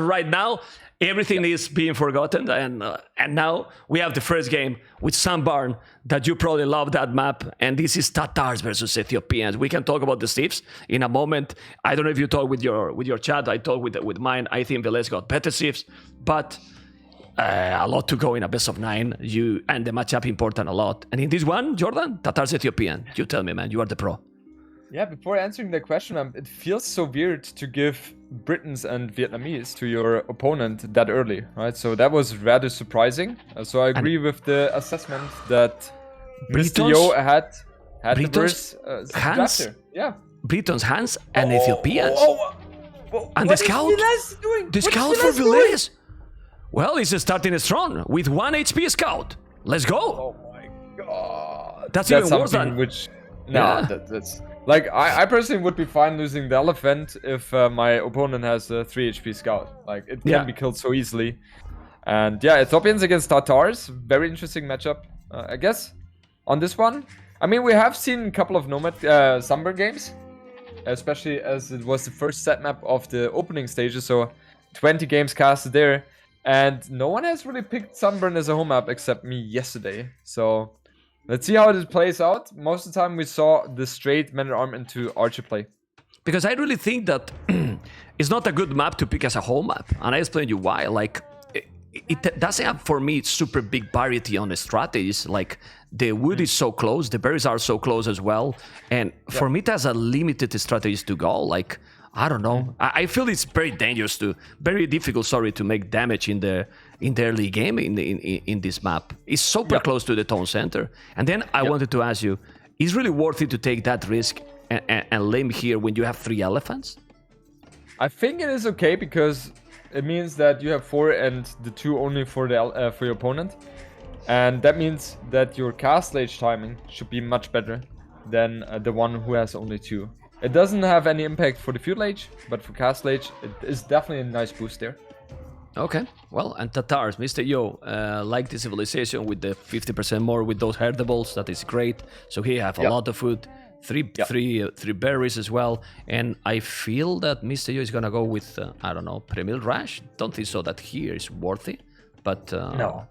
right now, everything is being forgotten, and now we have the first game with Sunburn that you probably love that map, and this is Tatars versus Ethiopians. We can talk about the Sieves in a moment. I don't know if you talk with your chat. I talk with mine. I think Villese got better Sieves, but a lot to go in a best of 9. And the matchup important a lot. And in this one, Jordan, Tatars Ethiopian. You tell me, man. You are the pro. Yeah, before answering the question, it feels so weird to give Britons and Vietnamese to your opponent that early, right? So that was rather surprising. So I agree with the assessment that MR.Yo had the worst Hans, yeah. Britons, Hans, and Ethiopians. And what the scout, is Villese doing? The scout for Villese. Well, he's starting strong with 1 HP scout. Let's go. Oh my god. That's even worse than... That's... Like, I personally would be fine losing the elephant if my opponent has a 3 HP scout. Like, it can be killed so easily. And yeah, Ethiopians against Tatars. Very interesting matchup, I guess. On this one, I mean, we have seen a couple of Nomad Sunburn games. Especially as it was the first set map of the opening stages. So, 20 games casted there. And no one has really picked Sunburn as a home map except me yesterday. So... let's see how this plays out. Most of the time we saw the straight man-at-arm into archer play. Because I really think that it's not a good map to pick as a home map. And I explain you why. Like, it doesn't have, for me, super big variety on the strategies. Like, the wood is so close, the berries are so close as well. And for me, it has a limited strategies to go. Like, I don't know. I feel it's very dangerous very difficult, to make damage in the early game in this map. It's super close to the town center. And then I wanted to ask you, is really worth it to take that risk and lame here when you have 3 elephants? I think it is okay because it means that you have 4 and the 2 only for your opponent. And that means that your cast age timing should be much better than the one who has only 2. It doesn't have any impact for the feudal age, but for castle age, it is definitely a nice boost there. Okay, well, and Tatars, MR.Yo, like the civilization with the 50% more with those herdables, that is great. So he have a lot of food, three berries as well, and I feel that MR.Yo is gonna go with I don't know, Premil Rash. Don't think so that here is worthy, but no,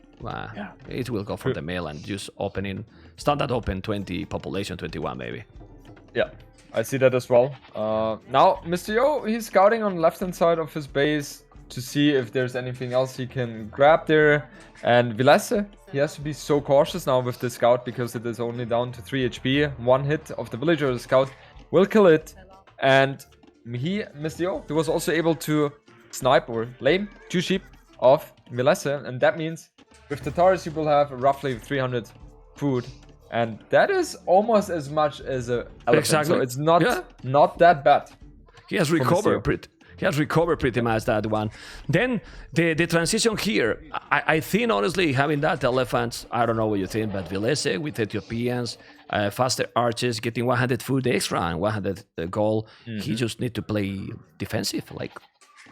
it will go for the mail and just opening standard open 20 population 21 maybe. Yeah. I see that as well. Now, MR.Yo, he's scouting on the left-hand side of his base to see if there's anything else he can grab there. And Villese, he has to be so cautious now with the scout because it is only down to 3 HP. 1 hit of the villager or the scout will kill it. And MR.Yo, he was also able to snipe or lame 2 sheep of Villese. And that means with the Tatars, you will have roughly 300 food. And that is almost as much as an elephant. Exactly. So it's not that bad. He has recovered pretty much that one. Then the transition here, I think honestly having that elephants, I don't know what you think, but Villese with Ethiopians, faster archers, getting 100 food extra and 100 gold, he just need to play defensive, like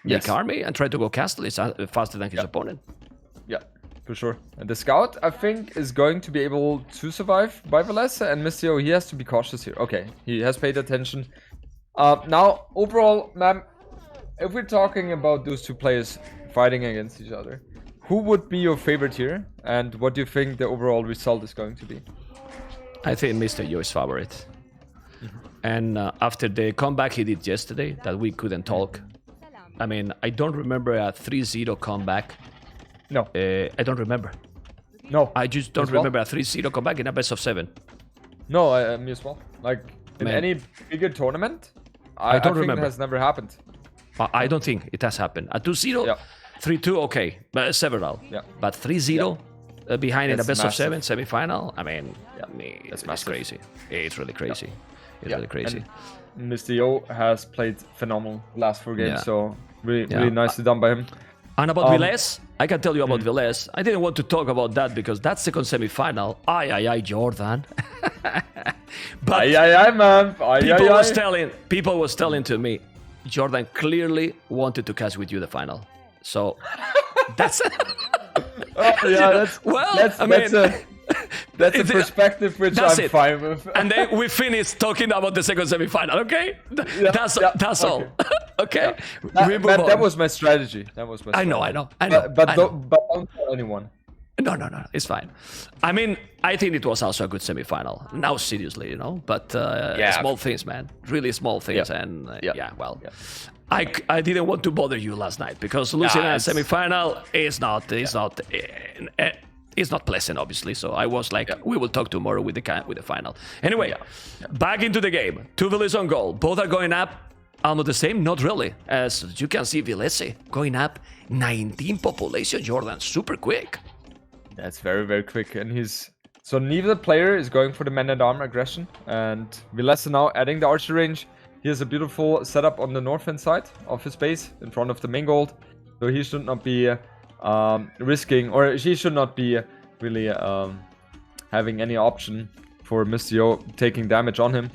make army and try to go castle faster than his opponent. Yeah. For sure. And the scout, I think, is going to be able to survive by Villese, and MR.Yo, he has to be cautious here. Okay, he has paid attention. Now, overall, ma'am, if we're talking about those 2 players fighting against each other, who would be your favorite here, and what do you think the overall result is going to be? I think MR.Yo is favorite. And after the comeback he did yesterday, that we couldn't talk, I mean, I don't remember a 3-0 comeback. No. I don't remember. No. I just don't remember a 3-0 comeback in a best of 7. No, me as well. Like, in any bigger tournament, I don't think remember. It has never happened. I don't think it has happened. A 2-0, 3-2, okay, but several. Yeah. But 3-0 behind in a best of 7 semi-final, I mean, it's crazy. It's really crazy. It's really crazy. And MR.Yo has played phenomenal last 4 games, so really nicely done by him. And about Villese, I can tell you about Villese. I didn't want to talk about that because that second semi-final, Jordan. But man. People was telling to me, Jordan clearly wanted to catch with you the final. So that's that's a perspective which I'm fine with. And then we finished talking about the second semi-final, okay? That's all. Okay, we move But on. that was my strategy. That was my strategy. I know. But I know. don't tell anyone. No, it's fine. I mean, I think it was also a good semifinal. Now, seriously, you know, but small things, man, really small things, and I didn't want to bother you last night because losing a semifinal is not pleasant, obviously. So I was like, we will talk tomorrow with the final. Anyway, back into the game. 2 Villese on goal. Both are going up. Almost the same, not really. As you can see, Villese going up 19 population, Jordan, super quick. That's very, very quick. And so neither player is going for the man-at-arm aggression. And Villese now adding the archer range. He has a beautiful setup on the northern side of his base in front of the main gold. So he should not be risking, or he should not be really having any option for MR.Yo taking damage on him.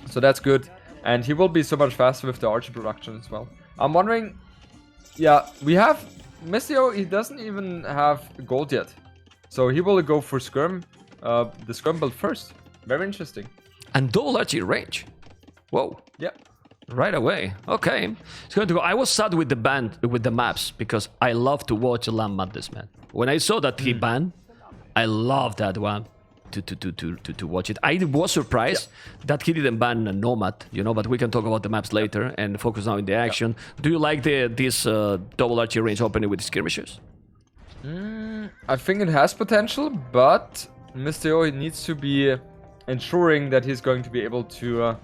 So that's good. And he will be so much faster with the archer production as well. I'm wondering, we have MR.Yo, he doesn't even have gold yet. So he will go for Skirm, the Skirm build first. Very interesting. And double archery range. Whoa. Yeah. Right away. Okay. It's going to go. I was sad with the maps because I love to watch Land Madness, man. When I saw that he banned, I love that one to watch it. I was surprised that he didn't ban Nomad, you know, but we can talk about the maps later and focus now in the action. Do you like this double archery range opening with skirmishers? I think it has potential, but MR.Yo needs to be ensuring that he's going to be able to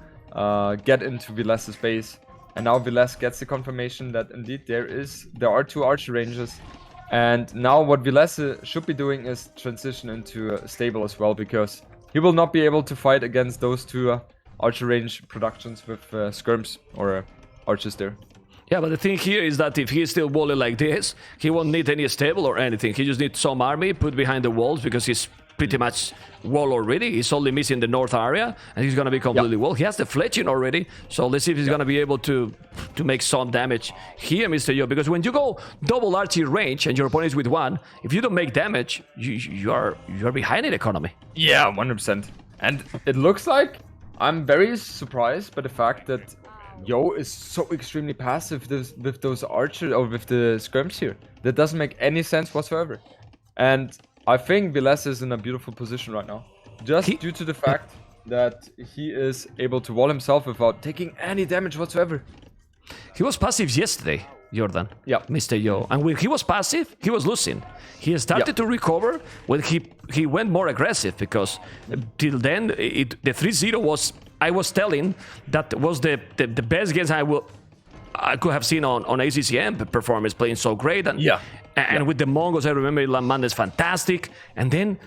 get into Villese's base. And now Villese gets the confirmation that indeed there are 2 archer ranges. And now what Villese should be doing is transition into stable as well, because he will not be able to fight against those 2 archer range productions with skirms or archers there. Yeah, but the thing here is that if he's still walling like this, he won't need any stable or anything. He just needs some army put behind the walls because he's pretty much wall already. He's only missing the north area and he's going to be completely wall. He has the fletching already, so let's see if he's going to be able to make some damage here, MR.Yo, because when you go double archery range and your opponent is with 1, if you don't make damage, you are behind in economy. Yeah, 100%. And it looks like I'm very surprised by the fact that Yo is so extremely passive with those archers or with the skirms here. That doesn't make any sense whatsoever. And I think Villese is in a beautiful position right now. Just due to the fact that he is able to wall himself without taking any damage whatsoever. He was passive yesterday, Jordan. Yeah. MR.Yo. And when he was passive, he was losing. He started to recover when he went more aggressive, because till then, the 3-0 was, I was telling, that was the best games I could have seen on ACCM performance, playing so great. And with the Mongols, I remember Lamanda is fantastic. And then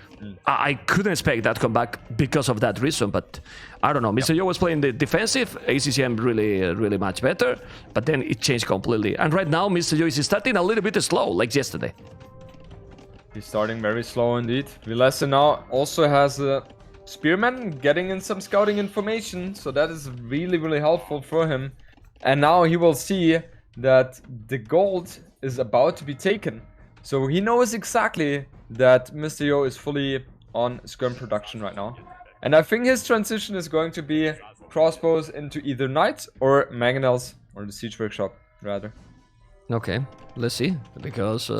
I couldn't expect that comeback because of that reason. But I don't know. MR.Yo was playing the defensive, ACCM really much better. But then it changed completely. And right now, MR.Yo is starting a little bit slow, like yesterday. He's starting very slow indeed. Villese now also has a Spearman getting in some scouting information. So that is really helpful for him. And now he will see that the gold is about to be taken. So he knows exactly that MR.Yo is fully on skirm production right now. And I think his transition is going to be crossbows into either knights or mangonels, or the siege workshop rather. Okay, let's see, because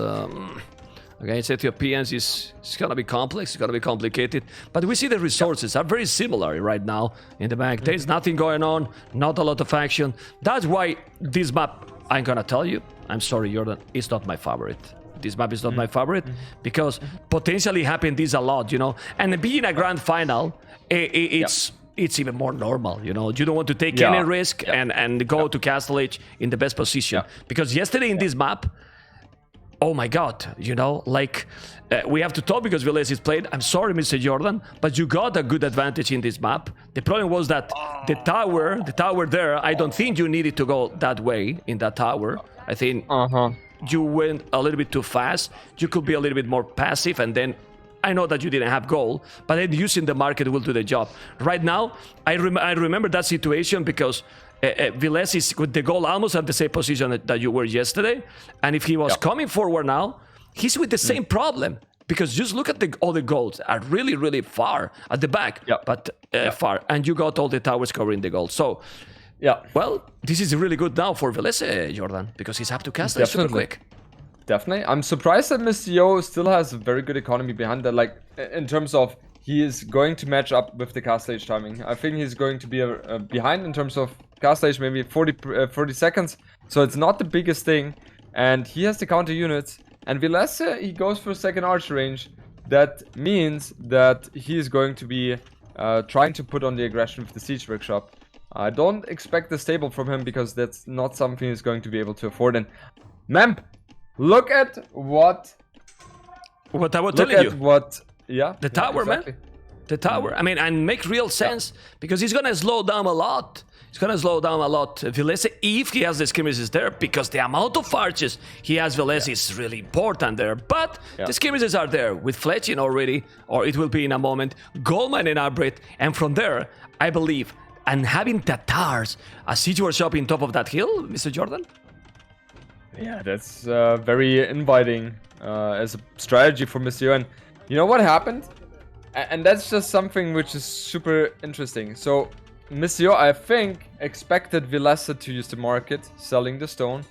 against Ethiopians it's gonna be complex, it's gonna be complicated. But we see the resources are very similar right now in the bank. There's nothing going on, not a lot of action. That's why this map, I'm gonna tell you, I'm sorry, Jordan, it's not my favorite. This map is not my favorite because potentially happened this a lot, you know. And being a grand final, it's even more normal, you know. You don't want to take any risk and go to Castle Age in the best position. Because yesterday in this map, oh my God, you know, like we have to talk because Villese is played. I'm sorry, Mr. Jordan, but you got a good advantage in this map. The problem was that the tower there, I don't think you needed to go that way in that tower. I think you went a little bit too fast. You could be a little bit more passive, and then I know that you didn't have goal, but then using the market will do the job. Right now, I remember that situation because Villese is with the goal almost at the same position that you were yesterday. And if he was coming forward now, he's with the same problem. Because just look at all the goals are really far at the back, but far. And you got all the towers covering the goal. So Yeah. Well, this is really good now for Villese, Jordan, because he's up to cast super quick. Definitely. I'm surprised that MR.Yo still has a very good economy behind that. Like, in terms of he is going to match up with the cast stage timing. I think he's going to be behind in terms of cast stage, maybe 40 seconds. So it's not the biggest thing. And he has the counter units. And Villese, he goes for second arch range. That means that he is going to be trying to put on the aggression with the siege workshop. I don't expect the stable from him because that's not something he's going to be able to afford. And Memp, look at what I was telling you. Yeah. The tower, exactly. Man. The tower. I mean, and make real sense because he's gonna slow down a lot. He's gonna slow down a lot. Villese, if he has the skirmishes there, because the amount of arches he has, Villese is really important there. But the skirmishes are there with fletching already, or it will be in a moment. Goldmine and upgrade, and from there, I believe, and having Tatars, a siege workshop in top of that hill, Mr. Jordan. Yeah, that's very inviting as a strategy for MR.Yo. And you know what happened? And that's just something which is super interesting. So MR.Yo, I think, expected Villese to use the market, selling the stone.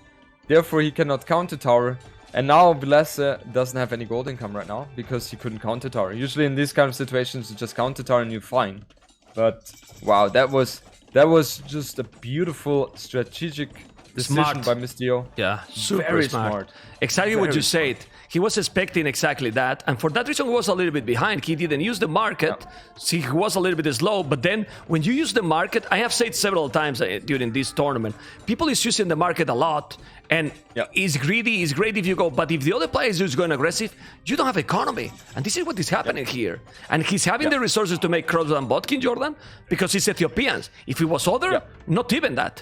Therefore, he cannot counter tower. And now Villese doesn't have any gold income right now because he couldn't counter tower. Usually in these kind of situations, you just counter tower and you're fine. But wow, that was just a beautiful strategic decision by MR.Yo. Yeah, super smart. Exactly what you said. He was expecting exactly that, and for that reason he was a little bit behind. He didn't use the market, so he was a little bit slow, but then when you use the market, I have said several times during this tournament, people is using the market a lot, and it's greedy, it's great if you go, but if the other player is just going aggressive, you don't have economy, and this is what is happening here. And he's having the resources to make cross and botkin, Jordan, because he's Ethiopians. If he was other, not even that.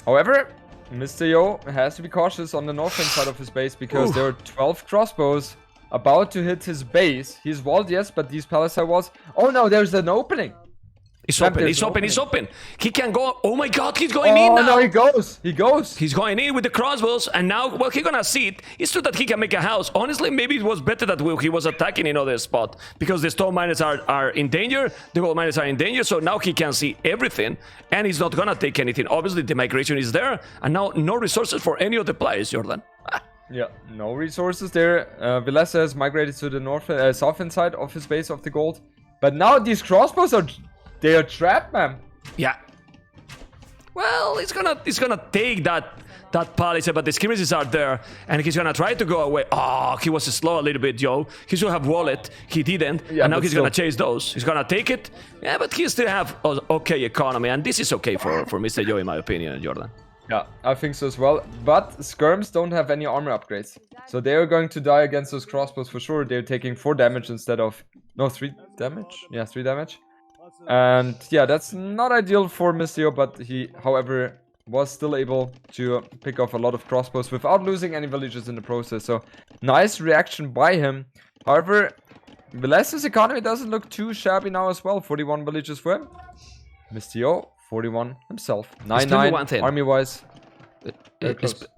However, MR.Yo has to be cautious on the northern side of his base because there are 12 crossbows about to hit his base. He's walled, yes, but these palisade walls... Oh no, there's an opening. It's open, it's open. He can go... Oh my god, he's going in now. Oh no, he goes. He's going in with the crossbows, and now, well, he's gonna see it. It's true that he can make a house. Honestly, maybe it was better that he was attacking in other spot, because the stone miners are in danger, the gold miners are in danger, so now he can see everything, and he's not gonna take anything. Obviously, the migration is there, and now no resources for any of the players, Jordan. Yeah, no resources there. Villese has migrated to the southern side of his base of the gold, but now these crossbows are... They are trapped, man. Yeah. Well, he's gonna take that palisade, but the skirmishes are there, and he's gonna try to go away. Oh, he was slow a little bit, Joe. He should have wallet. He didn't, and now he's gonna chase those. He's gonna take it. Yeah, but he still have okay economy, and this is okay for MR.Yo, in my opinion, Jordan. Yeah, I think so as well. But skirms don't have any armor upgrades, so they are going to die against those crossbows for sure. They're taking 4 damage instead of 3 damage. Yeah, 3 damage. And yeah, that's not ideal for MR.Yo, but he, however, was still able to pick off a lot of crossbows without losing any villages in the process. So nice reaction by him. However, Vilese's economy doesn't look too shabby now as well. 41 villages for him. MR.Yo, 41 himself. 9-9 army-wise.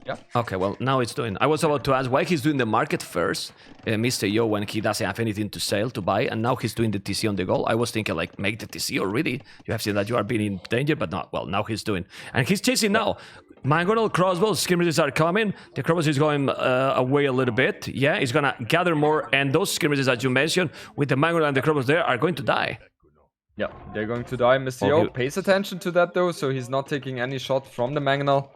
Yeah. Okay, well, now it's doing. I was about to ask why he's doing the market first, MR.Yo, when he doesn't have anything to sell, to buy, and now he's doing the TC on the goal. I was thinking, like, make the TC already. You have seen that you are being in danger, but not. Well, now he's doing. And he's chasing now. Mangonel crossbows, skirmishes are coming. The crossbows is going away a little bit. Yeah, he's gonna gather more, and those skirmishes that you mentioned, with the Mangonel and the crossbows there, are going to die. Yeah, they're going to die. MR.Yo pays attention to that, though, so he's not taking any shot from the Mangonel.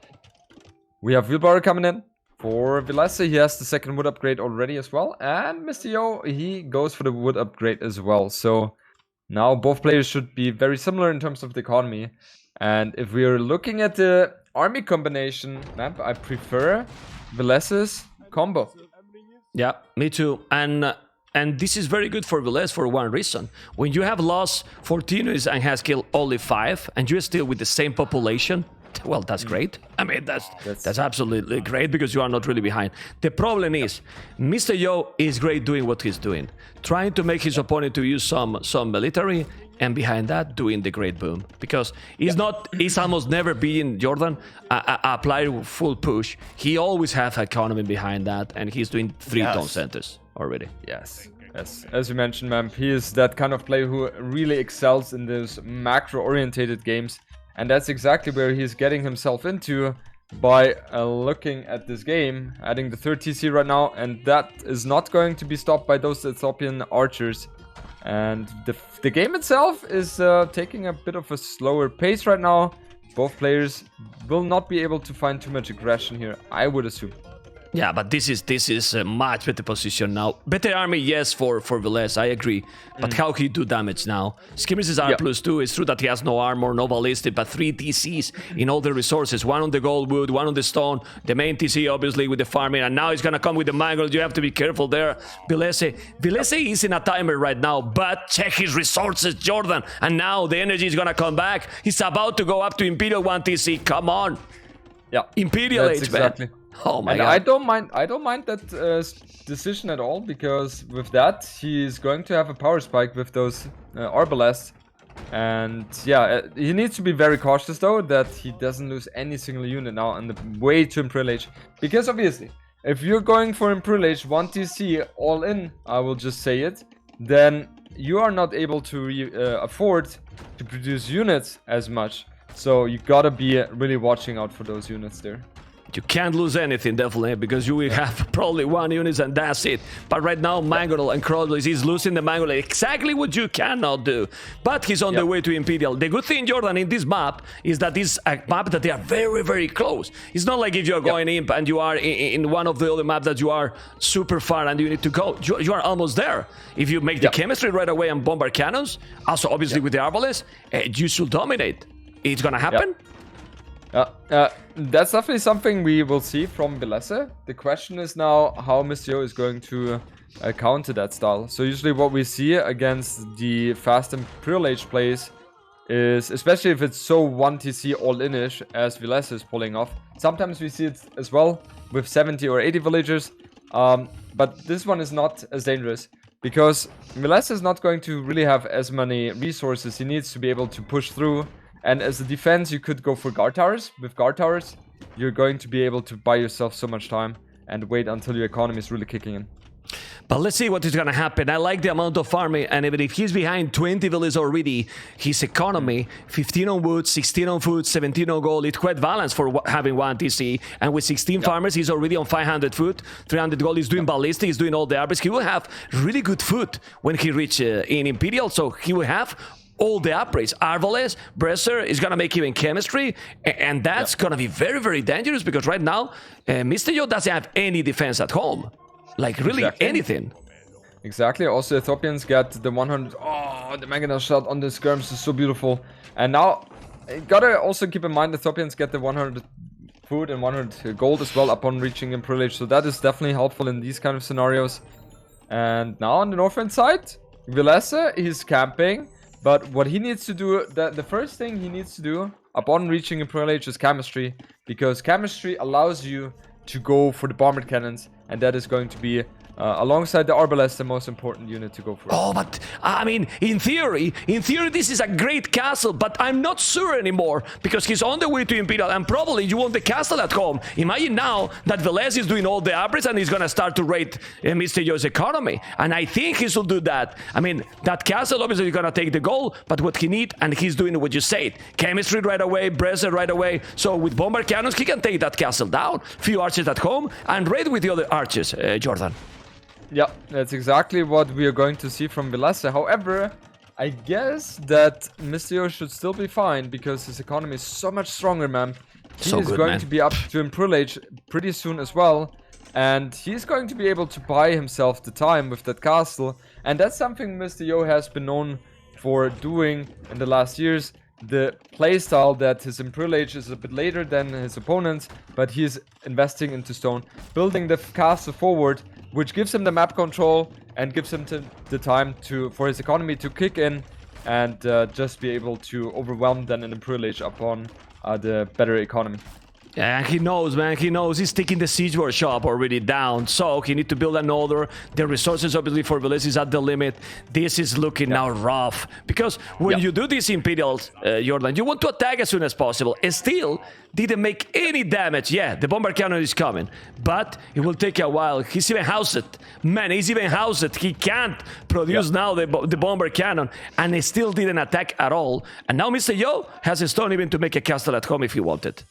We have wheelbarrow coming in for Villese. He has the second wood upgrade already as well. And MR.Yo, he goes for the wood upgrade as well. So now both players should be very similar in terms of the economy. And if we are looking at the army combination map, I prefer Vilese's combo. Yeah, me too. And this is very good for Villese for one reason. When you have lost 14 units and has killed only 5, and you're still with the same population, well, that's great. I mean, that's absolutely great because you are not really behind. The problem is, MR.Yo is great doing what he's doing, trying to make his opponent to use some military, and behind that, doing the great boom. Because he's almost never been, Jordan, a player full push. He always has economy behind that, and he's doing 3 town centers already. Yes. As you mentioned, Memp, he is that kind of player who really excels in those macro-orientated games. And that's exactly where he's getting himself into by looking at this game, adding the third TC right now, and that is not going to be stopped by those Ethiopian archers. And the game itself is taking a bit of a slower pace right now. Both players will not be able to find too much aggression here, I would assume. Yeah, but this is a much better position now. Better army, yes, for Villese, I agree. But how he do damage now? Skirmish is R+2. It's true that he has no armor, no ballistic, but 3 TCs in all the resources. 1 on the gold wood, 1 on the stone. The main TC, obviously, with the farming. And now he's going to come with the mangle. You have to be careful there. Villese is in a timer right now, but check his resources, Jordan. And now the energy is going to come back. He's about to go up to Imperial 1 TC. Come on. Yeah. Imperial Age, exactly. man. Oh my and god! I don't mind that decision at all, because with that he's going to have a power spike with those arbalests, and yeah, he needs to be very cautious though that he doesn't lose any single unit now on the way to Imperial Age, because obviously if you're going for Imperial Age 1 TC all in, I will just say it, then you are not able to afford to produce units as much, so you gotta be really watching out for those units there. You can't lose anything, definitely, because you will have probably 1 unit and that's it. But right now, Mangonel and Crossblaze, he's losing the Mangonel, exactly what you cannot do. But he's on the way to Imperial. The good thing, Jordan, in this map is that it's a map that they are very, very close. It's not like if you're going in and you are in one of the other maps that you are super far and you need to go. You are almost there. If you make the chemistry right away and bombard cannons, also obviously with the Arbalest, you should dominate. It's gonna happen. That's definitely something we will see from Villese. The question is now how MR.Yo is going to counter that style. So usually what we see against the fast Imperial Age plays is, especially if it's so 1 TC all-in-ish as Villese is pulling off, sometimes we see it as well with 70 or 80 villagers, but this one is not as dangerous because Villese is not going to really have as many resources he needs to be able to push through. And as a defense, you could go for guard towers. With guard towers, you're going to be able to buy yourself so much time and wait until your economy is really kicking in. But let's see what is going to happen. I like the amount of farming, and even if he's behind 20 villages already, his economy, 15 on wood, 16 on food, 17 on gold, it's quite balanced for having 1 TC. And with 16 farmers, he's already on 500 food, 300 gold. He's doing ballistic, he's doing all the arbors. He will have really good food when he reaches in Imperial, so he will have all the upgrades. Arbalest, Bresser is going to make even chemistry, and that's going to be very, very dangerous because right now, MR.Yo doesn't have any defense at home. Like, really anything. Exactly. Also, Ethiopians get the 100... Oh, the Mangonel shot on the skirms is so beautiful. And now, you gotta also keep in mind, Ethiopians get the 100 food and 100 gold as well upon reaching Imperial Age. So that is definitely helpful in these kind of scenarios. And now on the northern side, Villese, he's camping. But what he needs to do, the first thing he needs to do upon reaching Imperial Age is chemistry. Because chemistry allows you to go for the bombard cannons, and that is going to be alongside the Arbalest the most important unit to go for. Oh, but I mean, in theory this is a great castle, but I'm not sure anymore because he's on the way to Imperial and probably you want the castle at home. Imagine now that Villese is doing all the upgrades and he's gonna start to raid MR.Yo's economy, and I think he should do that. I mean, that castle obviously is gonna take the gold, but what he need, and he's doing what you said, chemistry right away, Bresser right away, so with bombard cannons he can take that castle down, few archers at home and raid with the other archers, Jordan. Yeah, that's exactly what we are going to see from Villese. However, I guess that MR.Yo should still be fine because his economy is so much stronger, man. He is going to be up to Imperial Age pretty soon as well. And he's going to be able to buy himself the time with that castle. And that's something MR.Yo has been known for doing in the last years. The playstyle that his Imperial Age is a bit later than his opponents, but he's investing into stone, building the castle forward, which gives him the map control and gives him the time for his economy to kick in and just be able to overwhelm then an Imperial Age upon the better economy. Yeah, he knows, man. He knows he's taking the siege workshop already down, so he need to build another. The resources, obviously, for Villese is at the limit. This is looking now rough because when you do these Imperials, Jordan, you want to attack as soon as possible. And still, didn't make any damage. Yeah, the bomber cannon is coming, but it will take a while. He's even housed. Man, he's even housed. He can't produce now the bomber cannon, and he still didn't attack at all. And now MR.Yo has a stone even to make a castle at home if he wanted.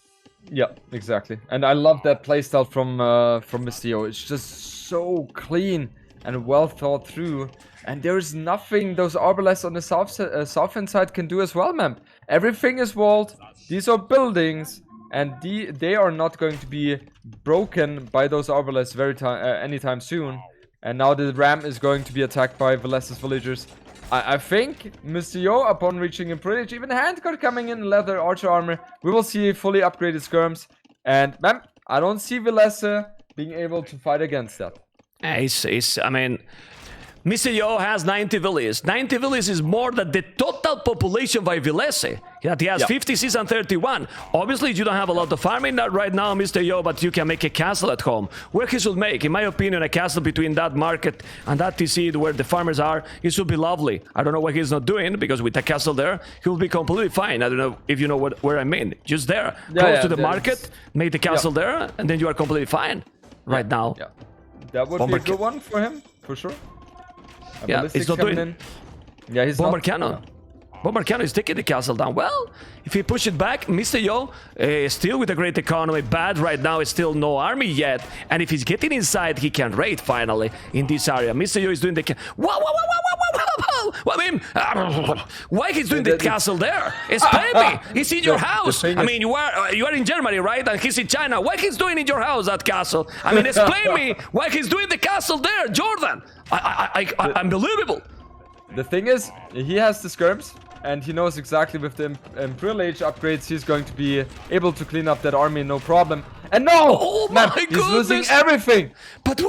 Yeah, exactly. And I love that playstyle from MR.Yo. It's just so clean and well thought through. And there's nothing those arbalests on the southern side can do as well, man. Everything is walled. These are buildings, and they are not going to be broken by those arbalests anytime soon. And now the ram is going to be attacked by Vilese's villagers. I think MR.Yo, upon reaching in privilege, even Handguard coming in leather archer armor, we will see fully upgraded skirms. And man, I don't see Villese being able to fight against that. I mean, MR.Yo has 90 villages. 90 villages is more than the total population by Villese. He has 56 and 31. Obviously, you don't have a lot of farming right now, MR.Yo, but you can make a castle at home. Where he should make, in my opinion, a castle between that market and that TC where the farmers are, it should be lovely. I don't know what he's not doing, because with a castle there, he will be completely fine. I don't know if you know where I mean. Just there, close to the market, make the castle there, and then you are completely fine right now. Yeah, that would be a good one for him, for sure. He's not doing it. Yeah, he's Bomber not. cannon. Bomber cannon is taking the castle down. Well, if he push it back, MR.Yo still with a great economy. Bad right now is still no army yet. And if he's getting inside, he can raid finally in this area. MR.Yo is doing the whoa. I mean, why he's doing the castle there? Explain me. He's in your house. I mean, you are in Germany, right? And he's in China. Why he's doing in your house that castle? I mean, explain me why he's doing the castle there, Jordan. Unbelievable. The thing is, he has the skirms, and he knows exactly with the Imperial Age upgrades, he's going to be able to clean up that army no problem. And no! Man, he's losing everything! But,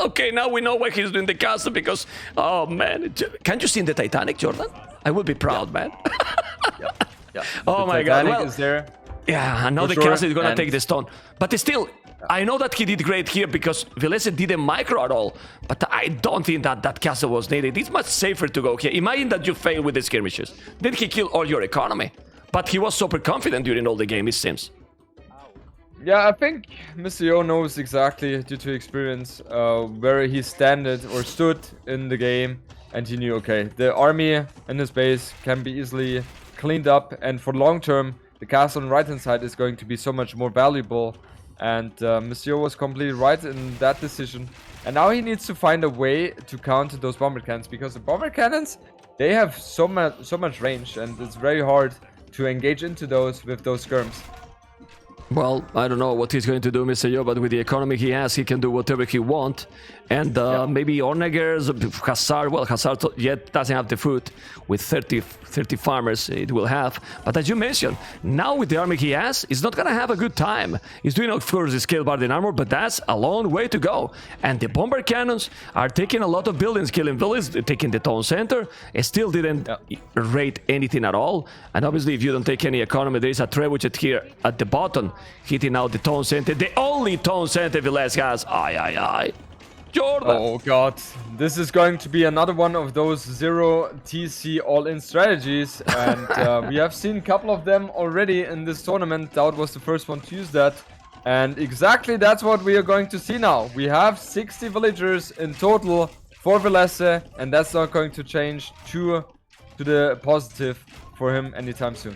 okay, now we know why he's doing the castle, because, oh man, can't you see in the Titanic, Jordan? I would be proud, man. Oh my god, well, is there. Yeah, I know the castle is gonna take the stone. But still, I know that he did great here because Villese didn't micro at all. But I don't think that castle was needed. It's much safer to go here. Imagine that you fail with the skirmishes. Then he killed all your economy. But he was super confident during all the game, it seems. Yeah, I think MR.Yo knows exactly, due to experience, where he stood in the game. And he knew, okay, the army in his base can be easily cleaned up. And for long term, the castle on the right-hand side is going to be so much more valuable. And MR.Yo was completely right in that decision. And now he needs to find a way to counter those bomber cannons, because the bomber cannons, they have so much range, and it's very hard to engage into those with those skirms. Well, I don't know what he's going to do, MR.Yo, but with the economy he has, he can do whatever he wants. And maybe Ornegers, Hazard, well, Hazard yet doesn't have the food. With 30 farmers, it will have. But as you mentioned, now with the army he has, he's not going to have a good time. He's doing, of course, the scale Bardin armor, but that's a long way to go. And the bomber cannons are taking a lot of buildings, killing villages, taking the town center. It still didn't raid anything at all. And obviously, if you don't take any economy, there is a trebuchet here at the bottom, hitting out the town center. The only town center Villese has. Aye. Jordan. Oh god, this is going to be another one of those 0 TC all-in strategies, and we have seen a couple of them already in this tournament. Dowd was the first one to use that, and exactly that's what we are going to see now. We have 60 villagers in total for Villese, and that's not going to change to the positive for him anytime soon.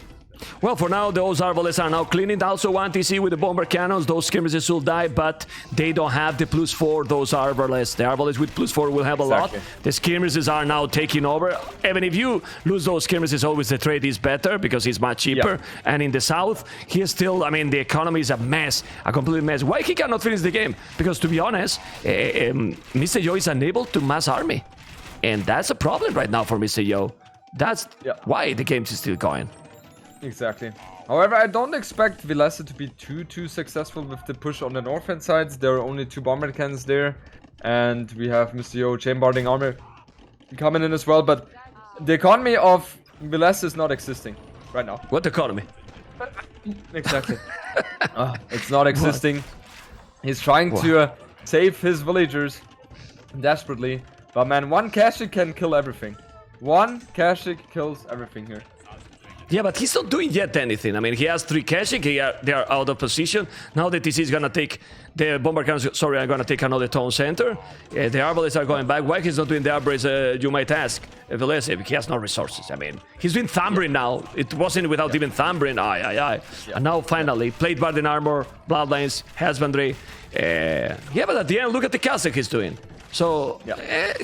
Well, for now, those Arbalests are now cleaning. Also, 1 TC with the bomber cannons. Those skirmishes will die, but they don't have the +4, those Arbalests. The Arbalests with +4 will have a lot. The skirmishes are now taking over. Even if you lose those skirmishes, always the trade is better because it's much cheaper. And in the south, he is still, I mean, the economy is a mess, a complete mess. Why he cannot finish the game? Because, to be honest, MR.Yo is unable to mass army. And that's a problem right now for MR.Yo. That's why the game is still going. Exactly. However, I don't expect Villese to be too successful with the push on the north-hand sides. There are only 2 bomber cannons there, and we have MR.Yo chain barding armor coming in as well. But the economy of Villese is not existing right now. What economy? Exactly. It's not existing. He's trying to save his villagers desperately. But man, one Kashik can kill everything. One Kashik kills everything here. Yeah, but he's not doing yet anything. I mean, he has 3 Kashik, they are out of position. Now the TC is gonna take the bomber cannons. Sorry, I'm gonna take another town center. The arbalists are going back. Why he's not doing the arbalists, you might ask. Villese, he has no resources. I mean, he's doing Thambrin now. It wasn't without even Thambrin. Yeah. And now finally, Plate Barden Armor, Bloodlines, Husbandry. Yeah, but at the end, look at the castle he's doing. So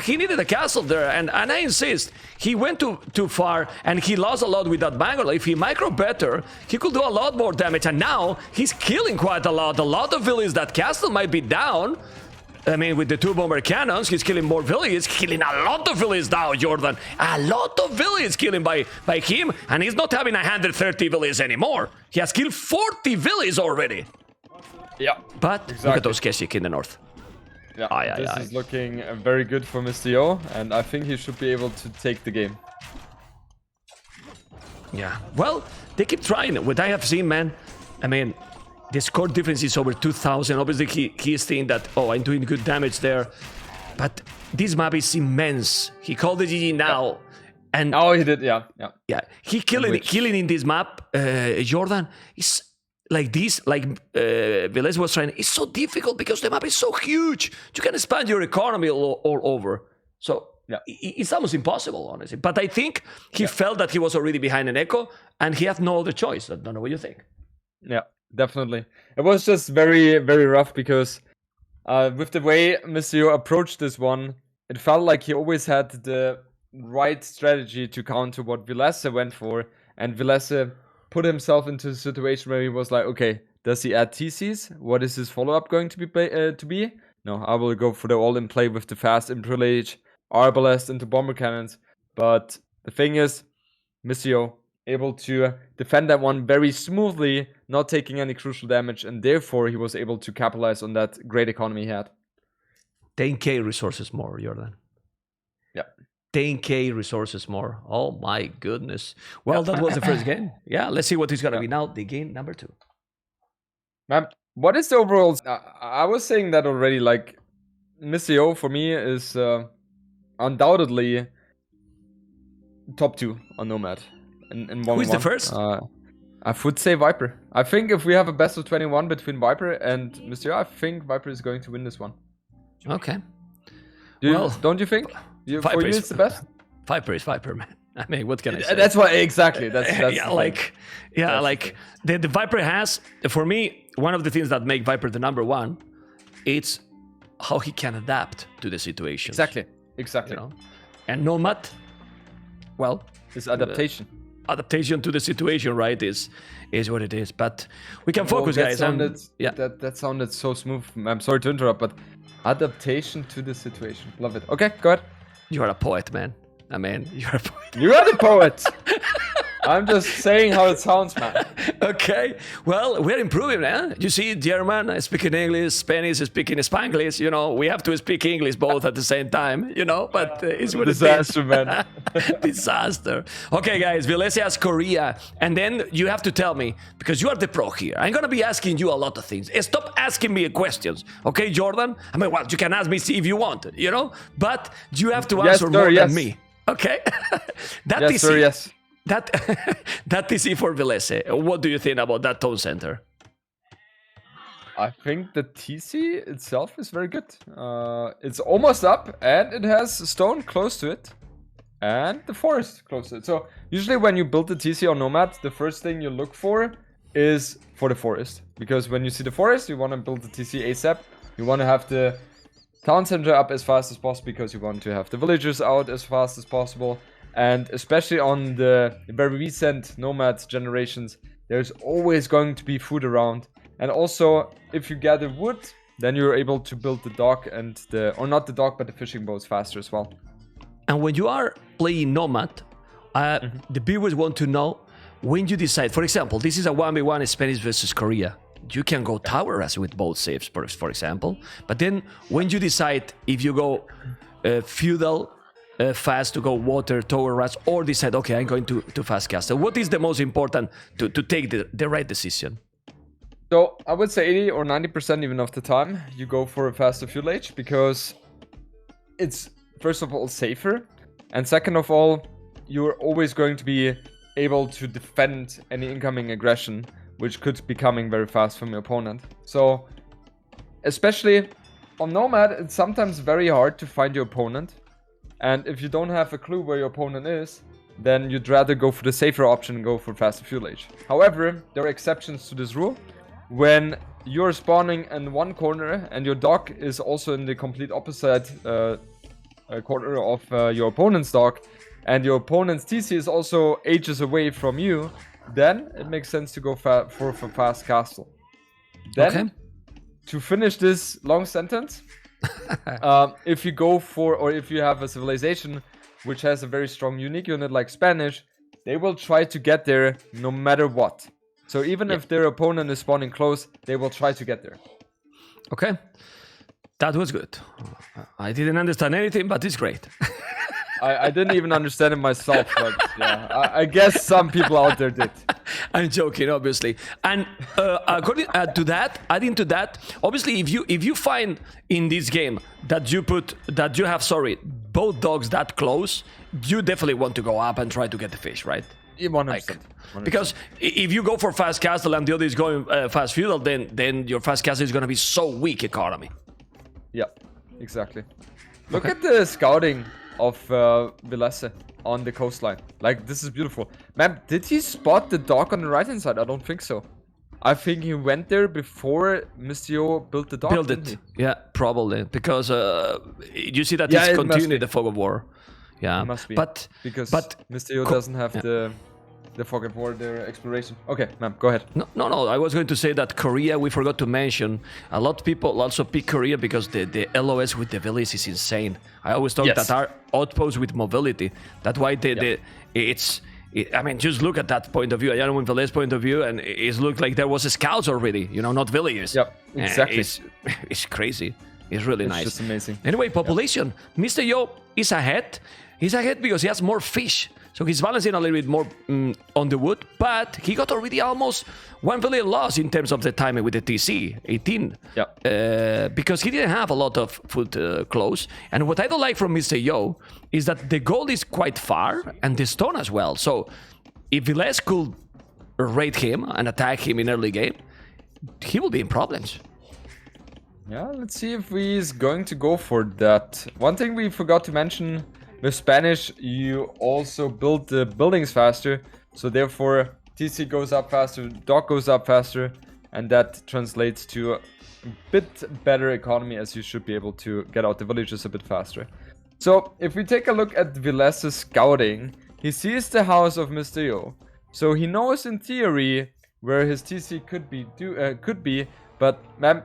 he needed a castle there, and I insist, he went too far, and he lost a lot with that Bangalore. If he micro better, he could do a lot more damage, and now he's killing quite a lot. A lot of villages, that castle might be down. I mean, with the 2 bomber cannons, he's killing more villages, killing a lot of villages now, Jordan. A lot of villages killing by him, and he's not having 130 villages anymore. He has killed 40 villages already. Yeah, but look at those Kashik in the north. Yeah, this is looking very good for MR.Yo, and I think he should be able to take the game. Yeah, well, they keep trying. What I have seen, man, I mean, the score difference is over 2,000. Obviously, he is thinking that, oh, I'm doing good damage there. But this map is immense. He called the GG now. And he did, yeah. He killing in this map, Jordan, is... Like this, like Villese was trying, it's so difficult because the map is so huge. You can expand your economy all over. So it's almost impossible, honestly. But I think he felt that he was already behind an echo, and he had no other choice. I don't know what you think. Yeah, definitely. It was just very, very rough because with the way MR.Yo approached this one, it felt like he always had the right strategy to counter what Villese went for, and Villese put himself into a situation where he was like, okay, does he add TCs? What is his follow-up going to be? No, I will go for the all-in play with the fast Imperial Age, Arbalest into bomber cannons. But the thing is, MR.Yo able to defend that one very smoothly, not taking any crucial damage, and therefore he was able to capitalize on that great economy he had. 10k resources more, Jordan. Yeah. 10k resources more. Oh my goodness. Well, that was the first game. Yeah, let's see what is going to be now. The game number 2. Man, what is the overall... I was saying that already, like, MR.Yo for me is undoubtedly top 2 on Nomad. In 1-1. Who is the first? I would say Viper. I think if we have a best of 21 between Viper and MR.Yo, I think Viper is going to win this one. Okay. Don't you think? For you, it's the best. Viper is Viper, man. I mean, what can I say? That's why exactly. That's the Viper has, for me, one of the things that make Viper the number 1, it's how he can adapt to the situation. Exactly. You know? And Nomad, well, it's adaptation. Adaptation to the situation, right? Is what it is. But we can focus, guys. That sounded so smooth. I'm sorry to interrupt, but adaptation to the situation. Love it. Okay, go ahead. You are a poet, man. I mean, you're a poet. You are the poet. I'm just saying how it sounds, man. Okay. Well, we're improving, man. You see, German speaking English, Spanish speaking Spanglish. You know, we have to speak English both at the same time, you know, but it's what disaster, man. Disaster. Okay, guys, Villese has Korea. And then you have to tell me, because you are the pro here, I'm going to be asking you a lot of things. Stop asking me questions. Okay, Jordan? I mean, well, you can ask me if you want, you know, but you have to answer more than me. Okay? Yes. That is it for Villese. What do you think about that town center? I think the TC itself is very good. It's almost up, and it has stone close to it, and the forest close to it. So usually when you build the TC on Nomad, the first thing you look for is for the forest, because when you see the forest, you want to build the TC ASAP. You want to have the town center up as fast as possible, because you want to have the villagers out as fast as possible. And especially on the very recent Nomad generations, there's always going to be food around. And also, if you gather wood, then you're able to build the dock and or not the dock, but the fishing boats faster as well. And when you are playing Nomad, the viewers want to know when you decide, for example, this is a 1v1 Spanish versus Korea. You can go tower as with both saves, for example. But then when you decide if you go feudal fast to go water, tower rush, or decide, okay, I'm going to fast castle? What is the most important to take the right decision? So I would say 80 or 90% even of the time you go for a faster fuel age, because it's first of all safer, and second of all, you're always going to be able to defend any incoming aggression, which could be coming very fast from your opponent. So especially on Nomad, it's sometimes very hard to find your opponent, and if you don't have a clue where your opponent is, then you'd rather go for the safer option and go for faster fuel age. However, there are exceptions to this rule. When you're spawning in one corner and your dock is also in the complete opposite corner of your opponent's dock, and your opponent's TC is also ages away from you, then it makes sense to go for fast castle. Then, to finish this long sentence, if you go for, or if you have a civilization which has a very strong unique unit like Spanish, they will try to get there no matter what. So even if their opponent is spawning close, they will try to get there. Okay, that was good. I didn't understand anything, but it's great. I didn't even understand it myself, but yeah, I guess some people out there did. I'm joking, obviously. And according to that, adding to that, obviously, if you find in this game that you have both dogs that close, you definitely want to go up and try to get the fish, right? 100%. Because if you go for fast castle and the other is going fast feudal, then your fast castle is going to be so weak economy. Yeah, exactly. Look at the scouting of Villese on the coastline. Like, this is beautiful. Man, did he spot the dock on the right hand side? I don't think so. I think he went there before MR.Yo built the dock. Built it. Yeah, probably. Because you see that it's continuing the fog of war. Yeah, it must be. Because but MR.Yo doesn't have the fog of war, the exploration. Okay, ma'am, go ahead. No. I was going to say that Korea, we forgot to mention. A lot of people also pick Korea because the LOS with the Villese is insane. I always thought that our outposts with mobility. That's why I mean, just look at that point of view. I don't know Villese point of view, and it looked like there was scouts already. Not villagers. Yep, exactly. It's crazy. It's really nice. It's just amazing. Anyway, population. MR.Yo is ahead. He's ahead because he has more fish. So he's balancing a little bit more on the wood, but he got already almost 1 billion loss in terms of the timing with the TC, 18. Because he didn't have a lot of food close. And what I don't like from MR.Yo is that the gold is quite far and the stone as well. So if Villese could raid him and attack him in early game, he will be in problems. Yeah, let's see if he's going to go for that. One thing we forgot to mention, with Spanish, you also build the buildings faster, so therefore TC goes up faster, dock goes up faster, and that translates to a bit better economy, as you should be able to get out the villages a bit faster. So if we take a look at Vilese's scouting, he sees the house of MR.Yo, so he knows in theory where his TC could be, but ma'am,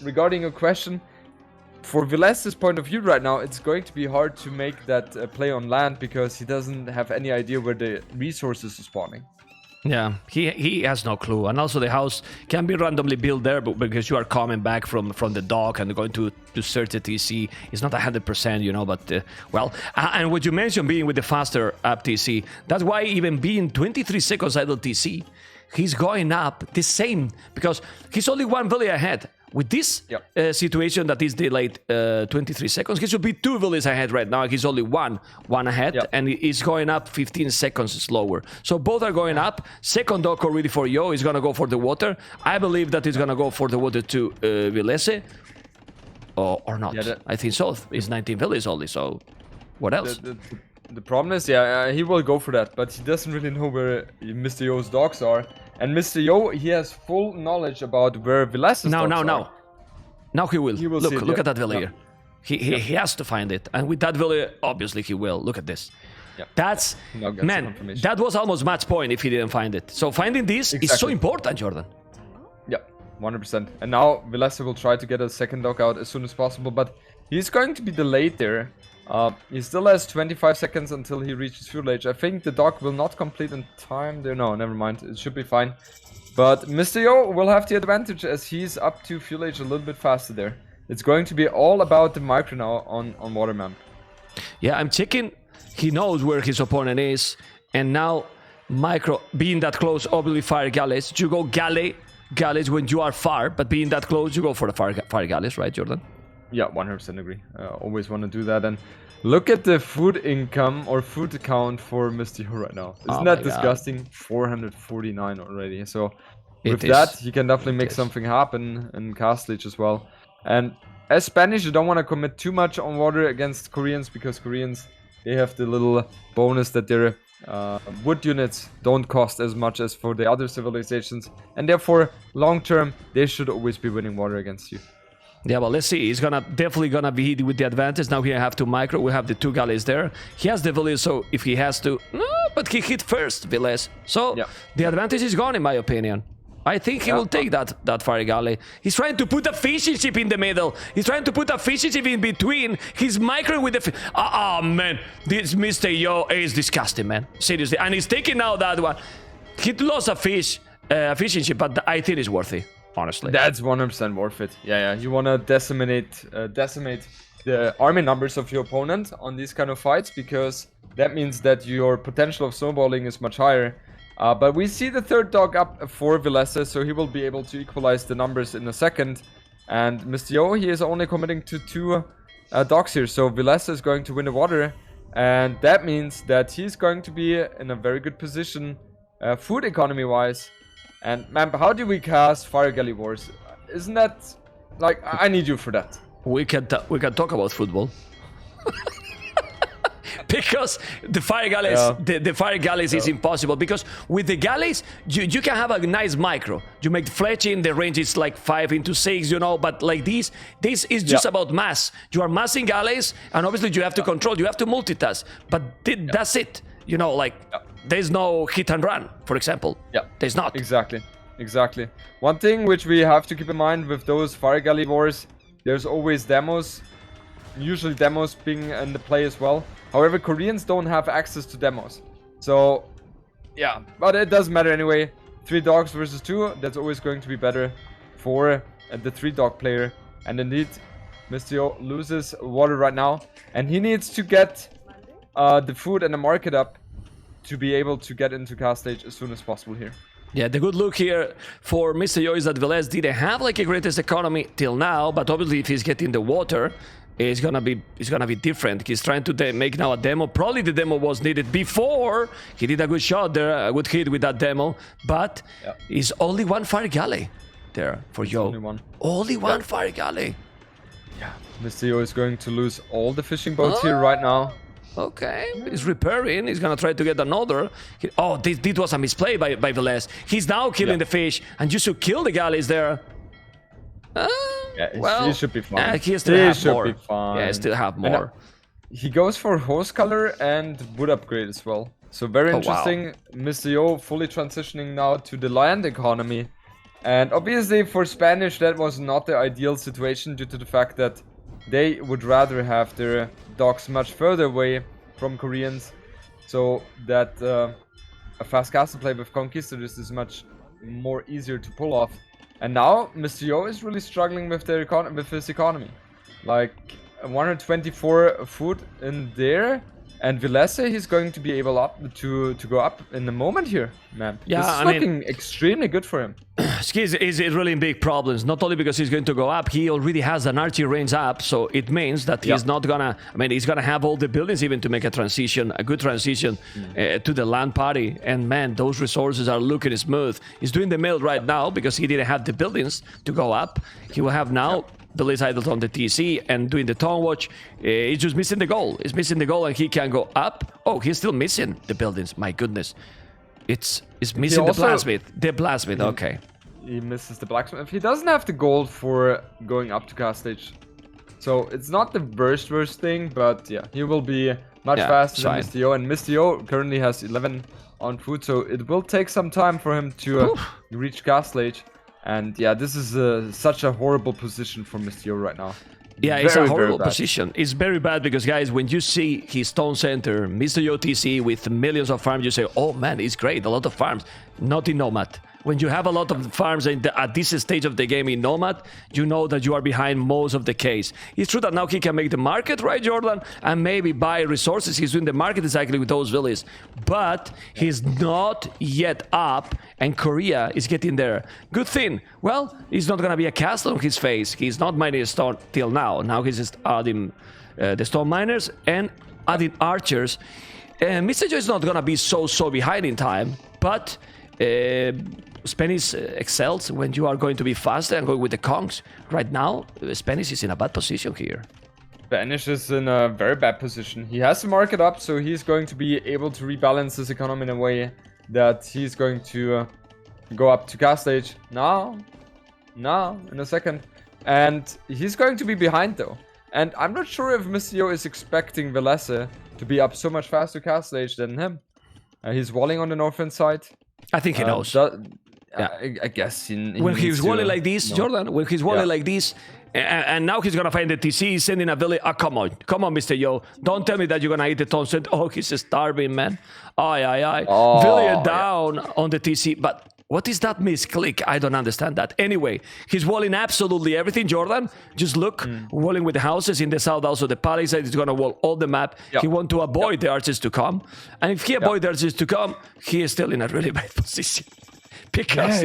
regarding your question, for Vilese's point of view right now, it's going to be hard to make that play on land because he doesn't have any idea where the resources are spawning. Yeah, he has no clue. And also the house can be randomly built there, but because you are coming back from the dock and going to search the TC, it's not 100%, but well. And what you mentioned being with the faster up TC, that's why even being 23 seconds idle TC, he's going up the same because he's only 1 village ahead. With this situation that is delayed 23 seconds, he should be 2 villages ahead right now. He's only one ahead, and he's going up 15 seconds slower. So both are going up. Second dock already for Yo is going to go for the water. I believe that he's going to go for the water to Villese. Or not. Yeah, I think so. It's 19 villages only, so what else? The problem is, he will go for that, but he doesn't really know where MR.Yo's docks are. And MR.Yo, he has full knowledge about where Vilese's docks are. Now he will. Look at that villager. He has to find it. And with that villager, obviously he will. Look at this. That's, man, that was almost match point if he didn't find it. So finding this is so important, Jordan. Yeah, 100%. And now Villese will try to get a second dock out as soon as possible, but he's going to be delayed there. He still has 25 seconds until he reaches fuel age. I think the dock will not complete in time there. No, never mind. It should be fine. But MR.Yo will have the advantage as he's up to fuel age a little bit faster there. It's going to be all about the micro now on Waterman. Yeah, I'm checking. He knows where his opponent is, and now Micro being that close, obviously fire galleys. You go galleys when you are far, but being that close, you go for the fire galleys, right, Jordan? Yeah, 100% agree. Always want to do that. And look at the food income or food account for MR.Yo right now. Isn't that disgusting? 449 already. So with that, he can definitely make something happen in Castlage as well. And as Spanish, you don't want to commit too much on water against Koreans, because Koreans, they have the little bonus that their wood units don't cost as much as for the other civilizations, and therefore long term they should always be winning water against you. Yeah, well, let's see. He's definitely gonna be with the advantage. Now here I have 2 Micro. We have the 2 galleys there. He has the Villese, so if he has to, no, but he hit first Villese, so the advantage is gone in my opinion. I think he will take that fire galley. He's trying to put a fishing ship in the middle. He's trying to put a fishing ship in between. He's microing with the man, this MR.Yo is disgusting, man. Seriously. And he's taking now that one. He lost a fishing ship, but I think it's worth it, honestly. That's 100% worth it. Yeah. You want to decimate the army numbers of your opponent on these kind of fights, because that means that your potential of snowballing is much higher. But we see the 3rd dog up for Villese, so he will be able to equalize the numbers in a second. And MR.Yo, he is only committing to 2 dogs here, so Villese is going to win the water. And that means that he's going to be in a very good position, food economy-wise. And man, how do we cast Fire Galley Wars? Isn't that... like, I need you for that. We can talk about football. Because the fire galleys, the fire galleys is impossible. Because with the galleys, you can have a nice micro. You make fletching, the range is like 5 into 6, you know. But like this is just about mass. You are massing galleys, and obviously you have to control. You have to multitask. But that's it. You know, like there's no hit and run, for example. Yeah, there's not. Exactly. One thing which we have to keep in mind with those fire galley wars, there's always demos. Usually demos being in the play as well. However, Koreans don't have access to demos. So, yeah, but it doesn't matter anyway. 3 dogs versus 2, that's always going to be better for the 3 dog player. And indeed, MR.Yo loses water right now. And he needs to get the food and the market up to be able to get into Castlage as soon as possible here. Yeah, the good look here for MR.Yo is that Villese didn't have like a greatest economy till now, but obviously if he's getting the water, it's gonna be different. He's trying to make now a demo. Probably the demo was needed before. He did a good shot there, a good hit with that demo, but it's only 1 fire galley there for Yo. Only one fire galley. Yeah, MR.Yo is going to lose all the fishing boats here right now. Okay, he's repairing. He's gonna try to get another. This was a misplay by Villese. He's now killing the fish, and you should kill the galleys there. He should be fine. He still have more. Yeah, he still have more. He goes for horse color and wood upgrade as well. So very interesting. MR.Yo fully transitioning now to the land economy. And obviously for Spanish that was not the ideal situation, due to the fact that they would rather have their dogs much further away from Koreans. So that a fast castle play with Conquistadors is much more easier to pull off. And now MR.Yo is really struggling with his economy. Like 124 food in there, and Villese, he's going to be able to go up in a moment here, man. Yeah, this is looking extremely good for him. Skis is really in big problems, not only because he's going to go up, he already has an archery range up, so it means that he's not gonna, he's gonna have all the buildings even to make a good transition to the land party. And man, those resources are looking smooth. He's doing the mill right now because he didn't have the buildings to go up. He will have now Villese idled on the TC and doing the Tone Watch. He's just missing the goal. He's missing the goal and he can go up. Oh, he's still missing the buildings. My goodness. It's missing the blacksmith. The blacksmith, okay. He misses the blacksmith. He doesn't have the gold for going up to Castlage. So it's not the worst thing, but yeah, he will be much faster than MR.Yo. And MR.Yo currently has 11 on food, so it will take some time for him to reach Castlage. And yeah, this is such a horrible position for MR.Yo right now. Yeah, it's a horrible position. It's very bad because, guys, when you see his Stone Center, MR.Yo TC with millions of farms, you say, oh man, it's great, a lot of farms. Not in Nomad. when you have a lot of farms at this stage of the game in Nomad, you know that you are behind most of the case. It's true that now he can make the market, right, Jordan? And maybe buy resources. He's doing the market exactly with those villages. But he's not yet up, and Korea is getting there. Good thing. Well, he's not going to be a castle on his face. He's not mining a stone till now. Now he's just adding the stone miners and adding archers. MR.Yo is not going to be so behind in time, but Spanish excels when you are going to be faster and going with the conks. Right now, Spanish is in a bad position here. Spanish is in a very bad position. He has to mark it up, so he's going to be able to rebalance his economy in a way that he's going to go up to cast stage now, in a second. And he's going to be behind though. And I'm not sure if MR.Yo is expecting Villese to be up so much faster cast stage than him. He's walling on the northern side. I think he knows. I guess when he's walling like this, Jordan, when he's walling like this, and now he's gonna find the TC, he's sending a village. Come on, MR.Yo. Don't tell me that you're gonna eat the Thompson. Oh, he's starving, man. Aye. Oh, Village down on the TC, but what is that misclick? I don't understand that. Anyway, he's walling absolutely everything, Jordan. Just look, walling with the houses in the south, also the palisade is gonna wall all the map. He wants to avoid the archers to come, and if he avoids the archers to come, he is still in a really bad position. Because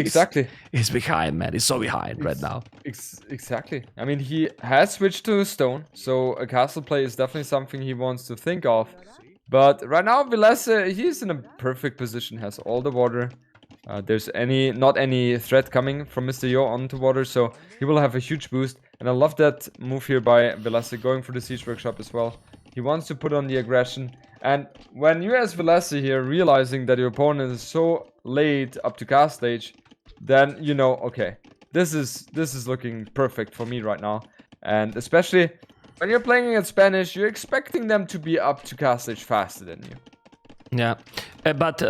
he's behind, man. He's so behind right now. Exactly. I mean, he has switched to stone, so a castle play is definitely something he wants to think of. But right now, Villese, he's in a perfect position, has all the water. There's not any threat coming from MR.Yo onto water, so he will have a huge boost. And I love that move here by Villese, going for the siege workshop as well. He wants to put on the aggression. And when you as Villese here realizing that your opponent is so late up to cast stage, then you know, okay, this is looking perfect for me right now. And especially when you're playing against Spanish, you're expecting them to be up to cast stage faster than you. Yeah, but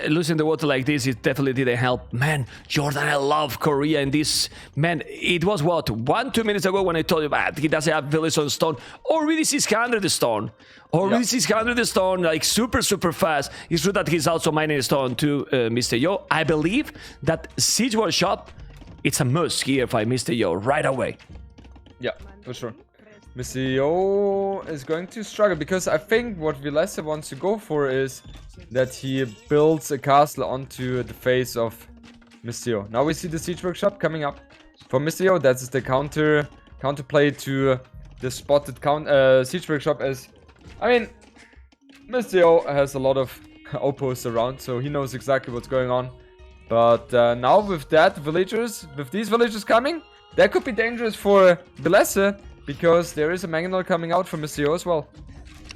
losing the water like this, it definitely didn't help. Man, Jordan, I love Korea in this. Man, it was what, 1-2 minutes ago when I told you, he doesn't have village on stone. Already 600 stone. Already 600 stone, like super fast. It's true that he's also mining stone to MR.Yo. I believe that siege workshop, it's a must here by MR.Yo right away. Yeah, for sure. MR.Yo is going to struggle because I think what Villese wants to go for is that he builds a castle onto the face of MR.Yo. Now we see the siege workshop coming up for MR.Yo. That's the counterplay to the spotted siege workshop. As I mean, MR.Yo has a lot of outposts around, so he knows exactly what's going on. But now with these villagers coming, that could be dangerous for Villese. Because there is a Mangonel coming out from MR.Yo as well.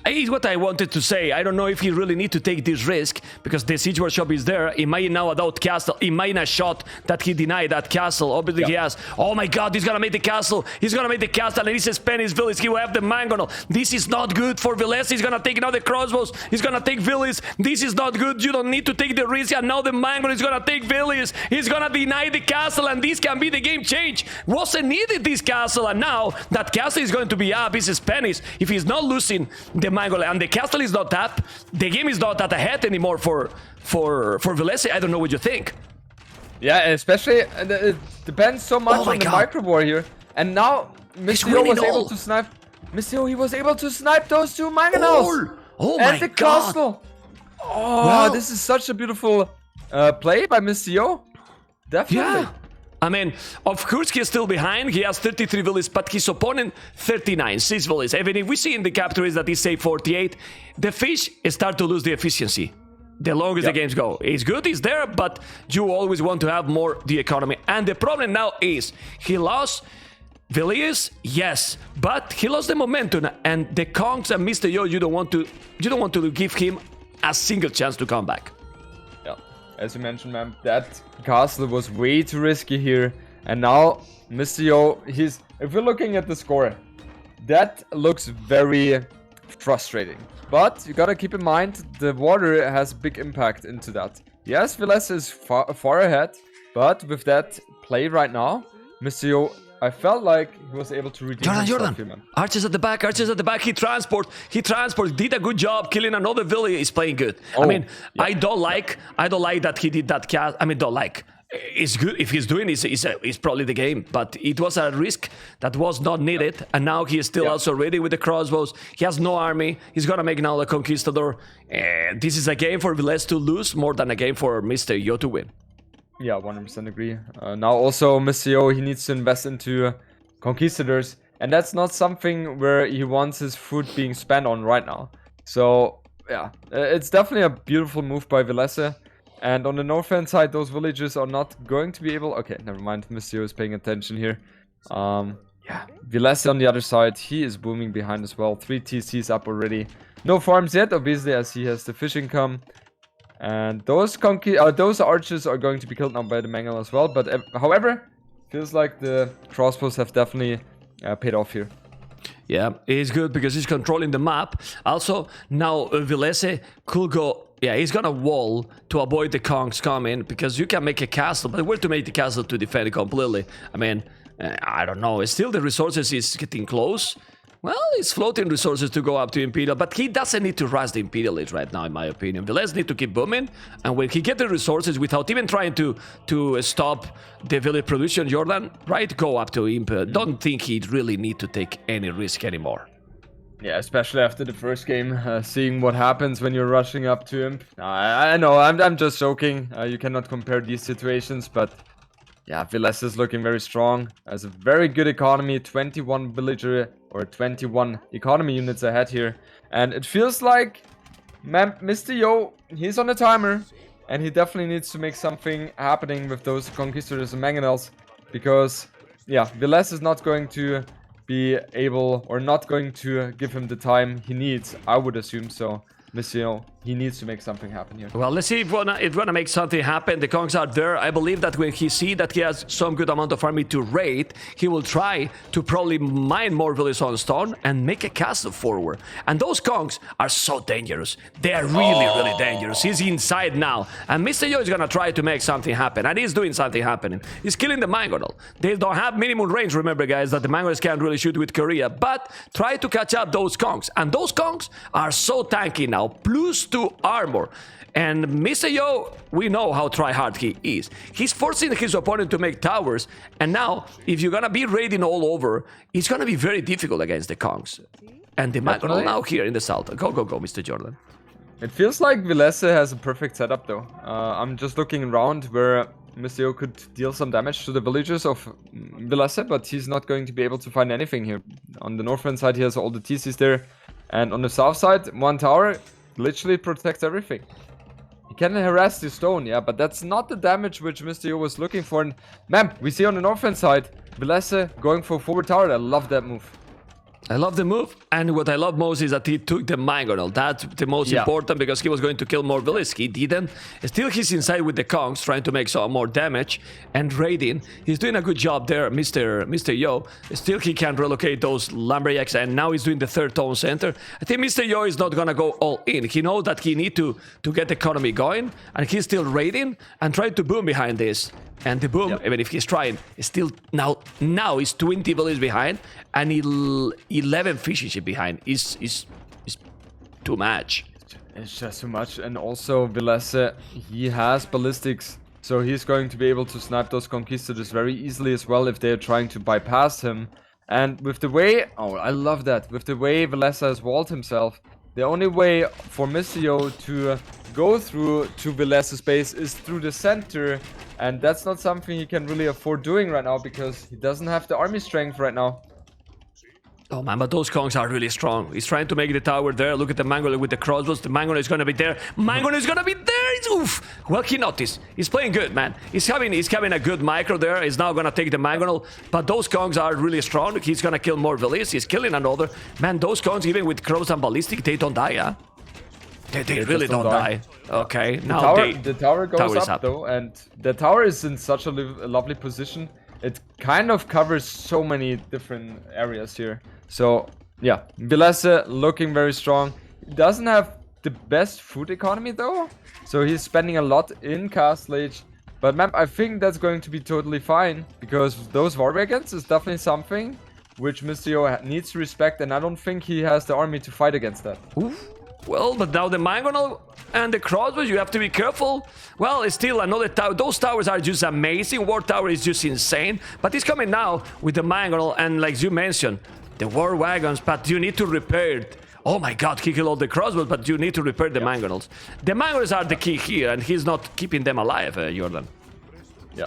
It's what I wanted to say. I don't know if he really need to take this risk, because the siege workshop is there. He might now doubt castle. He might not shot that he denied that castle. Obviously he has. Oh my god, he's gonna make the castle. He's gonna make the castle, and it's a Spanish village. He will have the Mangonel. This is not good for Villese. He's gonna take another crossbows. He's gonna take Villese. This is not good. You don't need to take the risk. And now the Mangonel is gonna take Villese. He's gonna deny the castle, and this can be the game change. Wasn't needed this castle, and now that castle is going to be up. He's Spanish. If he's not losing the Mangonel and the castle is not up, the game is not that ahead anymore for Villese. I don't know what you think. Yeah, especially it depends so much on the micro war here. And now MR.Yo was able to snipe. MR.Yo, he was able to snipe those two Mangonels. Oh my god! And the castle. Oh, well, this is such a beautiful play by MR.Yo. Definitely. Yeah. I mean, of course, he's still behind. He has 33 villages, but his opponent, 39, 6 villages. Even if we see in the capture is that he saved 48, the fish start to lose the efficiency. The longer the games go. It's good, it's there, but you always want to have more the economy. And the problem now is, he lost Villese, yes, but he lost the momentum. And the Kongs and MR.Yo, you don't want to give him a single chance to come back. As you mentioned, man, that castle was way too risky here. And now MR.Yo, if we're looking at the score, that looks very frustrating. But you gotta keep in mind, the water has a big impact into that. Yes, Villese is far ahead, but with that play right now, MR.Yo, I felt like he was able to redeem himself here, man. Archers at the back, he transport, did a good job killing another village. He's playing good. I mean, I don't like that he did that cast. I mean, don't like. it's good if he's doing it. It's probably the game, but it was a risk that was not needed, and now he is still also ready with the crossbows. He has no army. He's gonna make now the Conquistador. This is a game for Villese to lose more than a game for MR.Yo to win. Yeah, 100% agree. Now also MR.Yo, he needs to invest into Conquistadors, and that's not something where he wants his food being spent on right now. So yeah, it's definitely a beautiful move by Villese. And on the north-hand side, those villages are not going to be able... Okay, never mind. MR.Yo is paying attention here. Yeah, Villese on the other side, he is booming behind as well. 3 TCs up already. No farms yet, obviously, as he has the fish income. And those archers are going to be killed now by the Mangle as well. But however, feels like the crossbows have definitely paid off here. Yeah, it's good because he's controlling the map. Also, now Villese could go... Yeah, he's gonna wall to avoid the conks coming, because you can make a castle, but where to make the castle to defend it completely? I mean, I don't know. Still, the resources is getting close. Well, it's floating resources to go up to Imperial, but he doesn't need to rush the Imperialists right now, in my opinion. Villese need to keep booming, and when he get the resources without even trying to stop the village production, Jordan, right, go up to Imp. Don't think he'd really need to take any risk anymore. Yeah, especially after the first game, seeing what happens when you're rushing up to him. I know, I'm just joking. You cannot compare these situations, but yeah, Villese is looking very strong. Has a very good economy, 21 villager or 21 economy units ahead here. And it feels like MR.Yo, he's on a timer, and he definitely needs to make something happening with those Conquistadors and Mangonels, because yeah, Villese is not going to be able, or not going to give him the time he needs, I would assume. So MR.Yo, he needs to make something happen here. Well, let's see if wanna make something happen. The Kongs are there. I believe that when he see that he has some good amount of army to raid, he will try to probably mine more villages on stone and make a castle forward. And those Kongs are so dangerous. They are really dangerous. He's inside now, and MR.Yo is gonna try to make something happen, and he's doing something happening. He's killing the Mangonel. They don't have minimum range, remember guys, that the Mangonels can't really shoot with Korea, but try to catch up those Kongs. And those Kongs are so tanky now, +2 armor. And MR.Yo, we know how try-hard he is. He's forcing his opponent to make towers, and now, if you're gonna be raiding all over, it's gonna be very difficult against the Kongs. And the Mangonel now here in the south. Go, Mr. Jordan. It feels like Villese has a perfect setup though. I'm just looking around where MR.Yo could deal some damage to the villagers of Villese, but he's not going to be able to find anything here. On the northern side, he has all the TCs there. And on the south side, one tower literally protects everything. He can harass the stone, yeah, but that's not the damage which MR.Yo was looking for. And man, we see on the northern side, Villese going for forward tower. I love that move. I love the move, and what I love most is that he took the Mangonel. That's the most important, because he was going to kill more villages. He didn't. Still, he's inside with the Kongs, trying to make some more damage and raiding. He's doing a good job there, MR.Yo. Still, he can relocate those lumberjacks, and now he's doing the third town center. I think MR.Yo is not gonna go all in. He knows that he need to get the economy going, and he's still raiding and trying to boom behind this. And the boom, even if he's trying, is still now he's 20 villages behind, and 11 fishing ship behind. Is too much. It's just too much. And also Villese, he has ballistics, so he's going to be able to snipe those Conquistadors very easily as well if they're trying to bypass him. And with the way, I love that, with the way Villese has walled himself, the only way for MR.Yo to go through to Villese's base is through the center, and that's not something he can really afford doing right now, because he doesn't have the army strength right now. Oh man, but those Kongs are really strong. He's trying to make the tower there. Look at the Mangonel with the crossbows. The Mangonel is gonna be there. Mangonel is gonna be there. Oof. Well, he noticed. He's playing good, man. He's having a good micro there. He's now gonna take the Mangonel. But those Kongs are really strong. He's gonna kill more villages. He's killing another. Man, those Kongs, even with crows and ballistic, they don't die, huh? They really don't die. Okay, now the tower goes up though, and the tower is in such a lovely position. It kind of covers so many different areas here. So yeah, Villese looking very strong. He doesn't have the best food economy though, so he's spending a lot in Castle Age. But man, I think that's going to be totally fine, because those war wagons is definitely something which MR.Yo needs to respect, and I don't think he has the army to fight against that. Oof. Well, but now the mangonel and the crossbows, you have to be careful. Well, it's still another tower. Those towers are just amazing. War tower is just insane. But it's coming now with the mangonel and, like you mentioned, the war wagons. But you need to repair it. Oh my god, he killed all the crossbows, but you need to repair the mangonels. The mangonels are the key here, and he's not keeping them alive, Jordan. Yeah.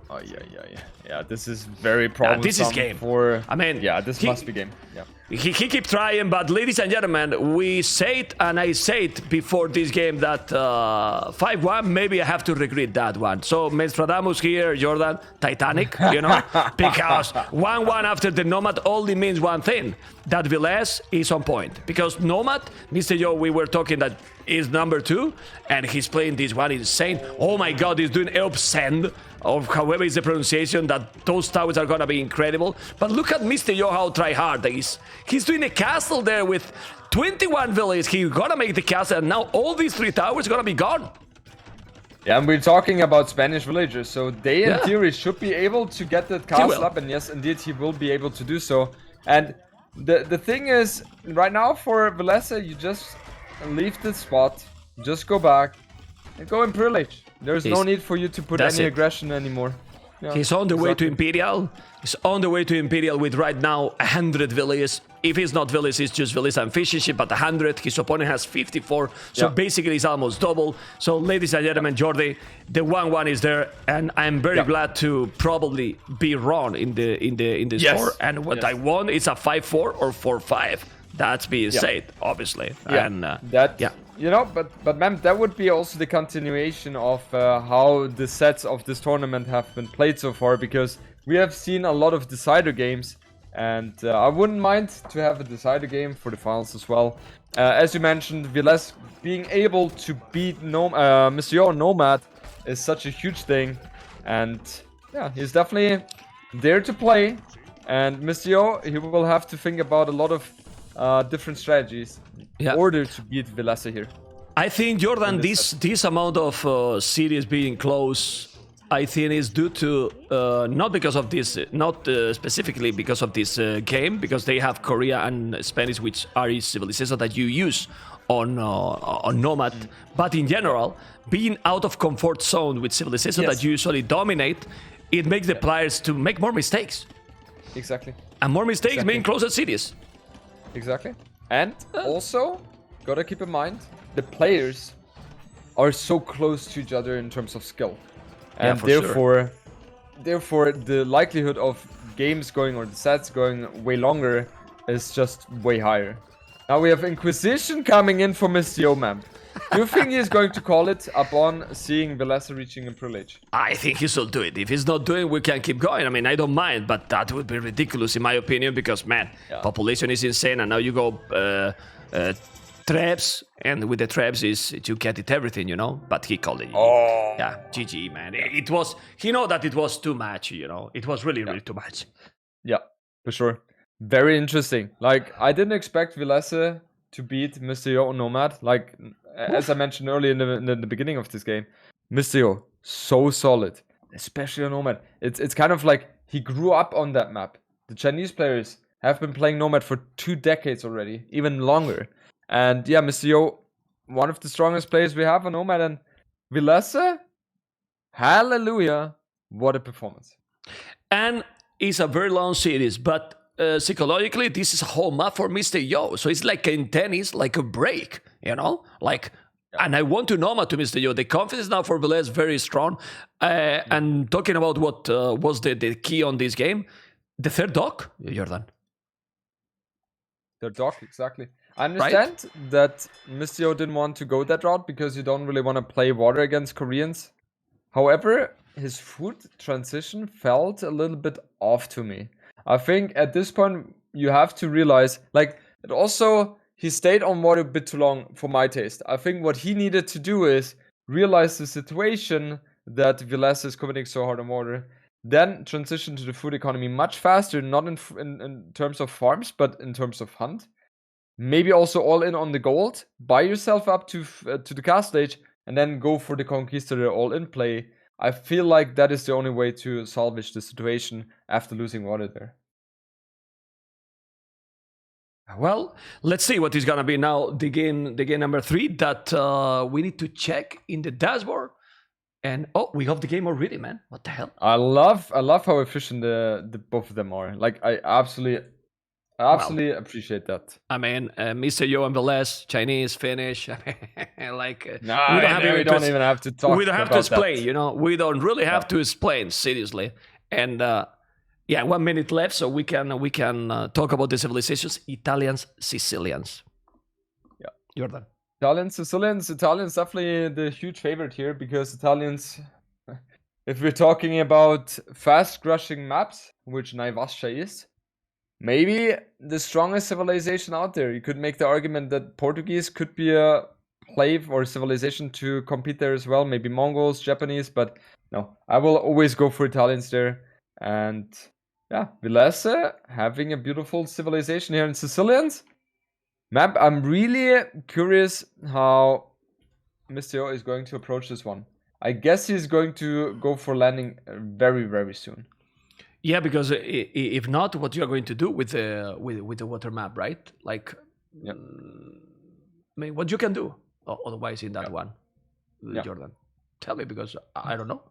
Oh, yeah. This is very problemsome. This is game. I mean, yeah, this must be game. Yeah. He keep trying, but ladies and gentlemen, we said, and I said before this game that 5-1, maybe I have to regret that one. So Nostradamus here, Jordan, Titanic, you know, because 1-1 after the Nomad only means one thing, that Villese is on point. Because Nomad, MR.Yo, we were talking that is number 2, and he's playing this one insane. Oh my god, he's doing Send, or however is the pronunciation, that those towers are gonna be incredible. But look at MR.Yo how try hard he is. He's doing a castle there with 21 villages. He's gonna make the castle, and now all these 3 towers gonna be gone. Yeah, and we're talking about Spanish villagers, so they in theory should be able to get that castle up, and yes, indeed, he will be able to do so. And the thing is, right now for Villese, you just leave the spot, just go back, and go in Privilege. There's no need for you to put any aggression anymore. Yeah, he's on the way to Imperial. He's on the way to Imperial with right now 100 villages. If he's not Villese, it's just Villese and fishing ship at 100. His opponent has 54. So basically, it's almost double. So, ladies and gentlemen, Jordi, the 1-1 is there, and I'm very glad to probably be wrong in the score. And what I want is a 5-4 or 4-5. That's being said, obviously. Yeah. And you know, but ma'am, that would be also the continuation of how the sets of this tournament have been played so far, because we have seen a lot of decider games, and I wouldn't mind to have a decider game for the finals as well. As you mentioned, Villese being able to beat MR.Yo Nomad is such a huge thing, and yeah, he's definitely there to play, and MR.Yo, he will have to think about a lot of different strategies in order to beat Villese here. I think, Jordan, this amount of series being close, I think is due to not because of this, not specifically because of this game, because they have Korea and Spanish, which are civilizations that you use on Nomad, but in general, being out of comfort zone with civilizations that you usually dominate, it makes the players to make more mistakes. Exactly. And more mistakes mean closer series. Exactly. And also, gotta keep in mind, the players are so close to each other in terms of skill. And therefore, the likelihood of games going or the sets going way longer is just way higher. Now we have Inquisition coming in for MR.Yo, man. Do you think he's going to call it upon seeing Villese reaching in Privilege? I think he should do it. If he's not doing, we can keep going. I mean, I don't mind, but that would be ridiculous in my opinion, because, man, population is insane, and now you go traps, and with the traps is you get it everything, you know? But he called it. Oh. Yeah, GG, man. It was, he know that it was too much, you know? It was really, really too much. Yeah, for sure. Very interesting. Like, I didn't expect Villese to beat MR.Yo Nomad. Like, as I mentioned earlier in the beginning of this game, MR.Yo, so solid, especially on Nomad. It's kind of like he grew up on that map. The Chinese players have been playing Nomad for 2 decades already, even longer. And yeah, MR.Yo, one of the strongest players we have on Nomad, and Villese, hallelujah, what a performance. And it's a very long series, but psychologically, this is a whole map for MR.Yo. So it's like in tennis, like a break, you know? Like, and I want to Nomad to MR.Yo. The confidence now for Villese is very strong. And talking about what was the key on this game, the third dock, Jordan. Third dock, exactly. I understand that MR.Yo didn't want to go that route because you don't really want to play water against Koreans. However, his food transition felt a little bit off to me. I think at this point you have to realize, like, it also, he stayed on water a bit too long for my taste. I think what he needed to do is realize the situation that Villese is committing so hard on water, then transition to the food economy much faster, not in terms of farms, but in terms of hunt. Maybe also all in on the gold, buy yourself up to the cast stage, and then go for the Conquistador all-in play. I feel like that is the only way to salvage the situation after losing water there. Well, let's see what is gonna be now. The game number 3 that we need to check in the dashboard. And we have the game already, man. What the hell? I love how efficient the both of them are. Like I absolutely appreciate that. I mean, MR.Yo and Villese, Chinese, Finnish. Like we don't even have to talk. We don't have to explain. You know, we don't really have to explain seriously. And 1 minute left, so we can talk about the civilizations. Italians, Sicilians. Yeah, Jordan. Italians, Sicilians, definitely the huge favorite here because Italians, if we're talking about fast crushing maps, which Naivasha is, maybe the strongest civilization out there. You could make the argument that Portuguese could be a play or civilization to compete there as well. Maybe Mongols, Japanese, but no, I will always go for Italians there. And yeah, Villese having a beautiful civilization here in Sicilians. Map, I'm really curious how MR.Yo is going to approach this one. I guess he's going to go for landing very, very soon. Yeah, because if not, what you are going to do with the water map, right? Like, I mean, what you can do otherwise in that one, Jordan? Tell me, because I don't know.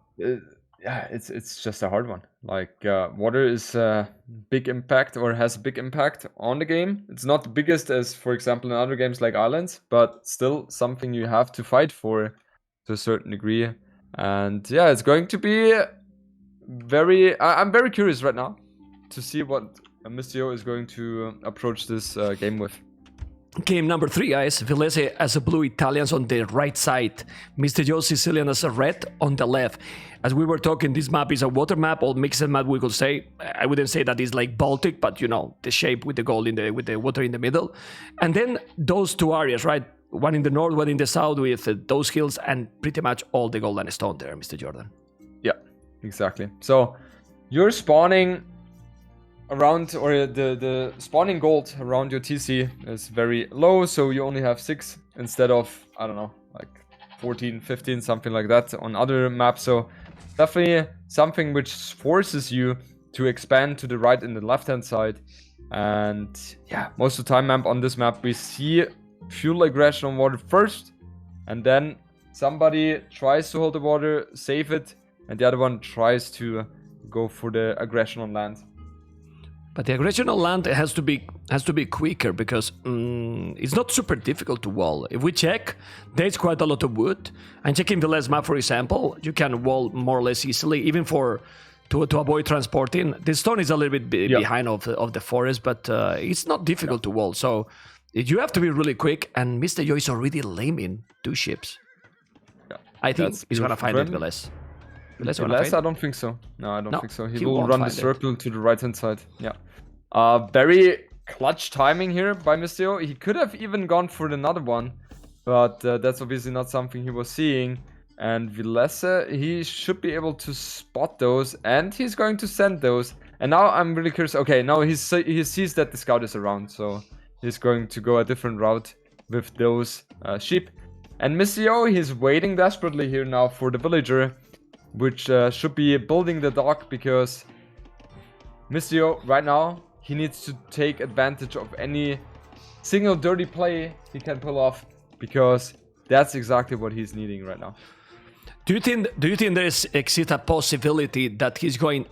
Yeah, it's just a hard one. Like water is a big impact or has a big impact on the game. It's not the biggest as, for example, in other games like Islands, but still something you have to fight for to a certain degree. And yeah, it's going to be I'm very curious right now to see what MR.Yo is going to approach this game with. Game number 3, guys. Villese as a blue, Italians on the right side. MR.Yo Sicilian as a red on the left. As we were talking, this map is a water map or mixed map, we could say. I wouldn't say that it's like Baltic, but you know, the shape with the gold with the water in the middle. And then those 2 areas, right? One in the north, one in the south with those hills and pretty much all the gold and stone there, Mr. Jordan. Yeah, exactly. So you're spawning around, or the spawning gold around your TC is very low, so you only have 6 instead of, I don't know, like 14, 15, something like that on other maps. So definitely something which forces you to expand to the right and the left hand side. And yeah, most of the time on this map we see fuel aggression on water first, and then somebody tries to hold the water, save it, and the other one tries to go for the aggression on land. But the aggression on land has to be quicker, because it's not super difficult to wall. If we check, there's quite a lot of wood. And checking the last map, for example, you can wall more or less easily, even to avoid transporting. The stone is a little bit behind of the forest, but it's not difficult to wall. So you have to be really quick. And MR.Yo is already laming 2 ships. Yeah, I think he's gonna find it, Villese. Villese, I don't think so. No, I don't think so. He will run the circle to the right hand side. Yeah. Very clutch timing here by MR.Yo. He could have even gone for another one, but that's obviously not something he was seeing. And Villese, he should be able to spot those, and he's going to send those. And now I'm really curious. Okay, now he sees that the scout is around, so he's going to go a different route with those sheep. And MR.Yo, he's waiting desperately here now for the villager, which should be building the dock, because MR.Yo right now, he needs to take advantage of any single dirty play he can pull off, because that's exactly what he's needing right now. Do you think there exists a possibility that he's going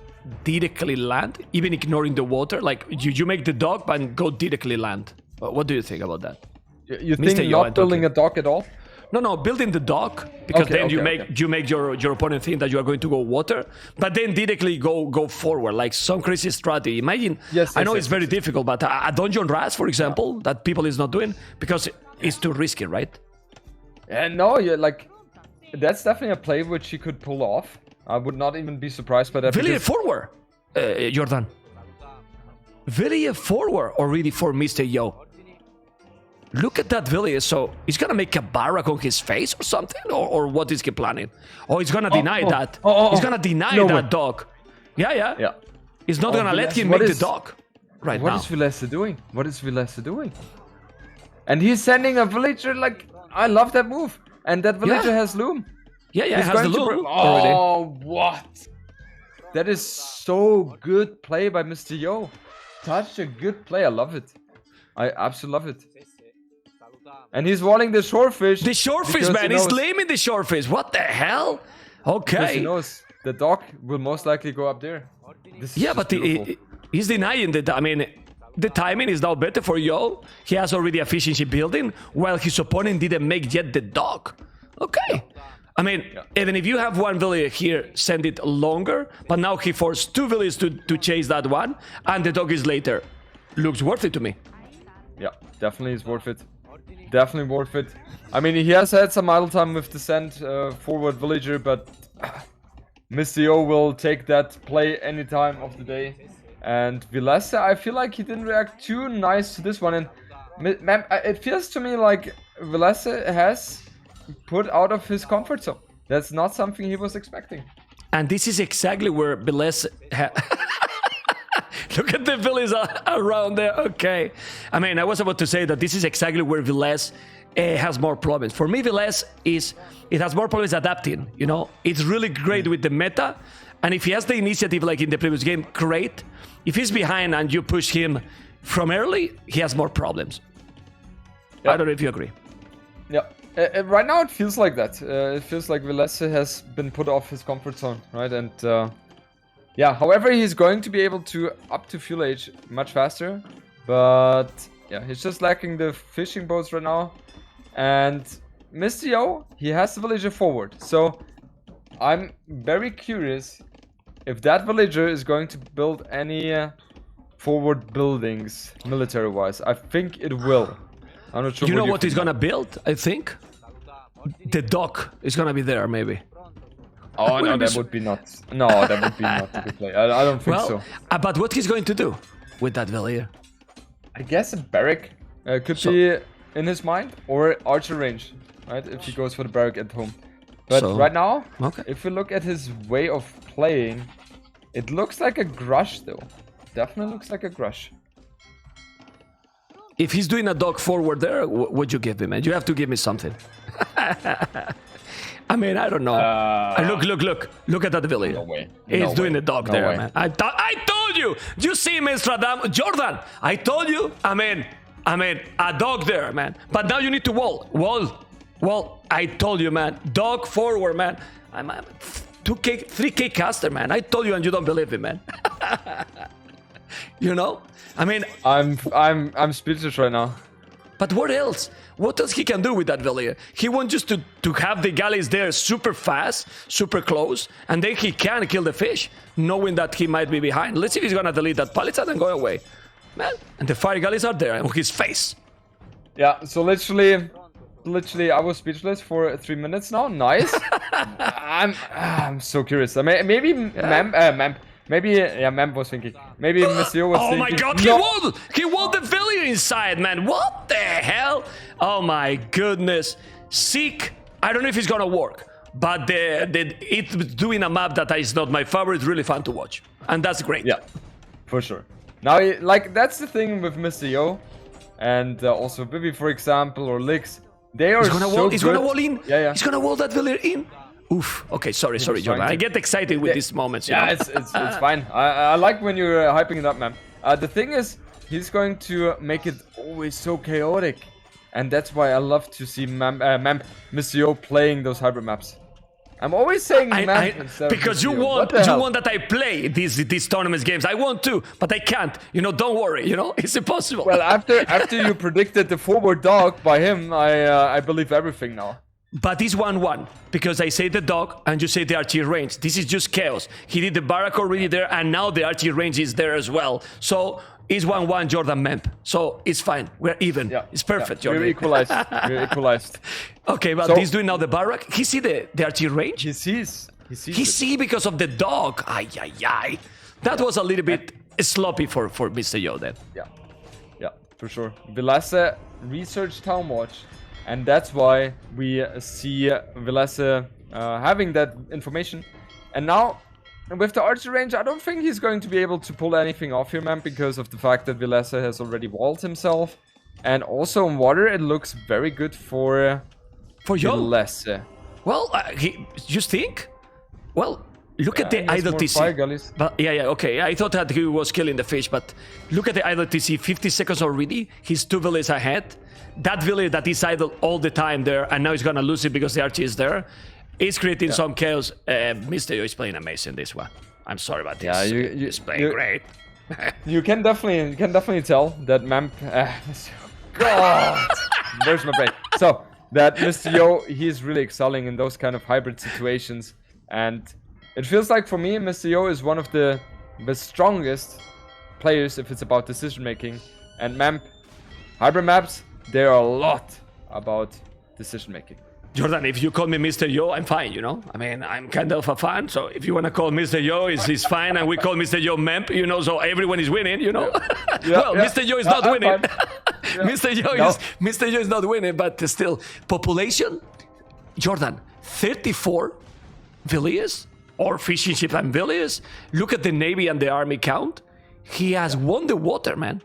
directly land, even ignoring the water? Like you make the dock but go directly land. What do you think about that? You think not building a dock at all? No, building the dock, because you make your opponent think that you are going to go water, but then directly go forward, like some crazy strategy. Imagine, I know it's very difficult, but a dungeon rush, for example, that people is not doing because it's too risky, right? No, like that's definitely a play which he could pull off. I would not even be surprised by that. Villese forward, Jordan. Villese forward already for MR.Yo. Look at that Villese. So he's gonna make a barrack on his face or something, or what is he planning? Oh, he's gonna deny that. He's gonna deny that dog. Yeah. He's not gonna let him make the dog right now. What is Villese doing? What is Villese doing? And he's sending a villager. Like, I love that move. And that villager has loom. Yeah, he has the loom already. Oh, what? That is so good play by MR.Yo. Such a good play. I love it. I absolutely love it. And he's walling the shorefish. The shorefish, man. He's laming the shorefish. What the hell? Because he Okay. knows the dog will most likely go up there. This is Yeah, just but beautiful. he's denying that. I mean, the timing is now better for Yo. He has already efficiency building, while his opponent didn't make yet the dog. Okay. I mean, even if you have one villager here, send it longer, but now he forced two villagers to chase that one, and the dog is later. Looks worth it to me. Yeah, definitely is worth it. Definitely worth it. I mean, he has had some idle time with the send forward villager, but MR.Yo will take that play any time of the day. And Villese, I feel like he didn't react too nice to this one. And it feels to me like Villese has put out of his comfort zone. That's not something he was expecting. And this is exactly where Villese... Look at the villas around there. Okay. I mean, I was about to say that this is exactly where Villese has more problems. For me, Villese it has more problems adapting, you know? It's really great with the meta, and if he has the initiative like in the previous game, great. If he's behind and you push him from early, he has more problems. Yeah. I don't know if you agree. Yeah. Right now it feels like that. It feels like Villese has been put off his comfort zone, right? And yeah, however, he's going to be able to up to fuel age much faster. But yeah, he's just lacking the fishing boats right now. And MR.Yo, he has the villager forward. So I'm very curious if that villager is going to build any forward buildings military-wise. I think it will. I'm not sure. You know what he's gonna build, I think? The dock is gonna be there, maybe. Oh no, that would be not. No, that would be not a good play. I don't think so. But what he's going to do with that villager? I guess a barrack could be in his mind, or archer range, right? If he goes for the barrack at home. But right now, if we look at his way of playing, it looks like a Grush though. Definitely looks like a Grush. If he's doing a dog forward there, would you give him? And you have to give me something. I mean, I don't know. Look at that villager. No way. He's doing a dog there, way. man. I told you. Do you see, Mr. Jordan? I told you. I mean, a dog there, man. But now you need to wall. I told you, man. Dog forward, man. I'm 2K, 3K caster, man. I told you, and you don't believe it, man. You know? I mean, I'm speechless right now. but what else? What else he can do with that villager? He wants just to have the galleys there super fast, super close, and then he can kill the fish, knowing that he might be behind. Let's see if he's gonna delete that palisade and go away. Man, and the fire galleys are there on his face. Yeah, so literally I was speechless for 3 minutes now. Nice. I'm so curious. I mean, maybe Mem was thinking. Maybe MR.Yo was thinking. Oh my god, he walled the villager inside, man. What the hell? Oh my goodness. Seek, I don't know if it's gonna work, but it's doing a map that is not my favorite, really fun to watch. And that's great. Yeah, for sure. Now, like, that's the thing with MR.Yo, and also Bibi, for example, or Lix. They are He's gonna wall in. Yeah. He's gonna wall that villager in. Oof. Okay, sorry, Jordan. I get excited with these moments. You know? It's fine. I like when you're hyping it up, man. The thing is, he's going to make it always so chaotic, and that's why I love to see MR.Yo playing those hybrid maps. I'm always saying because you want that I play these tournament games. I want to, but I can't. You know, don't worry. You know, it's impossible. Well, after you predicted the forward dog by him, I believe everything now. But it's 1-1 because I say the dog and you say the archery range. This is just chaos. He did the barrack already there, and now the archery range is there as well. So it's 1-1 Jordan Memp. So it's fine. We're even. Yeah, it's perfect, Jordan. We're equalized. We're equalized. Okay, but he's doing now the barrack. He see the archery range? He sees. He see because of the dog. Ay. That was a little bit sloppy for MR.Yo then. Yeah, for sure. Villese researched Town Watch. And that's why we see Villese having that information. And now, with the archer range, I don't think he's going to be able to pull anything off here, man, because of the fact that Villese has already walled himself. And also in water, it looks very good for Yo. Villese. Well, you think? Well, Look at the idle TC. But yeah, okay. I thought that he was killing the fish, but look at the idle TC. 50 seconds already. He's 2 villages ahead. That village that is idle all the time there, and now he's gonna lose it because the archer is there. It's creating some chaos. MR.Yo is playing amazing this one. I'm sorry about this. Yeah, he's playing great. you can definitely tell that God, there's my brain. So that MR.Yo, he's really excelling in those kind of hybrid situations, and it feels like for me, MR.Yo is one of the strongest players if it's about decision making. And hybrid maps, they are a lot about decision making. Jordan, if you call me MR.Yo, I'm fine, you know? I mean, I'm kind of a fan, so if you want to call MR.Yo, it's fine, and we call MR.Yo Memp, you know, so everyone is winning, you know? Well, MR.Yo is not winning. MR.Yo is not winning, but still, population, Jordan, 34 villages, or fishing ships and villages. Look at the Navy and the Army count. He has won the water, man.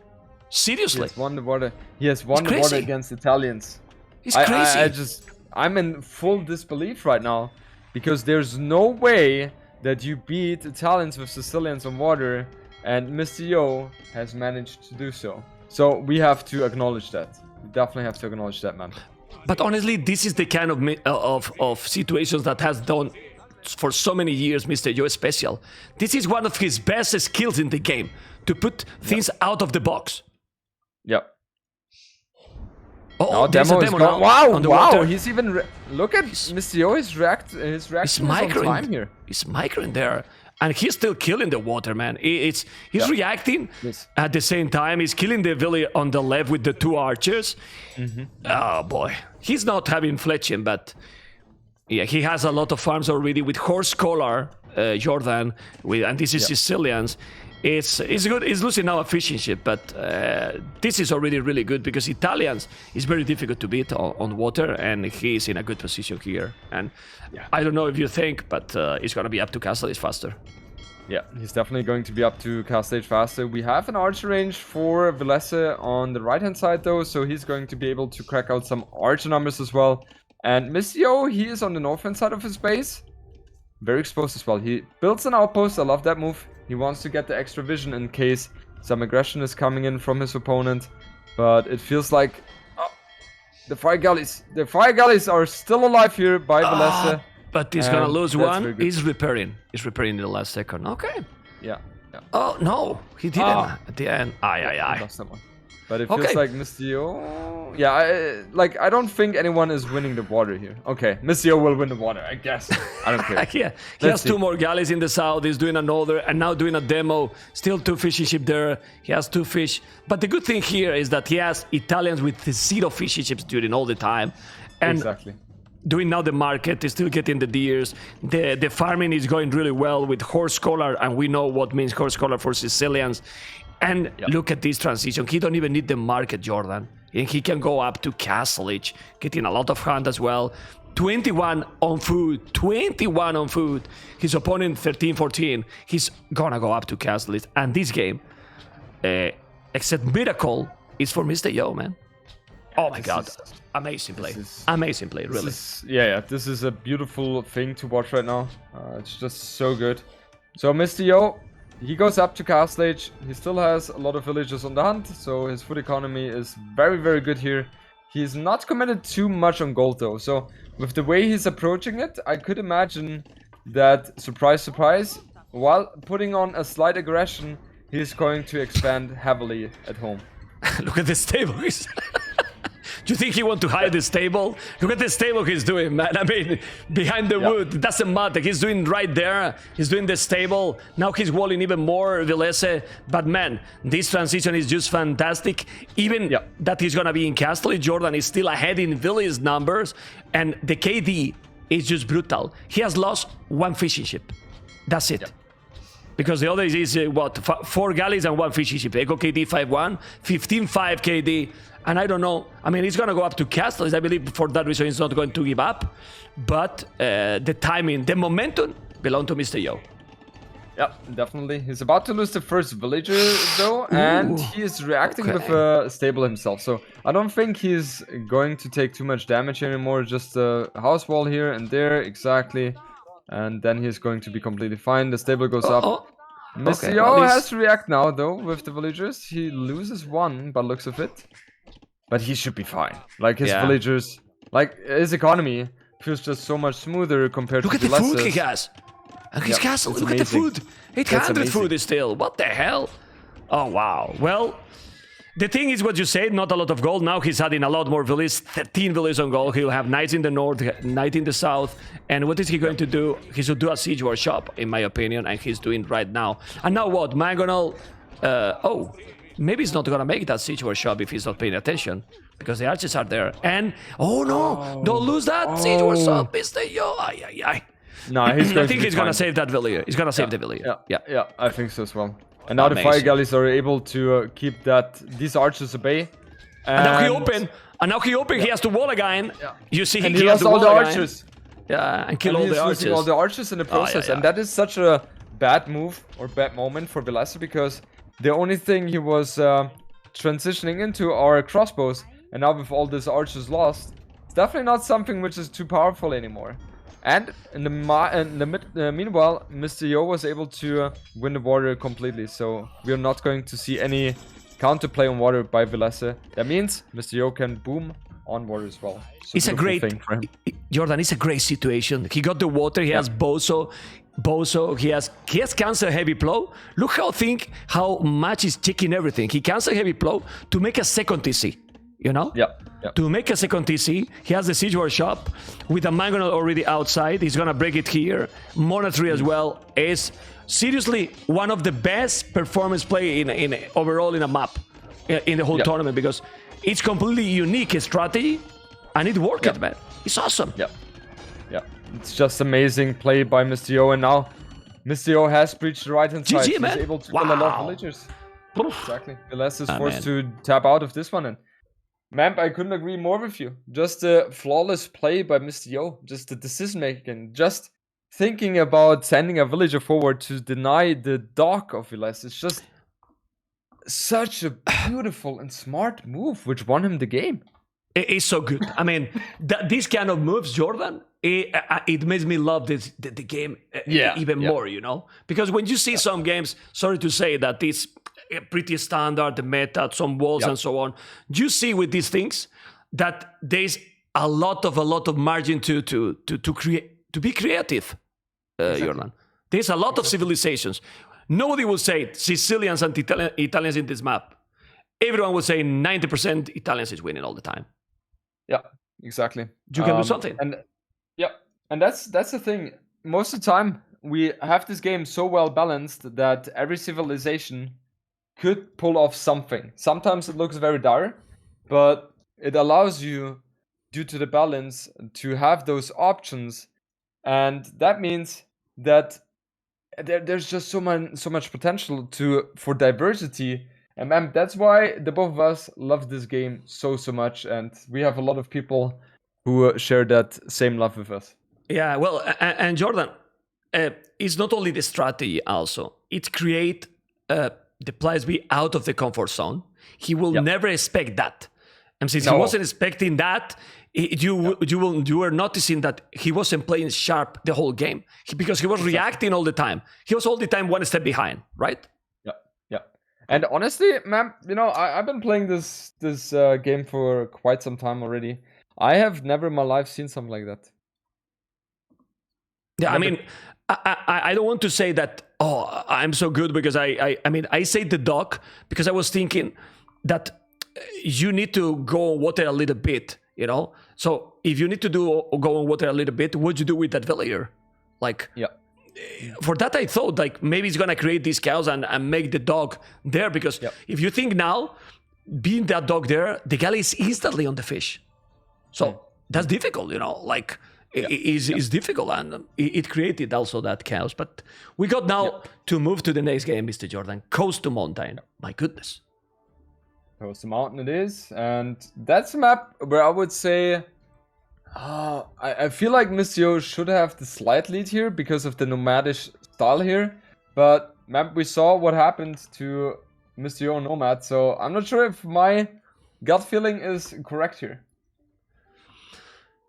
Seriously. He has won the water. He has won the water against Italians. It's crazy. I'm in full disbelief right now, because there's no way that you beat Italians with Sicilians on water, and MR.Yo has managed to do so. So we have to acknowledge that. We definitely have to acknowledge that, man. But honestly, this is the kind of situations that has done for so many years MR.Yo is special. This is one of his best skills in the game, to put things out of the box. Yep. Oh, there's a demo now. Wow, wow! He's even look at MR.Yo. His reaction is on time here. He's microing there, and he's still killing the water, man. He's reacting at the same time. He's killing the village on the left with the 2 archers. Oh boy, he's not having fletching, but yeah, he has a lot of farms already with horse collar, Jordan, and this is Sicilians. It's good. He's losing now a fishing ship, but this is already really good, because Italians is very difficult to beat on water, and he's in a good position here. And I don't know if you think, but he's gonna be up to castle is faster. Yeah, he's definitely going to be up to castle stage faster. We have an archer range for Villese on the right hand side though, so he's going to be able to crack out some archer numbers as well. And MR.Yo, he is on the northern side of his base, very exposed as well. He builds an outpost. I love that move. He wants to get the extra vision in case some aggression is coming in from his opponent. But it feels like the fire galleys are still alive here by Villese. But he's gonna lose one. He's repairing in the last second. Okay. Yeah. Oh no, he didn't at the end. He lost that one. But it feels like MR.Yo. Yeah, I don't think anyone is winning the water here. Okay, MR.Yo will win the water, I guess. I don't care. He has 2 more galleys in the south. He's doing another, and now doing a demo. Still 2 fishing ships there. He has 2 fish. But the good thing here is that he has Italians with 0 fishing ships during all the time, and doing now the market. He's still getting the deers. The farming is going really well with horse collar, and we know what means horse collar for Sicilians. And look at this transition. He don't even need the market, Jordan. And he can go up to Castlage, getting a lot of hunt as well. 21 on food. 21 on food. His opponent 13, 14. He's gonna go up to Castlage. And this game, except Miracle, is for MR.Yo, man. Oh my God. Amazing play. Amazing play, really. This is a beautiful thing to watch right now. It's just so good. So MR.Yo, he goes up to Castlage. He still has a lot of villagers on the hunt, so his food economy is very, very good here. He's not committed too much on gold though, so with the way he's approaching it, I could imagine that, surprise, surprise, while putting on a slight aggression, he's going to expand heavily at home. Look at the stable. Do you think he want to hide the stable? Look at the stable he's doing, man. I mean, behind the wood, it doesn't matter. He's doing right there. He's doing the stable. Now he's walling even more Villese. But man, this transition is just fantastic. Even that he's gonna be in Castle, Jordan is still ahead in village numbers. And the KD is just brutal. He has lost 1 fishing ship. That's it. Because the other is, 4 galleys and 1 fishing ship. Echo KD 5-1, 15-5 KD. And I don't know. I mean, he's going to go up to Castles. I believe for that reason he's not going to give up. But the timing, the momentum belong to MR.Yo. Yeah, definitely. He's about to lose the first villager, though. And he is reacting with a stable himself. So I don't think he's going to take too much damage anymore. Just a house wall here and there. Exactly. and then he's going to be completely fine. The stable goes up. Okay, MR.Yo well, has to react now, though, with the villagers. He loses one, by looks of it. But he should be fine. Like, his villagers... Like, his economy feels just so much smoother compared Look to at the food he Vilese's. has. And his castle, it's look at the amazing. food. 800 amazing. food is still. What the hell? Oh, wow. Well, the thing is what you said, not a lot of gold. Now he's adding a lot more villages, 13 villages on gold. He'll have knights in the north, knight in the south. And what is he going to do? He should do a siege workshop, in my opinion, and he's doing right now. And now what? Mangonel... maybe he's not going to make that siege workshop if he's not paying attention. Because the archers are there. And... Oh, no! Don't lose that siege workshop, MR.Yo! Ay. No, he's going I think he's going to save that villager. He's going to save the villager. Yeah, I think so as well. And now the fire galleys are able to keep these archers at bay. And now he open. He has to wall again. You see, he lost all the archers. Yeah, and kill all the archers. All the archers in the process, and that is such a bad move or bad moment for Villese, because the only thing he was transitioning into are crossbows, and now with all these archers lost, it's definitely not something which is too powerful anymore. And in the meanwhile, MR.Yo was able to win the water completely, so we are not going to see any counterplay on water by Villese. That means MR.Yo can boom on water as well. It's a great thing for him. Jordan, it's a great situation. He got the water. He has Bozo. He has cancel heavy plow. Look how much he's checking everything. He cancel heavy plow to make a second TC. You know? To make a second TC, he has the siege workshop with a Mangonel already outside. He's gonna break it here. Monetary as well is seriously one of the best performance play in overall in a map in the whole tournament, because it's completely unique strategy and it worked, man. It's awesome. It's just amazing play by MR.Yo, and now MR.Yo has breached the right hand side. He's man. able to kill a lot of villagers. Exactly. Villese is forced to tap out of this one, and Mamp, I couldn't agree more with you. Just a flawless play by MR.Yo. Just the decision making. Just thinking about sending a villager forward to deny the dock of Villese. It's just such a beautiful and smart move, which won him the game. It is so good. I mean, these kind of moves, Jordan, it makes me love the game even more, you know? Because when you see some games, sorry to say that it's pretty standard, the meta, some walls and so on, you see with these things that there's a lot of margin to be creative, Jordan. There's a lot of civilizations. Nobody will say Sicilians and Italians in this map. Everyone will say 90% Italians is winning all the time. Yeah, exactly. You can do something. And that's the thing. Most of the time, we have this game so well balanced that every civilization could pull off something. Sometimes it looks very dire, but it allows you, due to the balance, to have those options, and that means that there's just so much potential for diversity. And man, that's why the both of us love this game so much, and we have a lot of people who share that same love with us. Yeah, well, and Jordan, it's not only the strategy also. It create the players be out of the comfort zone. He will never expect that. And since he wasn't expecting that, you were noticing that he wasn't playing sharp the whole game, because he was reacting all the time. He was all the time one step behind, right? And honestly, man, you know, I've been playing this game for quite some time already. I have never in my life seen something like that. Yeah, I mean, I don't want to say that, oh, I'm so good, because I mean, I say the dock because I was thinking that you need to go on water a little bit, you know? So if you need to go on water a little bit, what'd you do with that villager? Like, for that, I thought like maybe it's gonna create these cows and make the dog there, because if you think now, being that dog there, the galley is instantly on the fish. So that's difficult, you know, like it's difficult, and it created also that chaos. But we got now to move to the next game, Mr. Jordan. Coast to Mountain. My goodness. Coast to Mountain it is, and that's a map where I would say I feel like MR.Yo should have the slight lead here because of the nomadish style here, but map, we saw what happened to MR.Yo Nomad, so I'm not sure if my gut feeling is correct here.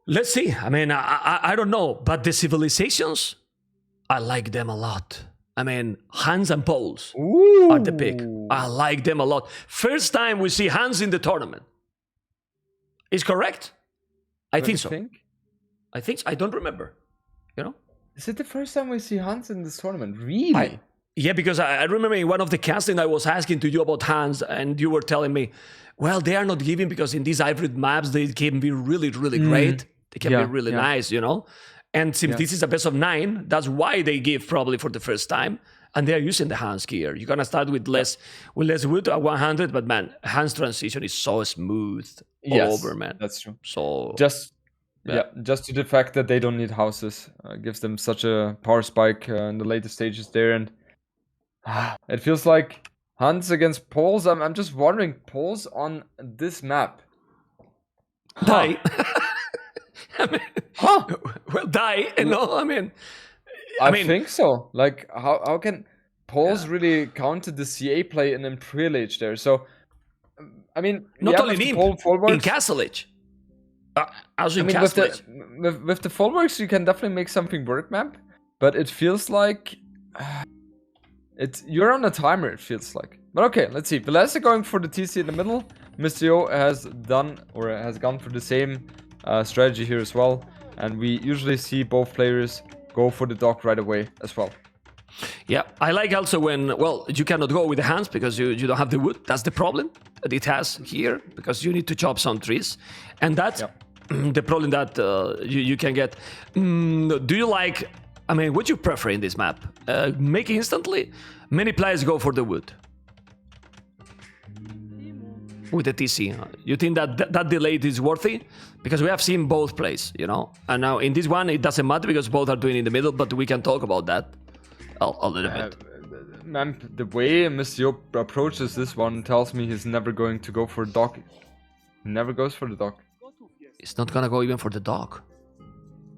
Let's see. I mean, I don't know, but the civilizations I like them a lot. I mean, Hans and Poles Ooh. are the pick. I like them a lot. First time we see Hans in the tournament. Is correct? I think so. I think so. I don't remember. You know? Is it the first time we see Hans in this tournament? Really? Yeah, because I remember in one of the casting I was asking to you about Hans, and you were telling me, well, they are not giving because in these hybrid maps they can be really, really great. They can be really nice, you know? And since this is a best of 9, that's why they give probably for the first time. And they're using the Hans gear. You're gonna start with less wood at 100, but man, Hans transition is so smooth all over, man. That's true. So just to the fact that they don't need houses gives them such a power spike in the later stages there, and it feels like Hans against Poles. I'm just wondering, Poles on this map. Die. I mean, well, die. No, I mean, I think so. Like, how can Poles really counter the CA play in Imperial Age there? So, I mean, not only in Castle Age. Also in Castle Age. With the Folwarks, you can definitely make something work, map. But it feels like you're on a timer. It feels like. But okay, let's see. Villese going for the TC in the middle. MR.Yo has gone for the same strategy here as well, and we usually see both players go for the dock right away as well. Yeah, I like also when, well, you cannot go with the hands because you don't have the wood. That's the problem that it has here, because you need to chop some trees, and that's the problem that you can get. Do you like, I mean, what do you prefer in this map? Make instantly? Many players go for the wood with the TC. You think that delay is worthy? Because we have seen both plays, you know? And now in this one, it doesn't matter because both are doing in the middle, but we can talk about that a little bit. Man, the way MR.Yo approaches this one tells me he's never going to go for a dock. He never goes for the dock. He's not gonna go even for the dock.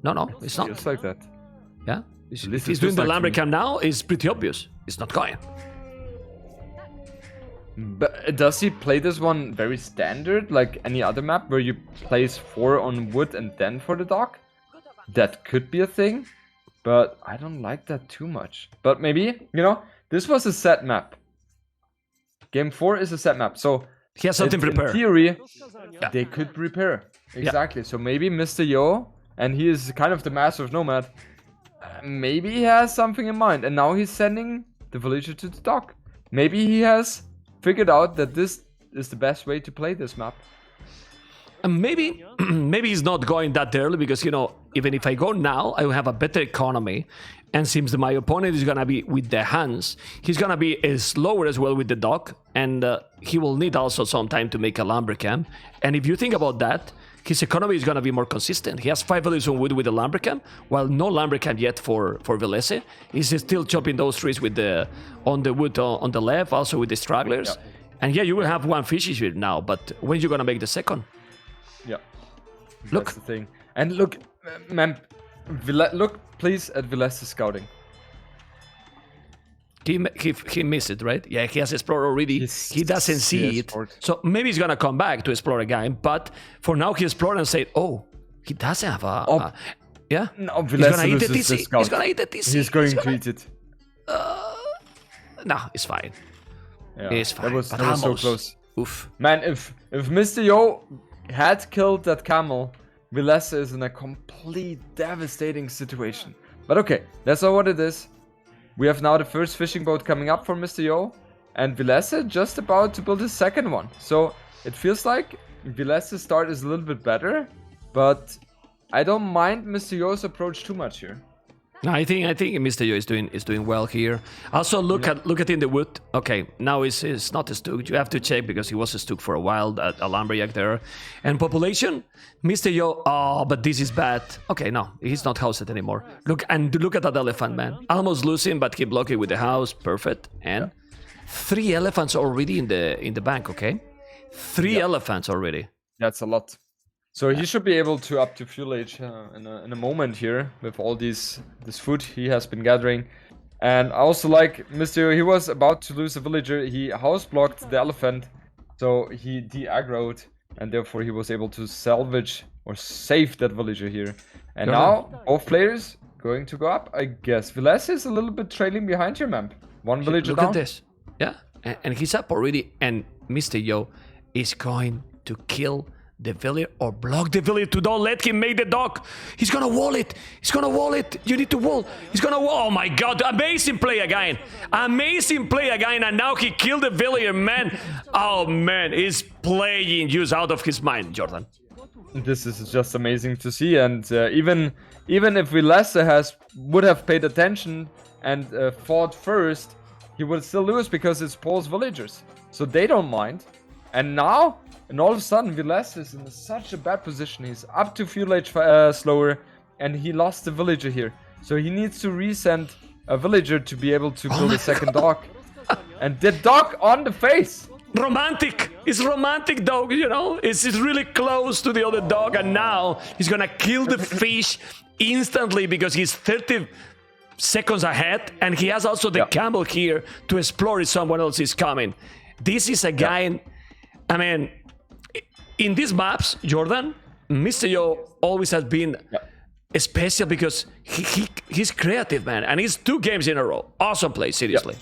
No, it's not. Just like that. Yeah? If he's doing the Lambricam now, it's pretty obvious. It's not going. But does he play this one very standard, like any other map, where you place 4 on wood and then for the dock? That could be a thing, but I don't like that too much. But maybe, you know, this was a set map. Game 4 is a set map, so he has something prepared. In theory, they could prepare. Exactly, so maybe MR.Yo, and he is kind of the master of Nomad, maybe he has something in mind, and now he's sending the villager to the dock. Maybe he has figured out that this is the best way to play this map. And maybe he's not going that early because, you know, even if I go now, I will have a better economy. And since my opponent is going to be with the hands, he's going to be slower as well with the dock. And he will need also some time to make a Lambricam. And if you think about that, his economy is going to be more consistent. He has 5 values on wood with the Lambricam, while no Lambricam yet for Villese. He's still chopping those trees with on the wood on the left, also with the stragglers. Yep. And yeah, you will have 1 fish here now, but when are you going to make the second? Yeah. Look. That's the thing. And look, man, look please at Villese scouting. He missed it, right? Yeah, he has Explorer already. He doesn't see it. So maybe he's going to come back to explore again. But for now, he explored and said, oh, he doesn't have a... yeah? No, he's going to eat the TC. He's going to eat the TC. He's going to eat it. No, it's fine. Yeah, it's fine. That was so close. Oof. Man, if MR.Yo had killed that camel, Villese is in a complete devastating situation. But okay, that's not what it is. We have now the first fishing boat coming up for MR.Yo, and Villese just about to build his second one. So it feels like Villese's start is a little bit better, but I don't mind MR.Yo's approach too much here. No, I think MR.Yo is doing well here. Also, look at in the wood. Okay, now it's not a Stook. You have to check because he was a Stook for a while. A Lumberjack there, and population. MR.Yo. Oh, but this is bad. Okay, no, he's not housed anymore. Look at that elephant, man. Almost losing, but keep blocking with the house. Perfect. And 3 elephants already in the bank. Okay, 3 elephants already. That's a lot. So he should be able to up to fuel age in a moment here with all this food he has been gathering. And I also like MR.Yo, he was about to lose a villager. He house blocked the elephant, so he de-aggroed, and therefore he was able to salvage or save that villager here. And now both players going to go up, I guess. Villese is a little bit trailing behind here, man. One villager Look down. at this. Yeah, and he's up already, and MR.Yo is going to kill the villager or block the villager to don't let him make the dock. He's gonna wall it. He's gonna wall it. You need to wall. He's gonna wall. Oh my god, amazing play again. Amazing play again, and now he killed the villager, man. Oh man, he's playing just out of his mind, Jordan. This is just amazing to see, and even if Villese would have paid attention and fought first, he would still lose because it's Paul's villagers, so they don't mind. And now, all of a sudden, Villese is in such a bad position. He's up to fuel age slower, and he lost the villager here, so he needs to resend a villager to be able to build a second dock. And the dock on the face. Romantic. It's romantic dog, you know. It's really close to the other dog, and now he's gonna kill the fish instantly because he's 30 seconds ahead, and he has also the camel here to explore if someone else is coming. This is a guy. I mean, in these maps, Jordan, MR.Yo always has been special because he's creative, man, and he's 2 games in a row. Awesome play, seriously.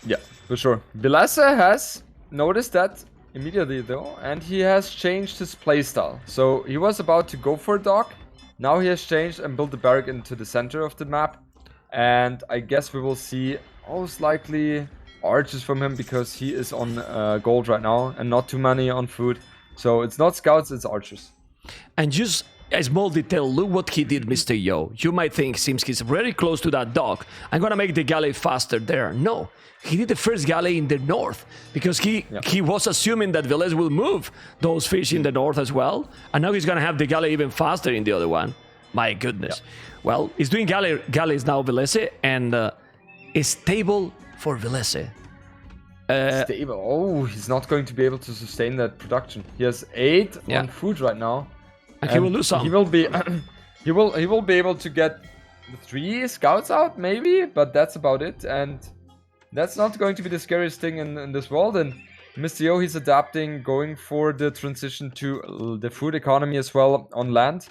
Yeah, for sure. Villese has noticed that immediately though, and he has changed his playstyle. So he was about to go for a dock. Now he has changed and built the barrack into the center of the map. And I guess we will see most likely archers from him because he is on gold right now and not too many on food. So it's not scouts, it's archers. And just a small detail, look what he did, MR.Yo. You might think, since he's very close to that dock, I'm gonna make the galley faster there. No, he did the first galley in the north because he was assuming that Villese will move those fish in the north as well. And now he's gonna have the galley even faster in the other one. My goodness. Well, he's doing galleys now, Villese, and is stable for Villese. Stable. Oh, he's not going to be able to sustain that production. He has 8 on food right now. And he will lose some. He will be he will be able to get 3 scouts out maybe, but that's about it. And that's not going to be the scariest thing in this world. And MR.Yo, he's adapting, going for the transition to the food economy as well on land.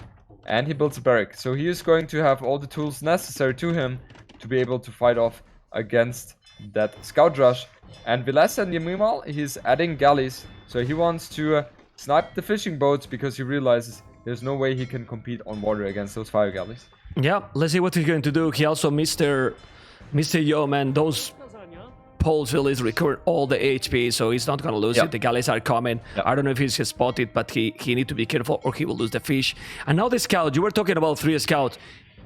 And he builds a barrack. So he is going to have all the tools necessary to him to be able to fight off against that scout rush. And Villese, in the meanwhile, he's adding galleys. So he wants to snipe the fishing boats because he realizes there's no way he can compete on water against those fire galleys. Yeah, let's see what he's going to do. He also, MR.Yo, man, those poles will recover all the HP, so he's not gonna lose it. The galleys are coming. I don't know if he's spotted, but he need to be careful or he will lose the fish. And now the scout, you were talking about 3 scouts.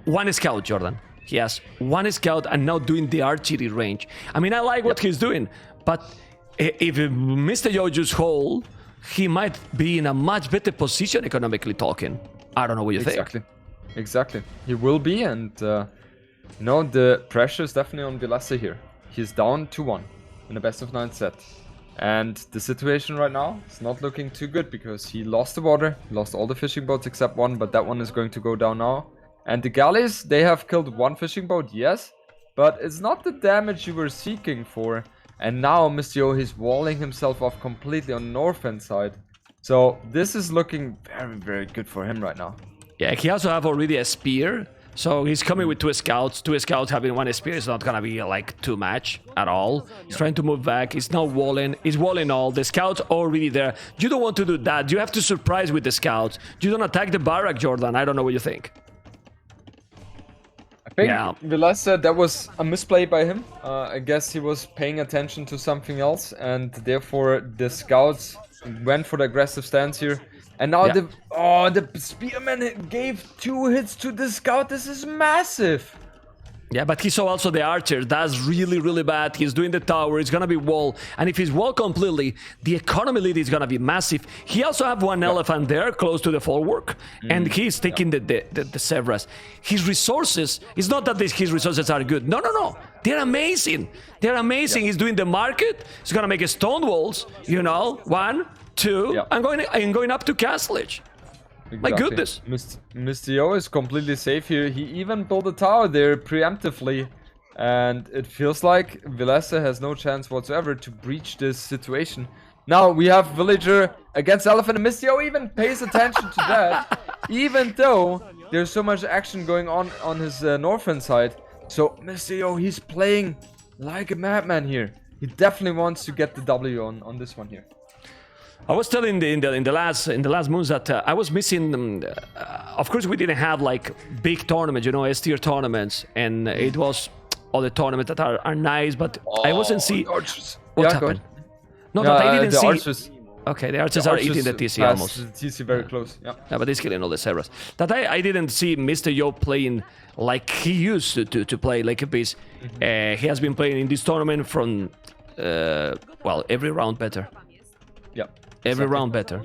1 scout, Jordan. He has 1 scout and now doing the archery range. I mean, I like what he's doing, but if MR.Yo just hold, he might be in a much better position economically talking. I don't know what you think. Exactly. He will be, and no, the pressure is definitely on Villese here. He's down 2-1 in a best of 9 set. And the situation right now is not looking too good because he lost the water, lost all the fishing boats except 1, but that one is going to go down now. And the galleys, they have killed 1 fishing boat, yes, but it's not the damage you were seeking for. And now MR.Yo, he's walling himself off completely on the north-end side. So this is looking very, very good for him right now. Yeah, he also have already a spear. So he's coming with 2 scouts. 2 scouts having 1 spear is not gonna be like too much at all. He's trying to move back. He's now walling. He's walling all. The scouts already there. You don't want to do that. You have to surprise with the scouts. You don't attack the barrack, Jordan. I don't know what you think. I think Villese, that was a misplay by him. I guess he was paying attention to something else, and therefore the scouts went for the aggressive stance here. And now the spearman gave 2 hits to the scout. This is massive. Yeah, but he saw also the archer. That's really, really bad. He's doing the tower. It's gonna be wall. And if he's wall completely, the economy lead is gonna be massive. He also have 1 elephant there, close to the folwark. And he's taking the Severas. His resources, it's not that his resources are good. No, no, no. They're amazing. They're amazing. He's doing the market. He's gonna make a stone walls, you know, 1, 2. I'm going up to Castlage. Exactly. My goodness. MR.Yo is completely safe here. He even built a tower there preemptively. And it feels like Villese has no chance whatsoever to breach this situation. Now we have villager against elephant, and MR.Yo even pays attention to that. even though there's so much action going on his northern side. So MR.Yo, he's playing like a madman here. He definitely wants to get the W on this one here. I was telling in the last moons that I was missing. Of course, we didn't have like big tournaments, you know, S tier tournaments, and it was all the tournaments that are nice, but I wasn't see what happened. No, but I didn't see. Archers. Okay, the archers are eating the TC almost. The TC very close. Yeah. Yeah, but he's killing all the Serras. That I didn't see MR.Yo playing like he used to play like a beast. He has been playing in this tournament from well, every round better. Yeah. Every round better,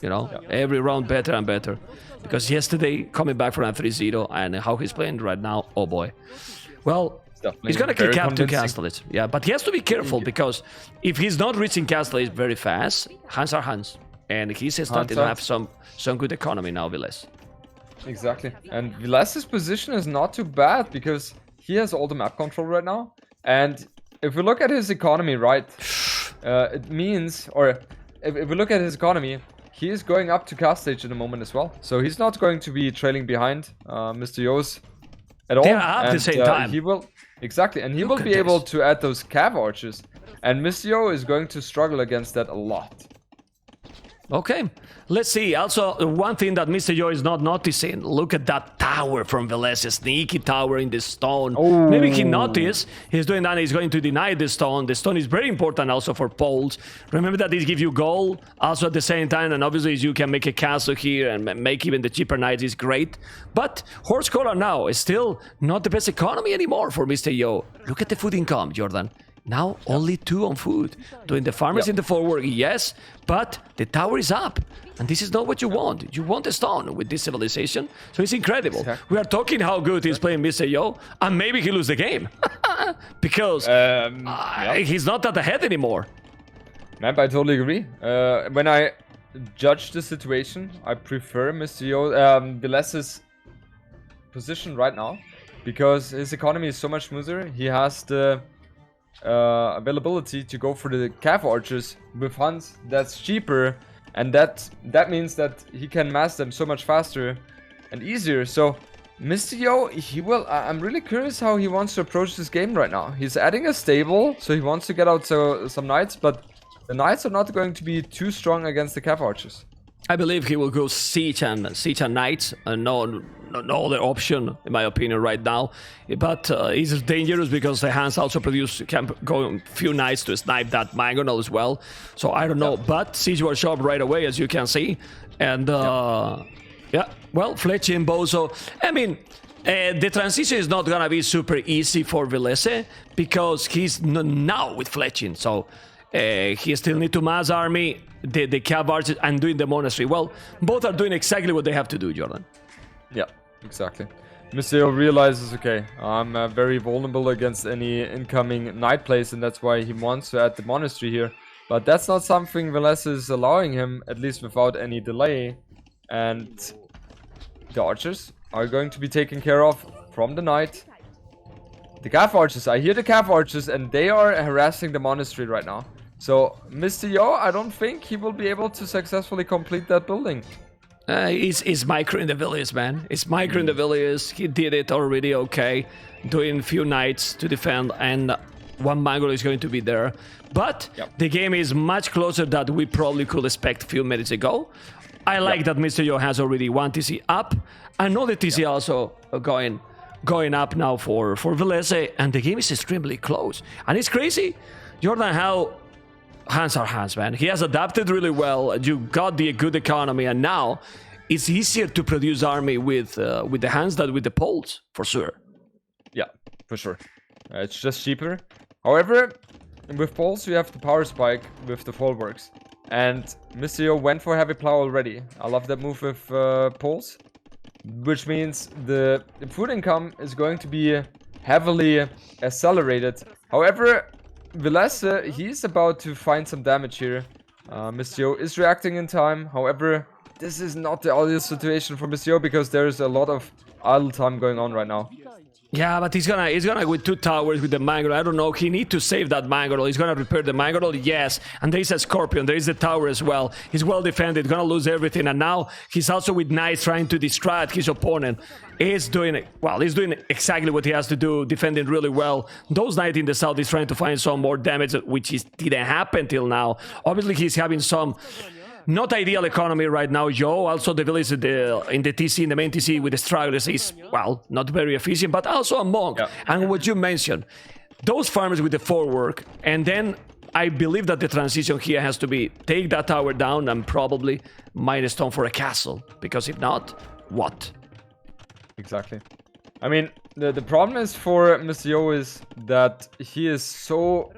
you know, every round better and better. Because yesterday, coming back from a 3-0 and how he's playing right now, oh boy. Well, he's gonna kick up to Castellet. Yeah, but he has to be careful because if he's not reaching Castellet very fast, hands are hands. And he's starting to have some good economy now, Villese. Exactly. And Vilese's position is not too bad because he has all the map control right now. And if we look at his economy, right, it means, or if we look at his economy, he is going up to cast stage in a moment as well. So he's not going to be trailing behind MR.Yo's at all. They're up at the same time. He will, exactly, and he will be able to add those cav archers. And MR.Yo is going to struggle against that a lot. Okay, let's see. Also, one thing that MR.Yo is not noticing, look at that tower from Villese, sneaky tower in the stone. Oh. Maybe he noticed, he's doing that, he's going to deny the stone. The stone is very important also for poles. Remember that this gives you gold, also at the same time, and obviously you can make a castle here and make even the cheaper knights is great. But Horse Collar now is still not the best economy anymore for MR.Yo. Look at the food income, Jordan. Now only 2 on food. Doing the farmers in the forward, yes, but the tower is up. And this is not what you want. You want a stone with this civilization. So it's incredible. Exactly. We are talking how good he's playing MR.Yo, and maybe he lose the game. Because he's not at the head anymore. Map, I totally agree. When I judge the situation, I prefer MR.Yo, Vilese's position right now. Because his economy is so much smoother. He has the availability to go for the cav archers with hunts that's cheaper, and that means that he can mass them so much faster and easier. So MR.Yo, he will, I'm really curious how he wants to approach this game right now. He's adding a stable, so he wants to get out some knights, but the knights are not going to be too strong against the cav archers. I believe he will go siege and knights, and no other option in my opinion right now. But it's dangerous because the hands also can go a few knights to snipe that diagonal as well. So I don't know, but siege was sharp right away, as you can see, and yeah, well, fletching Bozo. I mean, the transition is not gonna be super easy for Villese because he's now with fletching, so he still need to mass army the cav archers and doing the monastery. Well, both are doing exactly what they have to do, Jordan. Yeah, exactly. MR.Yo realizes, okay, I'm very vulnerable against any incoming knight plays, and that's why he wants to add the monastery here. But that's not something Villese is allowing him, at least without any delay. And the archers are going to be taken care of from the knight. The cav archers, I hear the cav archers, and they are harassing the monastery right now. So MR.Yo, I don't think he will be able to successfully complete that building. He's micro in the Villese, man. It's micro in the Villese. He did it already okay. Doing few knights to defend, and one Mongol is going to be there. But the game is much closer than we probably could expect a few minutes ago. I like that MR.Yo has already one TC up. Another TC also going up now for Villese, and the game is extremely close. And it's crazy, Jordan, how hands are hands, man. He has adapted really well. You got the good economy, and now it's easier to produce army with the hands than with the poles, for sure. Yeah, for sure. It's just cheaper. However, with poles you have the power spike with the folwarks, and MR.Yo went for heavy plow already. I love that move with poles, which means the food income is going to be heavily accelerated. However, Villese, he's about to find some damage here. MR.Yo is reacting in time. However, this is not the ideal situation for MR.Yo because there is a lot of idle time going on right now. Yeah, but he's gonna with 2 towers with the Mangrel. I don't know. He need to save that Mangrel. He's gonna repair the Mangrel, yes. And there is a Scorpion. There is the tower as well. He's well defended. Gonna lose everything. And now he's also with Knights trying to distract his opponent. He's doing exactly what he has to do, defending really well. Those Knights in the south is trying to find some more damage, which didn't happen till now. Obviously, he's having some not ideal economy right now. Yo, also the Village in the TC, in the main TC with the stragglers is, well, not very efficient, but also a Monk. Yeah. And what you mentioned, those farmers with the forework, and then I believe that the transition here has to be take that tower down and probably mine a stone for a castle, because if not, what? Exactly. I mean, the problem is for MR.Yo is that he is so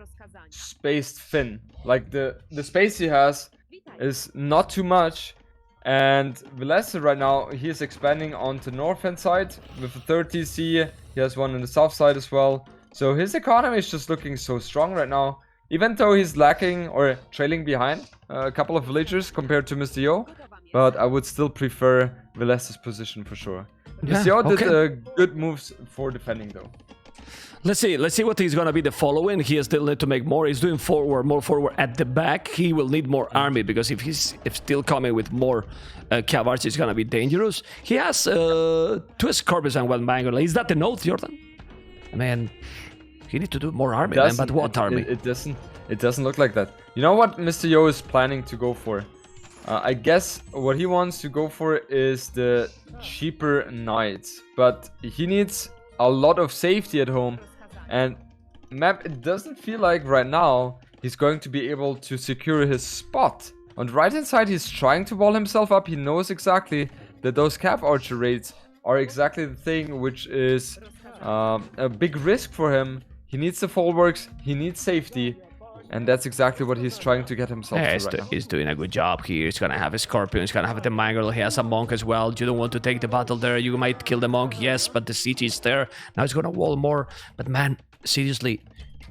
spaced thin. Like the space he has is not too much, and Villese right now, he is expanding onto north hand side with the 3rd TC. He has one in the south side as well, so his economy is just looking so strong right now, even though he's lacking or trailing behind a couple of villagers compared to MR.Yo, but I would still prefer Villese's position for sure. Yeah, MR.Yo did good moves for defending though. Let's see what he's gonna be the following. He still need to make more. He's doing more forward at the back. He will need more army, because if he's still coming with more cavalry, it's gonna be dangerous. He has 2 Scorpions and 1 Mangrel. Is that the note, Jordan? Man, he need to do more army, man, but what army? It doesn't look like that. You know what MR.Yo is planning to go for? I guess what he wants to go for is the cheaper Knights, but he needs a lot of safety at home, and map, it doesn't feel like right now he's going to be able to secure his spot. On the right hand side, he's trying to wall himself up. He knows exactly that those cap archer raids are exactly the thing which is a big risk for him. He needs the folwarks, he needs safety, and that's exactly what he's trying to get himself to right now. He's doing a good job here. He's gonna have a Scorpion, he's gonna have the Mangrel, he has a Monk as well. You don't want to take the battle there, you might kill the Monk, yes, but the siege is there. Now he's gonna wall more, but man, seriously,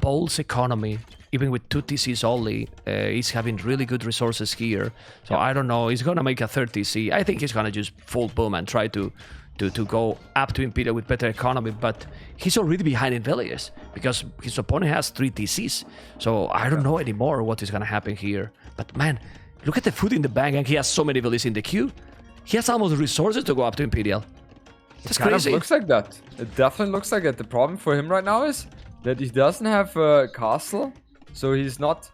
Paul's economy, even with 2 TCs only, he's having really good resources here. So I don't know, he's gonna make a 3rd TC. I think he's gonna just full boom and try to go up to Imperial with better economy, but he's already behind in Village because his opponent has 3 TCs. So I don't know anymore what is gonna happen here. But man, look at the food in the bag, and he has so many Villages in the queue. He has almost resources to go up to Imperial. That's crazy. It looks like that. It definitely looks like that. The problem for him right now is that he doesn't have a castle, so he's not...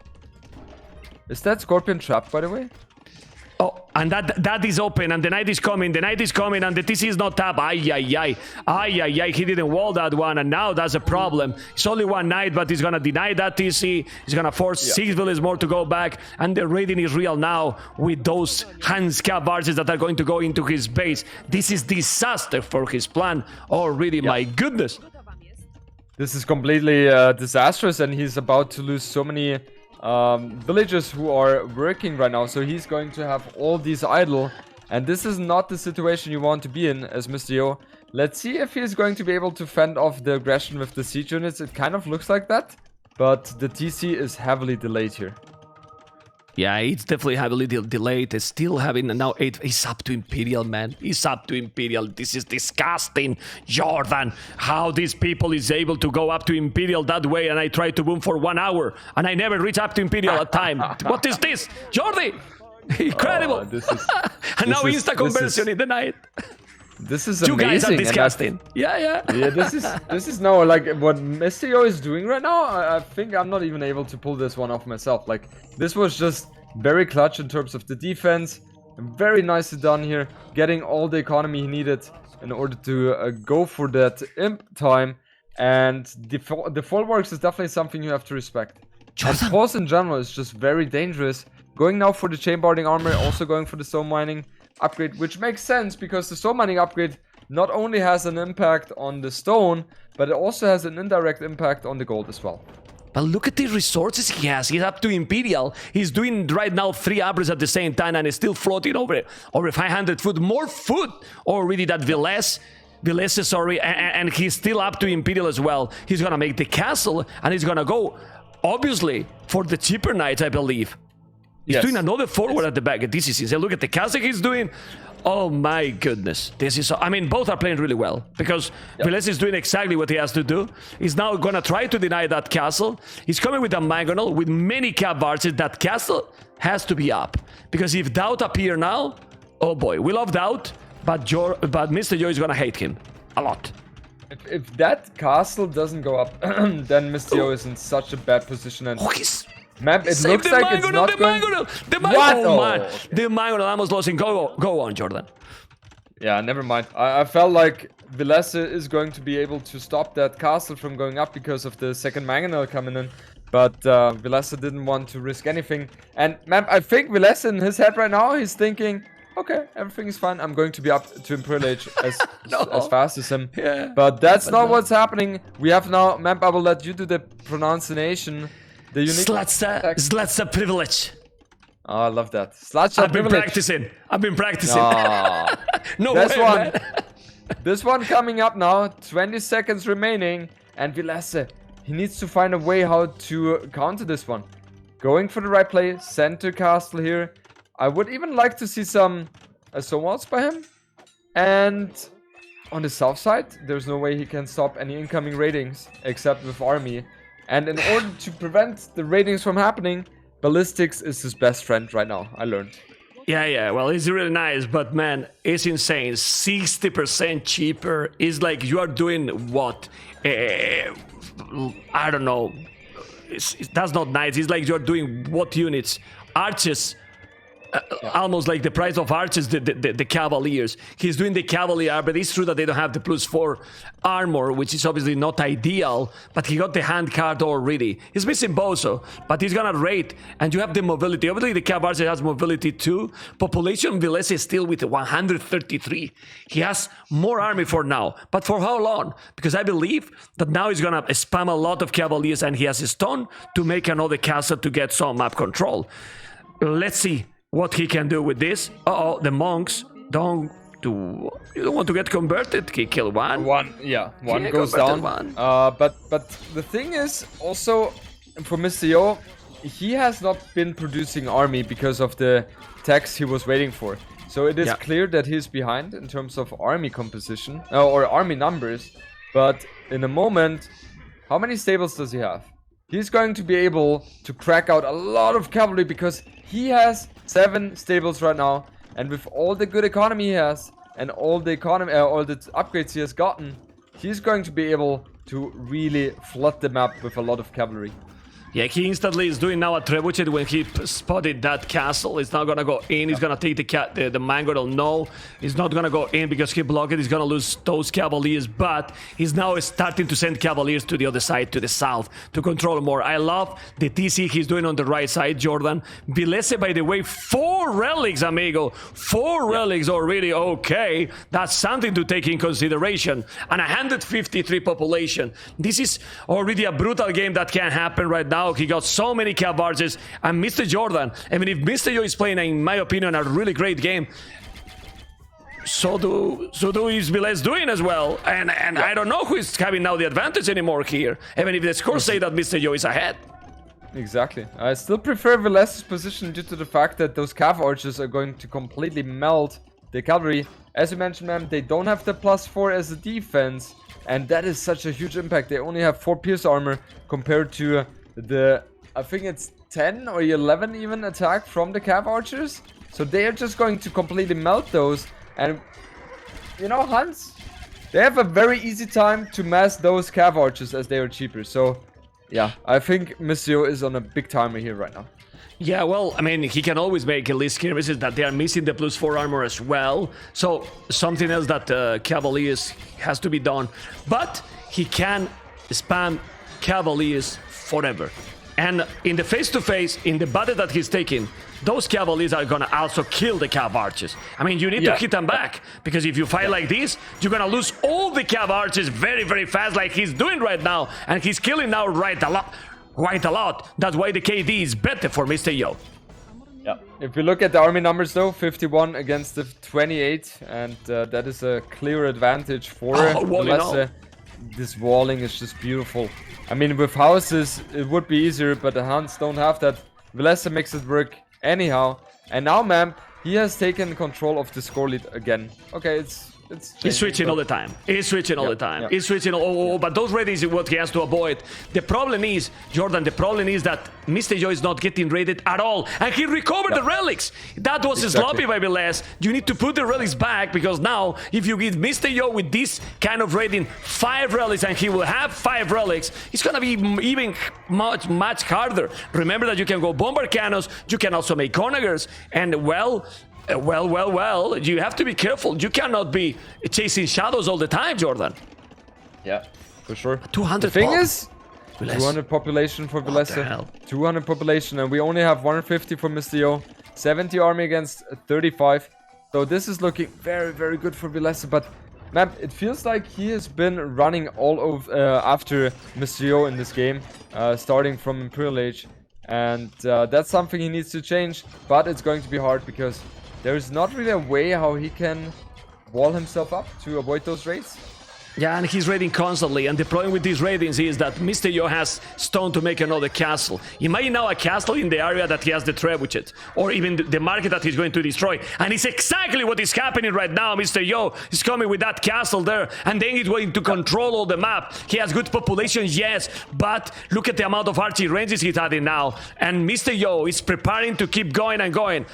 Is that Scorpion trapped, by the way? Oh, and that is open, and the Knight is coming, and the TC is not tapped. Ay, he didn't wall that one, and now that's a problem. It's only 1 Knight, but he's gonna deny that TC. He's gonna force 6 villages more to go back, and the raiding is real now with those Handscap archers that are going to go into his base. This is disaster for his plan. Oh, really, my goodness. This is completely disastrous, and he's about to lose so many villagers who are working right now, so he's going to have all these idle, and this is not the situation you want to be in as MR.Yo. Let's see if he's going to be able to fend off the aggression with the siege units. It kind of looks like that, but the TC is heavily delayed here. Yeah, it's definitely heavily delayed. It's still having now 8. He's up to Imperial, man. He's up to Imperial. This is disgusting, Jordan. How these people is able to go up to Imperial that way, and I try to boom for 1 hour, and I never reach up to Imperial at time. What is this, Jordi? Incredible. And now insta conversion in the night. This is amazing. You guys are disgusting. Yeah. This is no, like what MR.Yo is doing right now. I think I'm not even able to pull this one off myself. Like, this was just very clutch in terms of the defense. Very nicely done here, getting all the economy he needed in order to go for that imp time. And the folwarks is definitely something you have to respect. And pause in general is just very dangerous. Going now for the chain barding armor, also going for the stone mining upgrade, which makes sense because the stone mining upgrade not only has an impact on the stone, but it also has an indirect impact on the gold as well. But look at the resources he has. He's up to Imperial. He's doing right now 3 upgrades at the same time, and is still floating over 500 food. More food already that Villese, sorry, and he's still up to Imperial as well. He's gonna make the castle, and he's gonna go, obviously, for the cheaper knights, I believe. He's doing another forward at the back. This is insane. Look at the castle he's doing. Oh my goodness. This is... I mean, both are playing really well. Because Villese is doing exactly what he has to do. He's now going to try to deny that castle. He's coming with a Mangonel with many cap arches. That castle has to be up. Because if Doubt appear now... Oh boy, we love Doubt. But MR.Yo is going to hate him. A lot. If that castle doesn't go up, then MR.Yo is in such a bad position. And map, it looks like it's not going... The Mangonel! Oh man, the Mangonel almost lost him. Go on, Jordan. Yeah, never mind. I felt like Villese is going to be able to stop that castle from going up because of the second Mangonel coming in. But Villese didn't want to risk anything. And man, I think Villese in his head right now, he's thinking... Okay, everything is fine. I'm going to be up to Imperial Age as fast as him. Yeah, but that's not what's happening. We have now, Map, I will let you do the pronunciation. The unique... Zlatsa privilege. Oh, I love that. Zlatsa privilege. I've been practicing. Oh. No this way, one, man. This one coming up now. 20 seconds remaining. And Villese, he needs to find a way how to counter this one. Going for the right play. Center castle here. I would even like to see some Assaults by him. And on the south side, there's no way he can stop any incoming ratings except with army. And in order to prevent the ratings from happening, Ballistics is his best friend right now, I learned. Yeah, well, it's really nice, but man, it's insane. 60% cheaper is like you are doing what? I don't know. That's not nice. It's like you're doing what units? Arches. Almost like the price of archers, the Cavaliers. He's doing the Cavalier, but it's true that they don't have the +4 armor, which is obviously not ideal, but he got the hand card already. He's missing Bozo, but he's gonna rate, and you have the mobility. Obviously, the Cav archer has mobility too. Population Villese is still with 133. He has more army for now, but for how long? Because I believe that now he's gonna spam a lot of Cavaliers, and he has a stone to make another castle to get some map control. Let's see what he can do with this. The monks don't do... You don't want to get converted. He kill one. One goes down. But the thing is, also, for MR.Yo, he has not been producing army because of the tax he was waiting for. So it is clear that he's behind in terms of army composition, or army numbers. But in a moment, how many stables does he have? He's going to be able to crack out a lot of cavalry because he has 7 stables right now, and with all the good economy he has and all the upgrades he has gotten, he's going to be able to really flood the map with a lot of cavalry. Yeah, he instantly is doing now a trebuchet when he spotted that castle. He's not gonna go in. He's gonna take the Mangonel. No, he's not gonna go in because he blocked it. He's gonna lose those Cavaliers, but he's now starting to send Cavaliers to the other side, to the south, to control more. I love the TC he's doing on the right side, Jordan. Villese, by the way, 4 relics, amigo. 4 relics already. Okay, that's something to take in consideration. And 153 population. This is already a brutal game that can happen right now. He got so many Cav arches, and Mr. Jordan, I mean, if MR.Yo is playing, in my opinion, a really great game, so is Villese doing as well, and I don't know who is having now the advantage anymore here, even if the scores say that MR.Yo is ahead. Exactly. I still prefer Villese's position due to the fact that those Cav archers are going to completely melt the cavalry. As you mentioned, man, they don't have the +4 as a defense, and that is such a huge impact. They only have 4 pierce armor compared to I think it's 10 or 11 even attack from the Cav archers. So they are just going to completely melt those. And, you know, Hans, they have a very easy time to mass those Cav archers as they are cheaper. So, yeah, I think MR.Yo is on a big timer here right now. Yeah, well, I mean, he can always make at least skirmishes that they are missing the +4 armor as well. So, something else that Cavaliers has to be done. But he can spam Cavaliers forever. And in the face-to-face, in the battle that he's taking, those Cavaliers are gonna also kill the Cav archers. I mean, you need to hit them back, because if you fight like this, you're gonna lose all the Cav archers very, very fast, like he's doing right now, and he's killing now quite a lot. That's why the KD is better for MR.Yo. Yeah. If we look at the army numbers though, 51 against the 28, and that is a clear advantage for Villese. This walling is just beautiful. I mean, with houses, it would be easier, but the Huns don't have that. Villese makes it work anyhow. And now, man, he has taken control of the score lead again. Okay, it's He's switching all the time. He's switching all the time. Yep. He's switching. But those raidings is what he has to avoid. The problem is, Jordan, the problem is that MR.Yo is not getting raided at all. And he recovered the relics. That was sloppy by Villese. You need to put the relics back because now, if you give MR.Yo with this kind of raiding 5 relics and he will have 5 relics, it's going to be even much harder. Remember that you can go Bomber Cannons, you can also make Conquerors, and well, you have to be careful. You cannot be chasing shadows all the time, Jordan. Yeah, for sure. 200 The thing pop. is, 200 population for Villese. 200 population, and we only have 150 for MR.Yo. 70 army against 35. So this is looking very, very good for Villese. But man, it feels like he has been running all over after MR.Yo in this game, starting from Imperial Age. And that's something he needs to change. But it's going to be hard because there's not really a way how he can wall himself up to avoid those raids. Yeah, and he's raiding constantly, and the problem with these raidings is that MR.Yo has stone to make another castle. He might now a castle in the area that he has the trebuchet, or even the market that he's going to destroy. And it's exactly what is happening right now. MR.Yo is coming with that castle there, and then he's going to control all the map. He has good population, yes, but look at the amount of archery ranges he's adding now. And MR.Yo is preparing to keep going and going.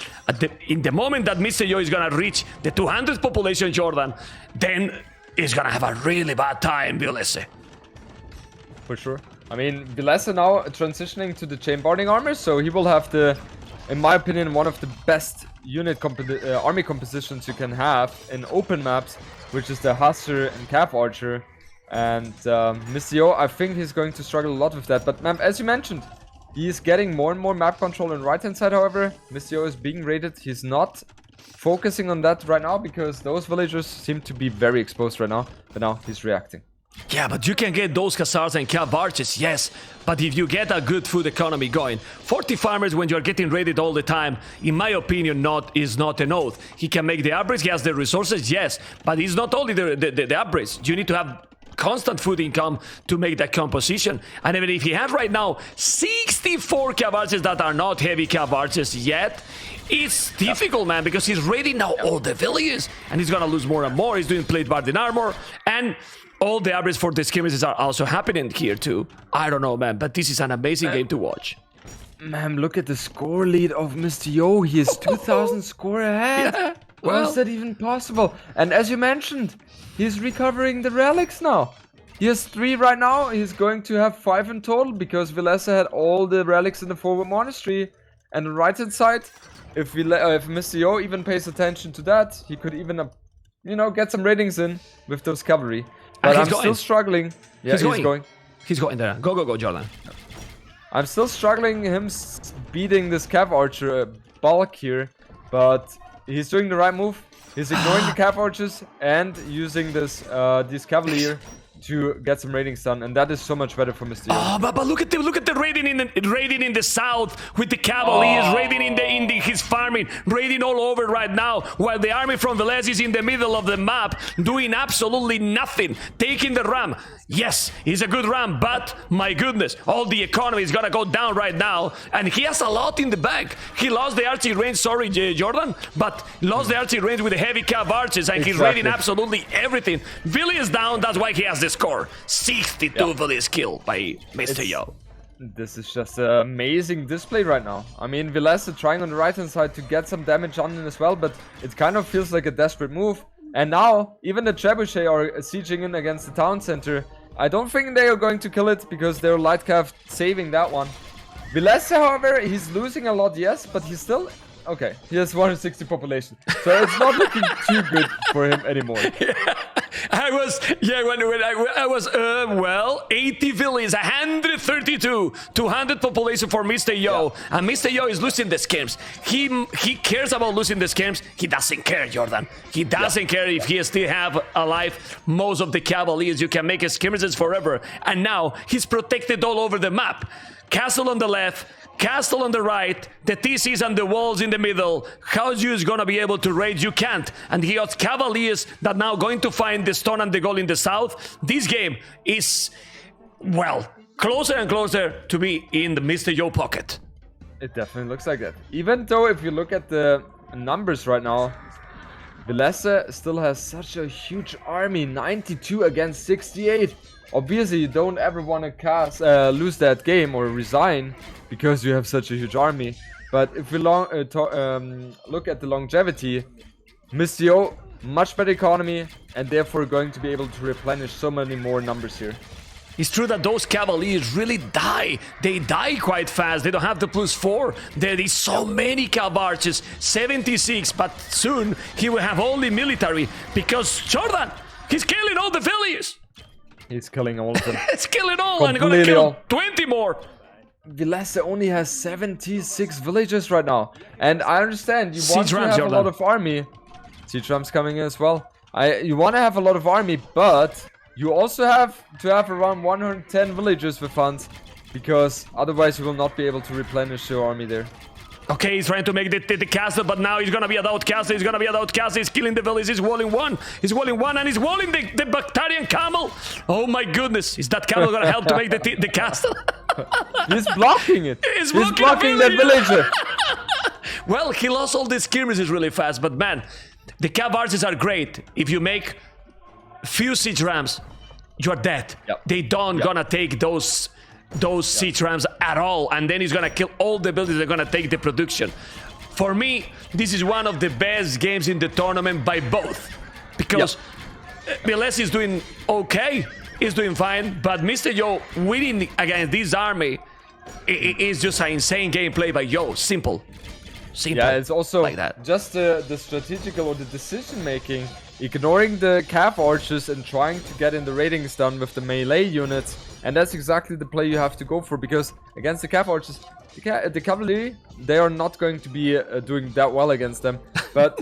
In the moment that MR.Yo is going to reach the 200th population, Jordan, then he's gonna have a really bad time, Villese. For sure. I mean, Villese now transitioning to the chain-boarding armor, so he will have the, in my opinion, one of the best army compositions you can have in open maps, which is the Hussar and Cav Archer. And MR.Yo, I think he's going to struggle a lot with that. But as you mentioned, he is getting more and more map control on the right-hand side, however. MR.Yo is being raided. He's not focusing on that right now because those villagers seem to be very exposed right now, but now he's reacting. Yeah, but you can get those Hussars and Cav Archers, yes, but if you get a good food economy going, 40 farmers when you're getting raided all the time, in my opinion, is not an oath. He can make the upgrades, he has the resources, yes, but it's not only the upgrades. You need to have constant food income to make that composition. And even if he has right now 64 Cav Archers that are not heavy Cav Archers yet, it's difficult, man, because he's raiding now all the villages, and he's gonna lose more and more. He's doing plate barding armor, and all the upgrades for the skirmishes are also happening here too. I don't know, man, but this is an amazing game to watch. Man, look at the score lead of MR.Yo. He is 2,000 score ahead. Yeah, How is that even possible? And as you mentioned, he's recovering the relics now. He has 3 right now. He's going to have 5 in total because Villese had all the relics in the forward monastery. And the right hand side, if MR.Yo even pays attention to that, he could even, get some ratings in with those cavalry. But I'm still struggling. Yeah, he's going. He's going there. Go, Jordan. I'm still struggling him beating this Cav Archer bulk here, but he's doing the right move. He's ignoring the Cav Archers and using this these Cavalier to get some ratings done, and that is so much better for MR.Yo. Oh, but look at the raiding in the south with the Cavaliers, raiding in his farming, raiding all over right now, while the army from Villese is in the middle of the map, doing absolutely nothing, taking the ram. Yes, he's a good ram, but my goodness, all the economy is gonna go down right now, and he has a lot in the bank. He lost the archery range, sorry, Jordan, but lost the archery range with the heavy Cav Archers, and he's raiding absolutely everything. Villese is down, that's why he has this score. 62 Villese kill by MR.Yo. This is just an amazing display right now. I mean, Villese trying on the right hand side to get some damage on him as well, but it kind of feels like a desperate move. And now, even the Trebuchet are sieging in against the town center. I don't think they are going to kill it because they're light cav saving that one. Villese, however, he's losing a lot, yes, but he's still... Okay, he has 160 population, so it's not looking too good for him anymore. I was 80 villages, 132, 200 population for MR.Yo, and MR.Yo is losing the skirms. He cares about losing the skirms. He doesn't care, Jordan. He doesn't care if he still have alive most of the Cavaliers. You can make skirmishes forever, and now he's protected all over the map. Castle on the left, castle on the right, the TCs and the walls in the middle. How you is gonna be able to raid? You can't. And he has Cavaliers that now going to find the stone and the gold in the south. This game is, well, closer and closer to be in the MR.Yo pocket. It definitely looks like that. Even though if you look at the numbers right now, Villese still has such a huge army, 92 against 68. Obviously, you don't ever want to lose that game or resign because you have such a huge army. But if we look at the longevity, MR.Yo, much better economy, and therefore going to be able to replenish so many more numbers here. It's true that those Cavaliers really die. They die quite fast. They don't have the +4. There is so many Cav Archers, 76, but soon he will have only military because Jordan, he's killing all the Villiers. He's killing all of them. He's killing all and gonna kill 20 more. Villese only has 76 villages right now. And I understand you want to have Jordan. a lot of army. Siege Rams coming in as well. You want to have a lot of army, but you also have to have around 110 villagers for funds, because otherwise you will not be able to replenish your army there. Okay, he's trying to make the castle, but now he's gonna be without castle. He's gonna be without castle. He's killing the village. He's walling one. He's walling one, and he's walling the Bactrian camel. Oh my goodness! Is that camel gonna help to make the castle? He's blocking it. He's blocking that villager. Well, he lost all the skirmishes really fast, but man, the Cav Archers are great. If you make few siege rams, you're dead. Yep. They don't gonna take those siege rams at all, and then he's gonna kill all the buildings. They're gonna take the production. For me, this is one of the best games in the tournament by both, because Villese is doing okay, he's doing fine, but MR.Yo winning against this army is just an insane gameplay by Yo. Simple. Yeah, it's also like that. Just the strategical or the decision making, ignoring the Cav Archers and trying to get in the ratings done with the melee units. And that's exactly the play you have to go for, because against the Cav Archers, the cavalry, they are not going to be doing that well against them. But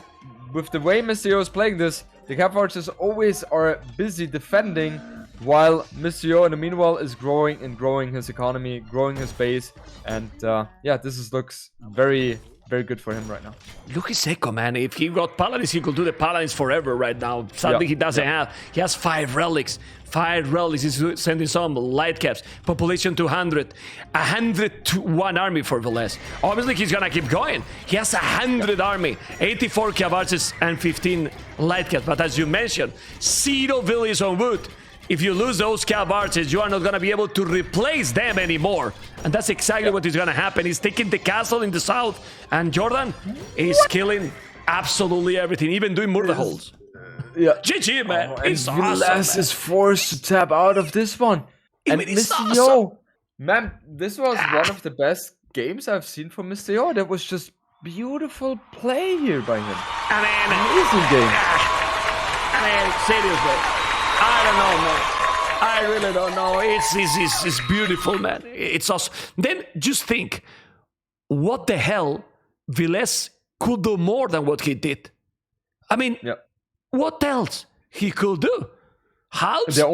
with the way MR.Yo is playing this, the Cav Archers always are busy defending, while MR.Yo in the meanwhile is growing and growing his economy, growing his base. And yeah, this looks very good for him right now. Look his echo, man. If he got paladins, he could do the paladins forever right now. Sadly, he doesn't have. He has 5 relics. 5 relics. He's sending some light caps. Population 200. 101 army for Villese. Obviously, he's gonna keep going. He has 100 army. 84 Cav Archers and 15 light caps. But as you mentioned, 0 villages on wood. If you lose those Cav Archers, you are not going to be able to replace them anymore. And that's exactly what is going to happen. He's taking the castle in the south, and Jordan is killing absolutely everything, even doing murder holes. Yeah. GG, man. It's Villese awesome, is forced to tap out of this one. And MR.Yo, man, this was one of the best games I've seen from MR.Yo. That was just beautiful play here by him. Amazing game. I mean, seriously. I don't know, man. I really don't know. It's beautiful, man. It's awesome. Then just think, what the hell Villese could do more than what he did? I mean, what else he could do? Halves? The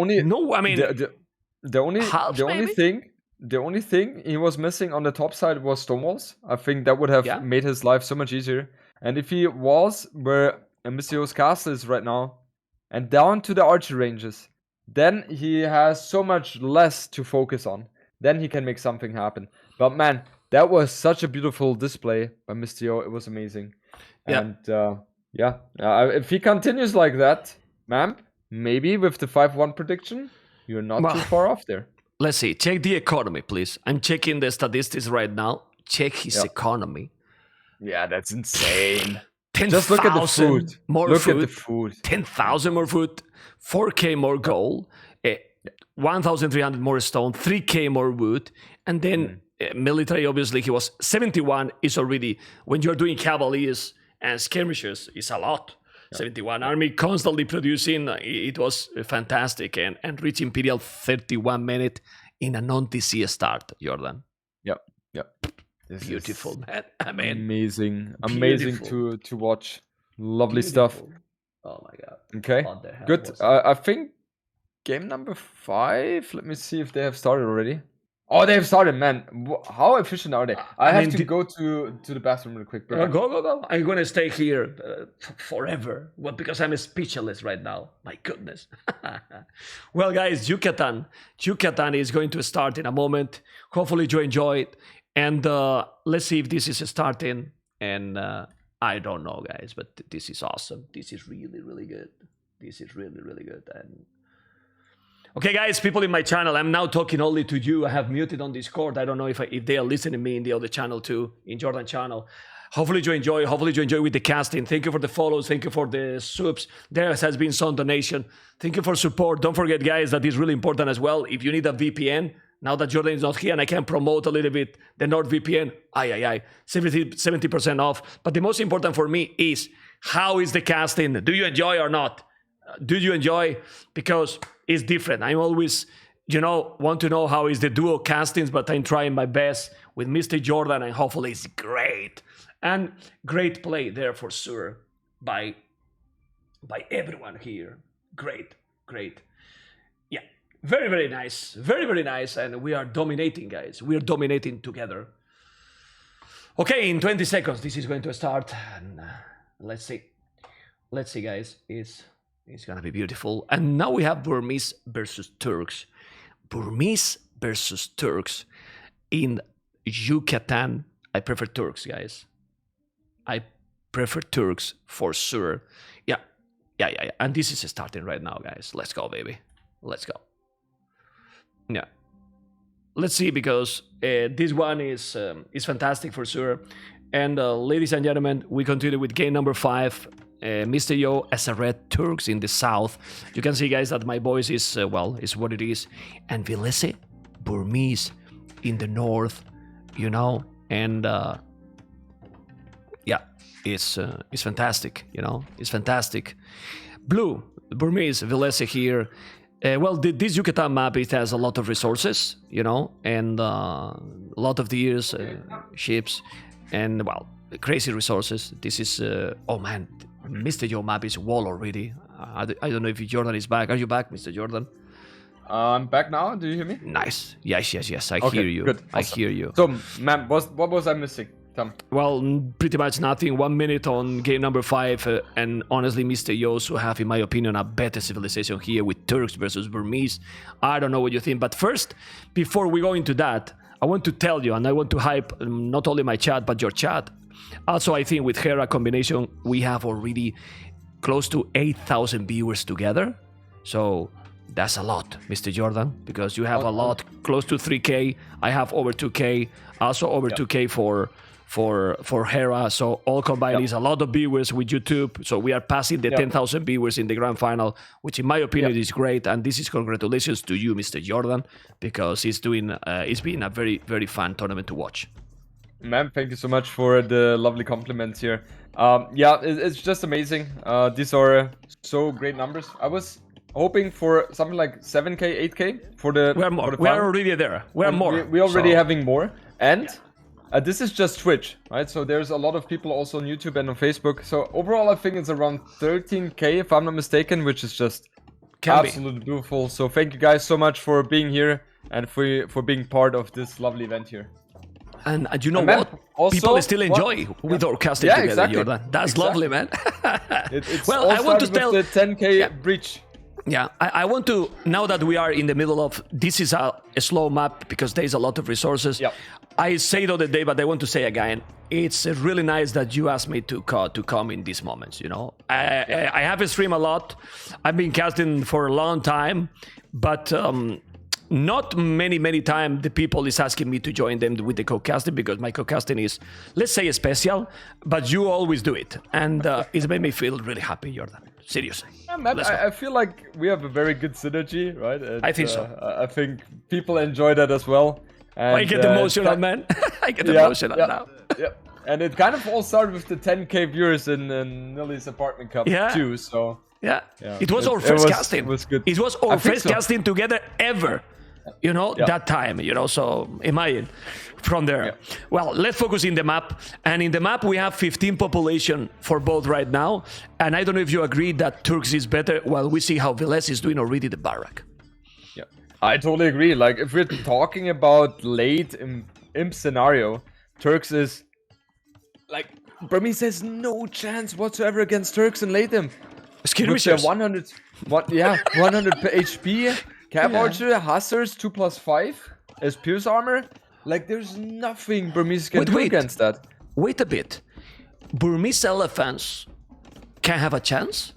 only thing he was missing on the top side was stone walls. I think that would have made his life so much easier. And if he was where MR.Yo's castle is right now, and down to the archer ranges, then he has so much less to focus on. Then he can make something happen. But man, that was such a beautiful display by MR.Yo. It was amazing. And if he continues like that, man, maybe with the 5-1 prediction, you're not too far off there. Let's see. Check the economy, please. I'm checking the statistics right now. Check his economy. Yeah, that's insane. 10,000 Just look at the food. Look at the food. 10,000 more food, 4K more gold, 1,300 more stone, 3K more wood, and then military. Obviously, he was 71. Is already, when you're doing cavaliers and skirmishers, it's a lot. 71 army constantly producing. It was fantastic, and reach Imperial 31 minutes in a non-TC start. Jordan. Yep. Beautiful, man. I mean, amazing to watch. Lovely stuff. Oh my god. Okay, good. I think game number 5. Let me see if they have started already. Oh, they have started, man. How efficient are they? I have to go to the bathroom real quick. Go. I'm gonna stay here forever. Well, because I'm speechless right now. My goodness. Well, guys, Yucatan is going to start in a moment. Hopefully you enjoy it. And let's see if this is starting. And I don't know, guys, but this is awesome. This is really, really good. This is really, really good. And okay, guys, people in my channel, I'm now talking only to you. I have muted on Discord. I don't know if they are listening to me in the other channel too, in Jordan channel. Hopefully you enjoy. Hopefully you enjoy with the casting. Thank you for the follows. Thank you for the subs. There has been some donation. Thank you for support. Don't forget, guys, that is really important as well. If you need a VPN, now that Jordan is not here and I can promote a little bit the NordVPN, 70% off. But the most important for me is, how is the casting? Do you enjoy or not? Do you enjoy? Because it's different. I'm always, want to know how is the duo castings, but I'm trying my best with Mr. Jordan, and hopefully it's great. And great play there for sure by everyone here. Great. Yeah, very, very nice. Very, very nice. And we are dominating, guys. We are dominating together. Okay, in 20 seconds, this is going to start. And let's see. Let's see, guys. It's going to be beautiful. And now we have Burmese versus Turks. Burmese versus Turks in Yucatan. I prefer Turks, guys. I prefer Turks for sure. Yeah. And this is starting right now, guys. Let's go, baby. Let's go. Yeah. Let's see, because this one is fantastic for sure. And ladies and gentlemen, we continue with game number 5. MR.Yo ACCM Turks in the south. You can see, guys, that my voice is, is what it is. And Villese, Burmese in the north, and yeah, it's fantastic, it's fantastic. Blue, Burmese, Villese here. This Yucatan map, it has a lot of resources, and a lot of deers, ships, and, crazy resources. This is, oh man, MR.Yo map is wall already. I don't know if Jordan is back. Are you back, Mr. Jordan? I'm back now. Do you hear me? Nice. Yes. I hear you. Good. I hear you. So, man, what was I missing? Tom? Well, pretty much nothing. 1 minute on game number 5. And honestly, MR.Yo who have, in my opinion, a better civilization here with Turks versus Burmese. I don't know what you think. But first, before we go into that, I want to tell you, and I want to hype not only my chat, but your chat. Also, I think with Hera combination, we have already close to 8,000 viewers together. So that's a lot, Mr. Jordan, because you have a lot, close to 3K. I have over 2K, also over 2K for Hera. So all combined is a lot of viewers with YouTube. So we are passing the 10,000 viewers in the grand final, which in my opinion is great. And this is congratulations to you, Mr. Jordan, because it's been a very, very fun tournament to watch. Man, thank you so much for the lovely compliments here. It's just amazing. These are so great numbers. I was hoping for something like 7K, 8K for the. We're more. We're already there. We're more. We're already having more. And this is just Twitch, right? So there's a lot of people also on YouTube and on Facebook. So overall, I think it's around 13K, if I'm not mistaken, which is just absolutely beautiful. So thank you guys so much for being here and for being part of this lovely event here. And you know what? Also, people still enjoy with our casting together, exactly. Jordan. That's lovely, man. Well, I want to tell the 10K breach. Yeah, I want to, now that we are in the middle of, this is a slow map because there's a lot of resources. Yep. I say the other day, but I want to say again, it's really nice that you asked me to come in these moments, I haven't streamed a lot. I've been casting for a long time, but not many times the people is asking me to join them with the co-casting, because my co-casting is, let's say, special, but you always do it. And it's made me feel really happy, Jordan. Seriously. Yeah, man, I feel like we have a very good synergy, right? And, I think so. I think people enjoy that as well. And, I get emotional, man. I get emotional now. Yeah. And it kind of all started with the 10K viewers in Nilly's apartment cup too, so... Yeah. It was our first casting. It was good. It was our first casting together ever. That time, so imagine from there. Yeah. Well, let's focus in the map. And in the map, we have 15 population for both right now. And I don't know if you agree that Turks is better while we see how Villese is doing already the barrack. Yeah, I totally agree. Like, if we're talking about late imp scenario, Turks is, like, Burmese has no chance whatsoever against Turks in late imp. Skirmishers. 100 HP. Cap Archer, Hussars, 2+5 as Pierce armor. Like, there's nothing Burmese can do against that. Wait a bit. Burmese elephants can have a chance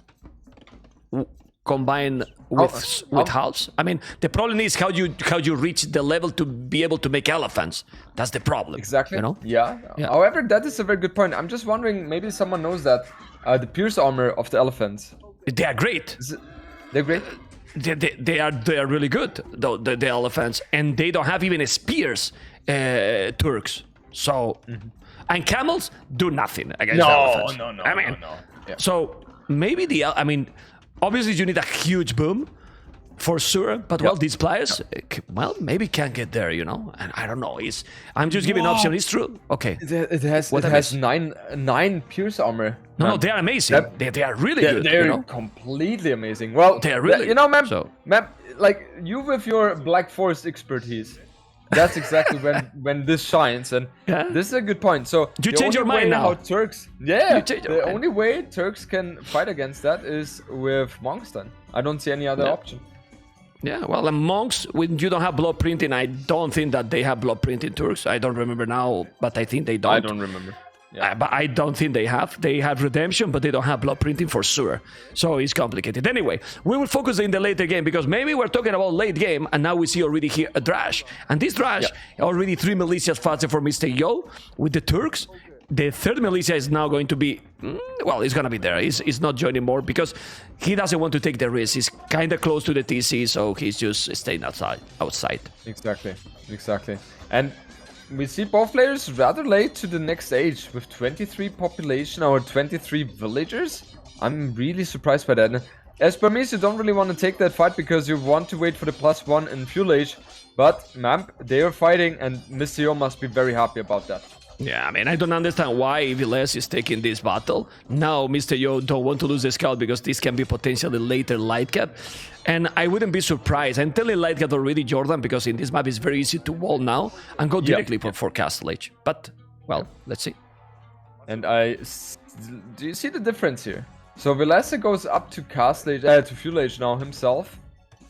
combined with halves. I mean, the problem is how you reach the level to be able to make elephants. That's the problem. Exactly. You know? Yeah. However, that is a very good point. I'm just wondering, maybe someone knows that the pierce armor of the elephants. They are great. They're great. They are really good. The elephants, and they don't have even spears. Turks. So, and camels do nothing against elephants. No. I mean, Yeah. so maybe obviously you need a huge boom for sure, but well, these players, well, maybe can get there, you know. And I don't know. I'm just giving option. It's true. Okay. It has nine pierce armor. No, they are amazing. They are really good. They're you know? completely amazing. Well, they are really. You know, ma'am, So. like you with your Black Forest expertise. That's exactly when this shines, and this is a good point. So you change your mind now. How Turks, the only way Turks can fight against that is with monks. Then I don't see any other option. Yeah, well, the monks, when you don't have blood printing, I don't think that they have blood printing Turks. I don't remember now, but I think they don't. I don't remember. Yeah. But I don't think they have. They have redemption, but they don't have blood printing for sure. So it's complicated. Anyway, we will focus in the later game because maybe we're talking about late game, and now we see already here a Drash. And this Drash, already 3 militias faster for MR.Yo with the Turks. The third militia is now going to be, well, he's going to be there. He's not joining more because he doesn't want to take the risk. He's kind of close to the TC, so he's just staying outside. Exactly. And we see both players rather late to the next stage with 23 population or 23 villagers. I'm really surprised by that. As Burmese, you don't really want to take that fight because you want to wait for the +1 in fuel age. But MAMP, they are fighting, and MR.Yo must be very happy about that. Yeah, I mean, I don't understand why Villese is taking this battle. Now, MR.Yo don't want to lose the scout because this can be potentially later light cap. And I wouldn't be surprised. I'm telling light cap already, Jordan, because in this map it's very easy to wall now and go directly for Castle Age. But, well, let's see. And do you see the difference here? So Villese goes up to Castle Age, to Fuel Age now himself,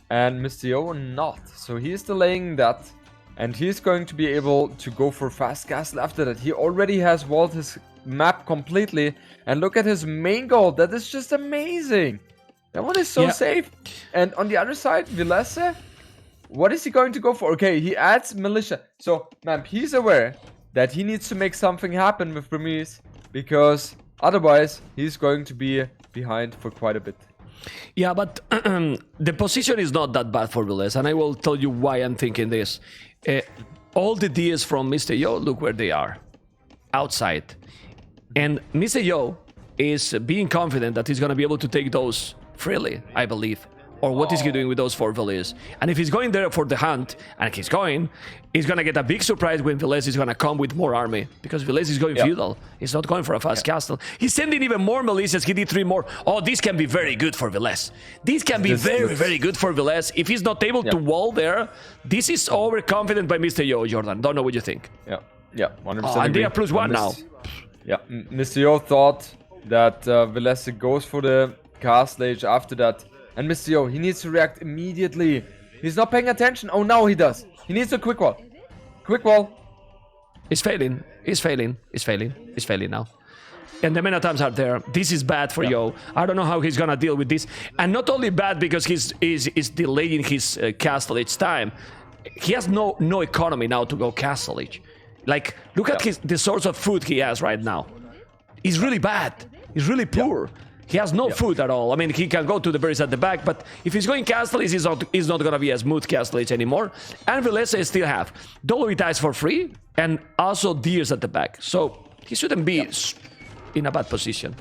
and MR.Yo not. So he's delaying that. And he's going to be able to go for Fast Castle after that. He already has walled his map completely. And look at his main goal. That is just amazing. That one is so safe. And on the other side, Villese, what is he going to go for? Okay, he adds militia. So, man, he's aware that he needs to make something happen with Burmese. Because otherwise, he's going to be behind for quite a bit. Yeah, but the position is not that bad for Villese. And I will tell you why I'm thinking this. All the DS from MR.Yo, look where they are. Outside. And MR.Yo is being confident that he's going to be able to take those freely, I believe. Or what is he doing with those 4 Villese? And if he's going there for the hunt, and he's going to get a big surprise when Villese is going to come with more army. Because Villese is going feudal. He's not going for a fast castle. He's sending even more militias. He did 3 more. Oh, this can be very good for Villese. This can be very good for Villese. If he's not able to wall there, this is overconfident by MR.Yo, Jordan. Don't know what you think. Yeah, 100%. Oh, and they are +1 now. Yeah, MR.Yo thought that Villese goes for the Castle Age after that. And MR.Yo, he needs to react immediately. He's not paying attention. Oh, now he does. He needs a quick wall. Quick wall. He's failing. He's failing now. And the many times are there. This is bad for Yo. I don't know how he's gonna deal with this. And not only bad because he's delaying his Castle Age time. He has no economy now to go Castle Age. Like, look at the source of food he has right now. He's really bad. He's really poor. He has no food at all. I mean, he can go to the berries at the back, but if he's going Castle Age, he's not going to be a smooth Castle Age anymore. And Villese still have Dolomites for free and also deers at the back. So he shouldn't be in a bad position.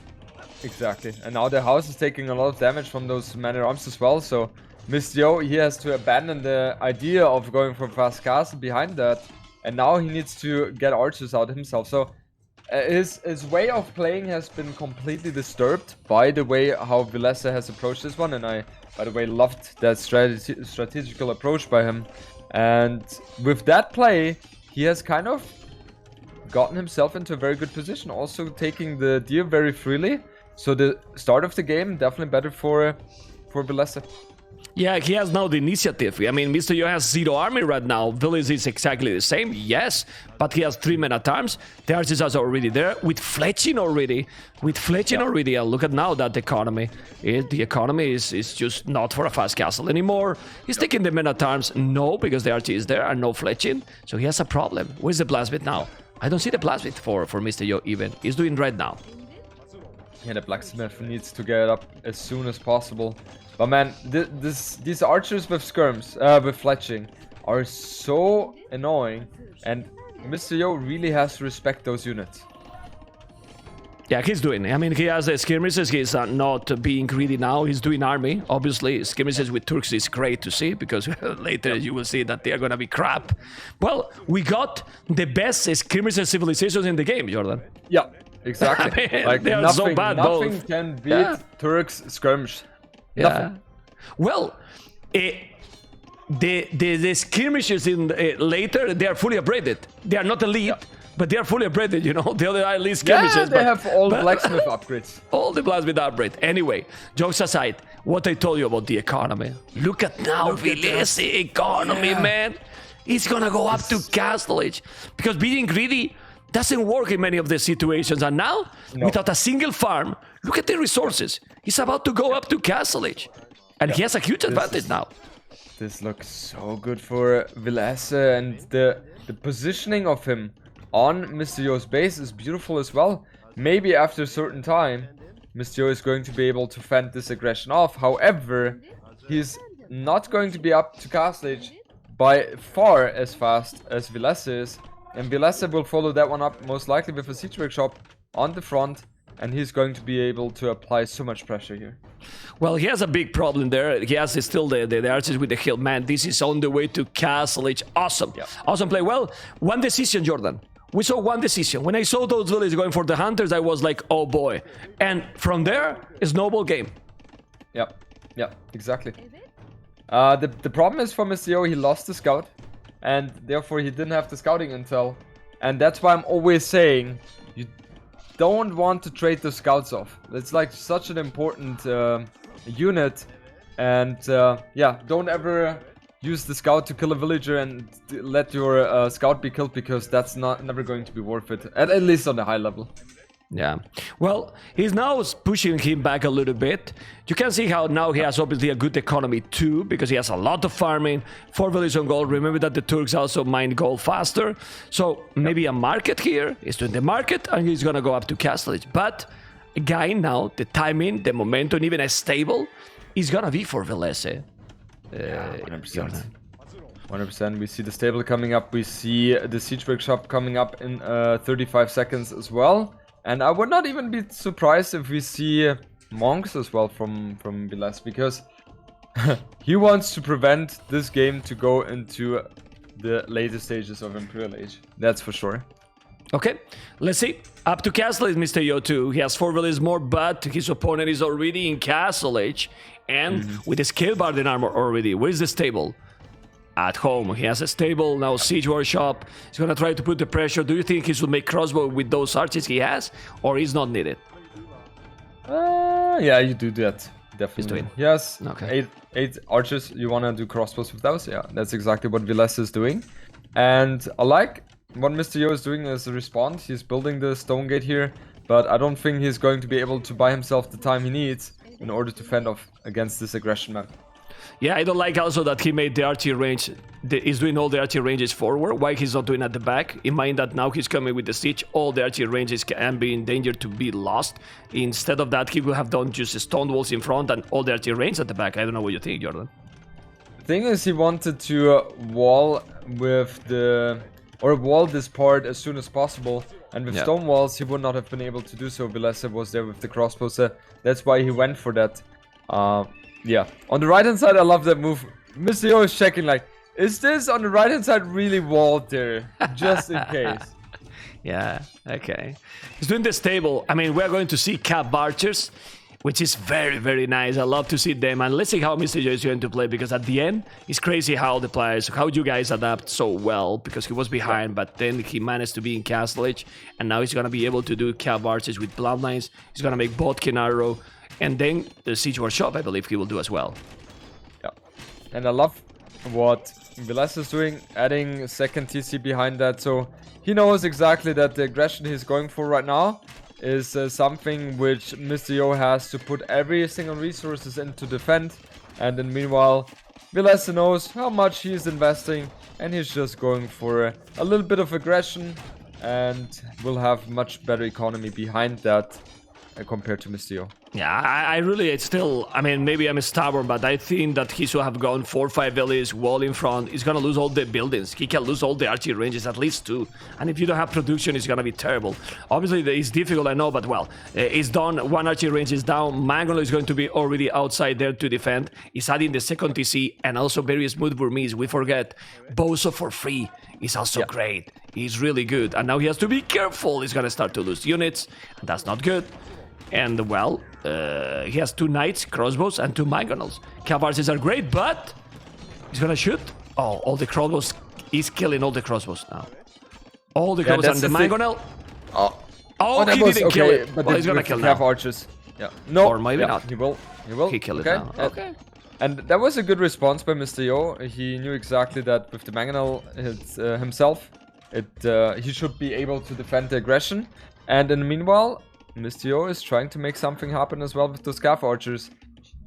Exactly. And now the house is taking a lot of damage from those man-at-arms as well. So MR.Yo, he has to abandon the idea of going for fast castle behind that. And now he needs to get archers out himself. So his way of playing has been completely disturbed by the way how Villese has approached this one. And I, by the way, loved that strategical approach by him. And with that play, he has kind of gotten himself into a very good position. Also taking the deer very freely. So the start of the game, definitely better for Villese. Yeah, he has now the initiative. I mean, MR.Yo has 0 army right now. Villese is exactly the same, yes, but he has 3 men at arms. The archers are already there with fletching already. And look at now that economy. The economy is just not for a fast castle anymore. He's taking the men at arms. No, because the archer is there and no fletching. So he has a problem. Where's the blacksmith now? I don't see the blacksmith for MR.Yo even. He's doing red now. Yeah, the blacksmith needs to get it up as soon as possible. But man, these archers with skirms, with fletching, are so annoying, and MR.Yo really has to respect those units. Yeah, he's doing. I mean, he has skirmishes. He's not being greedy now. He's doing army. Obviously, skirmishes with Turks is great to see because later you will see that they are gonna be crap. Well, we got the best skirmishes civilizations in the game, Jordan. Yeah, exactly. I mean, like they are nothing, so bad. nothing Both can beat Turks skirmish. Yeah. Nothing. Well, the skirmishes in later they are fully upgraded. They are not elite. Yeah. But they are fully upgraded, you know. The other are elite skirmishes. Yeah, they have all blacksmith upgrades. All the blacksmith upgrade. Anyway, jokes aside, what I told you about the economy. Look at now, Villese economy, man. It's gonna go up to Castle Age. Because being greedy doesn't work in many of the situations. And now, without a single farm, look at the resources. He's about to go up to Castle Age. And he has a huge advantage now. This looks so good for Villese, and the positioning of him on MR.Yo's base is beautiful as well. Maybe after a certain time, MR.Yo is going to be able to fend this aggression off. However, he's not going to be up to Castle Age by far as fast as Villese is. And Villese will follow that one up most likely with a siege workshop on the front. And he's going to be able to apply so much pressure here. Well, he has a big problem there. He has still the archers with the hill. Man, this is on the way to Castle Age. Awesome. Yeah. Awesome play. Well, one decision, Jordan. We saw one decision. When I saw those villages going for the hunters, I was like, oh boy. And from there, it's snowball game. Yeah, exactly. The problem is for MR.Yo, he lost the scout. And therefore, he didn't have the scouting intel. And that's why I'm always saying, you don't want to trade the scouts off. It's like such an important unit. And yeah, don't ever use the scout to kill a villager and let your scout be killed, because that's never going to be worth it, at least on the high level. Yeah, well, he's now pushing him back a little bit. You can see how now he has obviously a good economy too, because he has a lot of farming, 4 villages on gold. Remember that the Turks also mine gold faster, so maybe a market here. He's doing the market and he's gonna go up to Castle Age. But again, now the timing, the momentum, even as stable, is gonna be for Villese. 100%. 100%. We see the stable coming up. We see the siege workshop coming up in 35 seconds as well. And I would not even be surprised if we see monks as well from Villese, because he wants to prevent this game to go into the later stages of Imperial Age. That's for sure. Okay, let's see. Up to Castle Age, MR.Yo too. He has 4 villages more, but his opponent is already in Castle Age. And with the scale barden armor already. Where's the stable? At home. He has a stable, now siege workshop. He's gonna try to put the pressure. Do you think he should make crossbow with those archers he has? Or is not needed? Yeah, you do that. Definitely. He's doing. Yes, okay. 8 archers. You wanna do crossbows with those? Yeah, that's exactly what Villese is doing. And I like what MR.Yo is doing as a response. He's building the stone gate here, but I don't think he's going to be able to buy himself the time he needs in order to fend off against this aggression map. Yeah, I don't like also that he made the archery range, he's doing all the archery ranges forward. Why he's not doing at the back? In mind that now he's coming with the siege, all the archery ranges can be in danger to be lost. Instead of that, he would have done just stone walls in front and all the archery range at the back. I don't know what you think, Jordan. The thing is, he wanted to wall with wall this part as soon as possible. And with stone walls, he would not have been able to do so. Villese was there with the crossbows. That's why he went for that. Yeah. On the right-hand side, I love that move. MR.Yo is checking, like, is this on the right-hand side really walled there? Just in case. Yeah, okay. He's doing the stable. I mean, we're going to see cap archers, which is very, very nice. I love to see them. And let's see how MR.Yo is going to play, because at the end, it's crazy how the players, how you guys adapt so well, because he was behind, but then he managed to be in Castle Age, and now he's going to be able to do cap archers with bloodlines. He's going to make Bodkin arrow, and then the siege workshop, I believe he will do as well. Yeah, And I love what Villese is doing, adding second TC behind that. So he knows exactly that the aggression he's going for right now is something which MR.Yo has to put every single resources in to defend. And then meanwhile, Villese knows how much he's investing, and he's just going for a little bit of aggression, and will have much better economy behind that compared to MR.Yo. Yeah, I really, it's still, I mean, maybe I'm stubborn, but I think that he should have gone 4-5 Villese, wall in front. He's gonna lose all the buildings. He can lose all the archery ranges, at least 2. And if you don't have production, it's gonna be terrible. Obviously, it's difficult, I know, but well, it's done. 1 archery range is down. Mangonel is going to be already outside there to defend. He's adding the second TC, and also very smooth Burmese. We forget, Bozo for free is also great. He's really good. And now he has to be careful. He's gonna start to lose units. That's not good. And well, he has 2 knights, crossbows, and 2 mangonels. Cav archers are great, but he's gonna shoot. Oh, all the crossbows. He's killing all the crossbows now. All the crossbows and the mangonel. Oh, he didn't kill it. But well, he's gonna kill now. Cav archers. Yeah. No. Or maybe not. He will. He will. He killed it now. Okay. And that was a good response by MR.Yo. He knew exactly that with the mangonel himself, he should be able to defend the aggression. And in the meanwhile, MR.Yo is trying to make something happen as well with those Cav archers.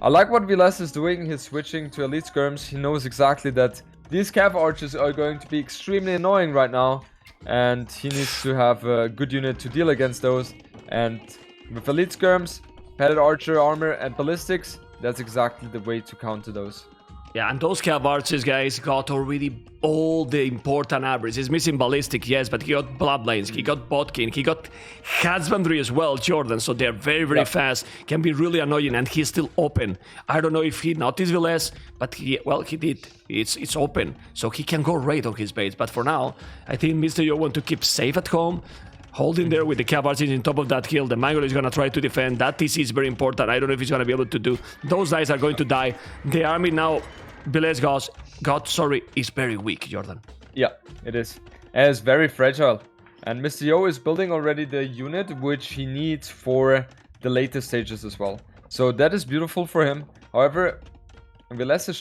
I like what Villese is doing. He's switching to elite skirms. He knows exactly that these Cav archers are going to be extremely annoying right now, and he needs to have a good unit to deal against those. And with elite skirms, padded archer armor, and ballistics, that's exactly the way to counter those. Yeah, and those Cav archers, guys, got already all the important average. He's missing ballistic, yes, but he got bloodlines, he got botkin, he got husbandry as well, Jordan. So they're very, very fast, can be really annoying, and he's still open. I don't know if he noticed Villese, but he did. It's open, so he can go raid on his base. But for now, I think MR.Yo want to keep safe at home, holding there with the Cav archers on top of that hill. The Mango is going to try to defend. That TC is very important. I don't know if he's going to be able to do. Those guys are going to die. The army now, Villese is very weak, Jordan. Yeah, it is. And it's very fragile. And MR.Yo is building already the unit which he needs for the later stages as well. So that is beautiful for him. However, Villese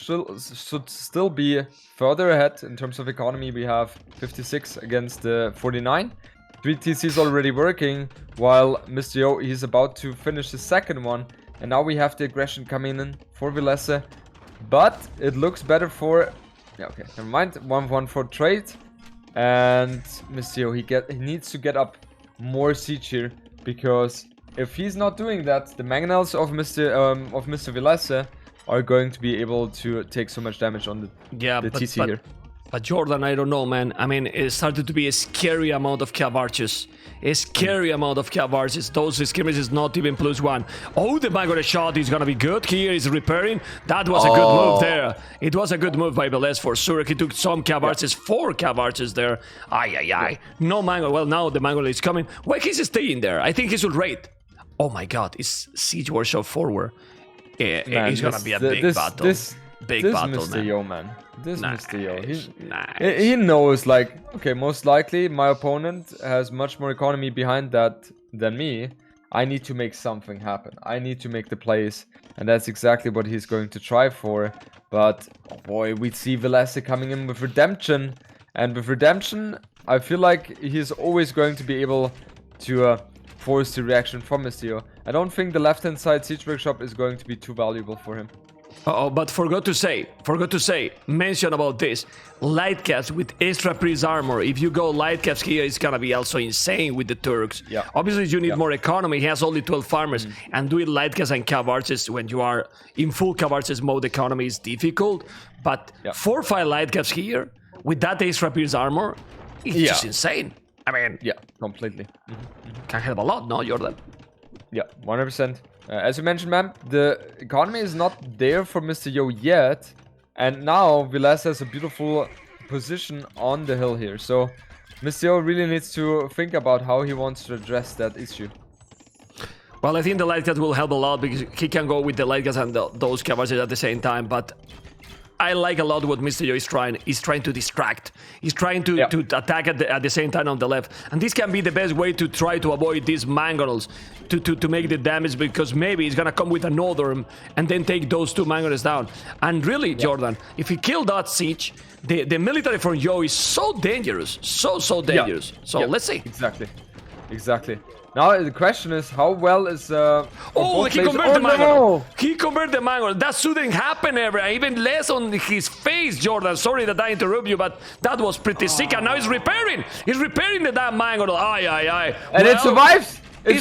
should still be further ahead in terms of economy. We have 56 against 49. 3 TCs already working, while MR.Yo, he's about to finish the second one. And now we have the aggression coming in for Villese. But it looks better for... Yeah, okay, never mind. 1-1 for trade. And MR.Yo, he needs to get up more siege here. Because if he's not doing that, the mangonels of Mr. Villese are going to be able to take so much damage on the TC here. But Jordan, I don't know, man. I mean, it started to be a scary amount of Cav archers. A scary amount of Cav archers. Those skirmishes is not even +1. Oh, the Mango shot is gonna be good. Here is repairing. That was a good move there. It was a good move by Villese for sure. He took some Cav archers, 4 Cav archers there. Ay. No Mango. Well, now the Mango is coming. Why he's staying there? I think he should raid. Oh my god, it's Siege Workshop forward. It's gonna be a big battle. Big battle, MR.Yo, man. This MR.Yo, he knows, like, okay, most likely my opponent has much more economy behind that than me. I need to make something happen. I need to make the plays, and that's exactly what he's going to try for. But, oh boy, we see Villese coming in with Redemption, and with Redemption, I feel like he's always going to be able to force the reaction from MR.Yo. I don't think the left-hand side Siege Workshop is going to be too valuable for him. But forgot to say, mention about this. Light caps with extra priest armor. If you go light caps here, it's gonna be also insane with the Turks. Yeah. Obviously, you need more economy. He has only 12 farmers. And doing light caps and Cav archers when you are in full Cav archers mode economy is difficult. But 4 or 5 light caps here, with that extra priest armor, it's just insane. I mean... Yeah, completely. Can help a lot, no, Jordan? Yeah, 100%. As you mentioned, man, the economy is not there for MR.Yo yet. And now Villese has a beautiful position on the hill here. So MR.Yo really needs to think about how he wants to address that issue. Well, I think the light gas will help a lot because he can go with the light gas and those Cav archers at the same time. But I like a lot what MR.Yo is trying. He's trying to distract. He's trying to attack at the same time on the left. And this can be the best way to try to avoid these mangonels to make the damage, because maybe he's gonna come with another and then take those 2 mangonels down. And really, Jordan, if he killed that siege, the military from Yo is so dangerous, so dangerous. So let's see. Exactly. Now the question is, how well is he converted the mangonel. He converted the mangonel. That shouldn't happen ever. Even less on his face, Jordan. Sorry that I interrupt you, but that was pretty sick. And now he's repairing. He's repairing the damn mangonel. Aye. And it survives. He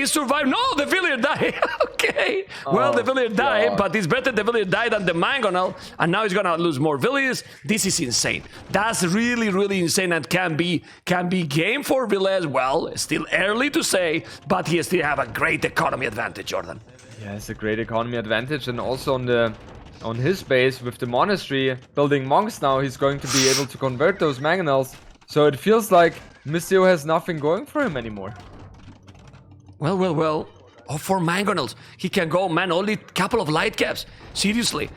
survived. No, the villager died. Okay. Well, the villager died, but it's better the villager died than the mangonel. And now he's gonna lose more villagers. This is insane. That's really insane, and can be game for Villese. Well, still early to say, but he still have a great economy advantage, Jordan. Yeah, it's a great economy advantage, and also on his base with the monastery building monks now, he's going to be able to convert those mangonels. So it feels like MR.Yo has nothing going for him anymore. Well. Oh, 4 mangonels. He can go, man, only a couple of light caps. Seriously.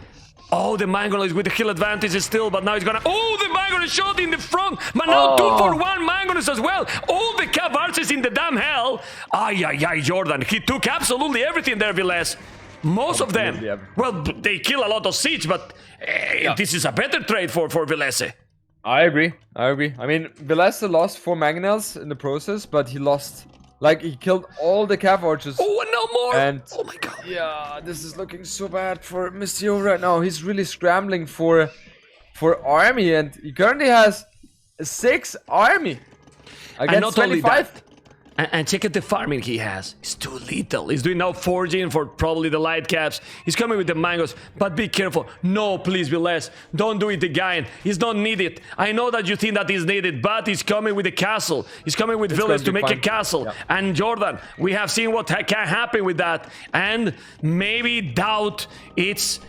Oh, the mangonel is with the kill advantage still, but now he's gonna... Oh, the mangonel shot in the front. But now 2 for 1 mangonels as well. All the cap archers in the damn hell. Ay, Jordan. He took absolutely everything there, Villese. Most of them. Well, they kill a lot of siege, but this is a better trade for Villese. I agree. I mean, Villese lost 4 mangonels in the process, but he lost... Like, he killed all the cav archers. Oh, and no more! And oh my god. Yeah, this is looking so bad for MR.Yo right now. He's really scrambling for army, and he currently has 6 army against and not 25. Only that, and check out the farming he has. It's too little. He's doing now forging for probably the light caps. He's coming with the mangoes, but be careful. No, please, Villese. Don't do it again. He's not needed. I know that you think that he's needed, but he's coming with the castle. He's coming with Villese to make a castle. Yeah. And Jordan, we have seen what can happen with that. And maybe doubt it's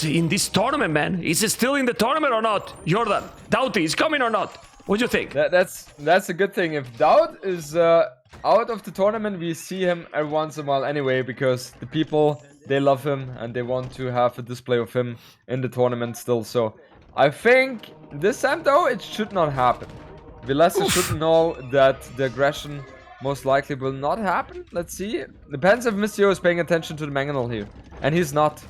in this tournament, man. Is it still in the tournament or not? Jordan, doubt is coming or not? What do you think? That's a good thing. If Doubt is out of the tournament, we see him every once in a while anyway, because the people, they love him and they want to have a display of him in the tournament still. So I think this time though, it should not happen. Villese should know that the aggression most likely will not happen. Let's see. Depends if MR.Yo is paying attention to the mangonel here, and he's not.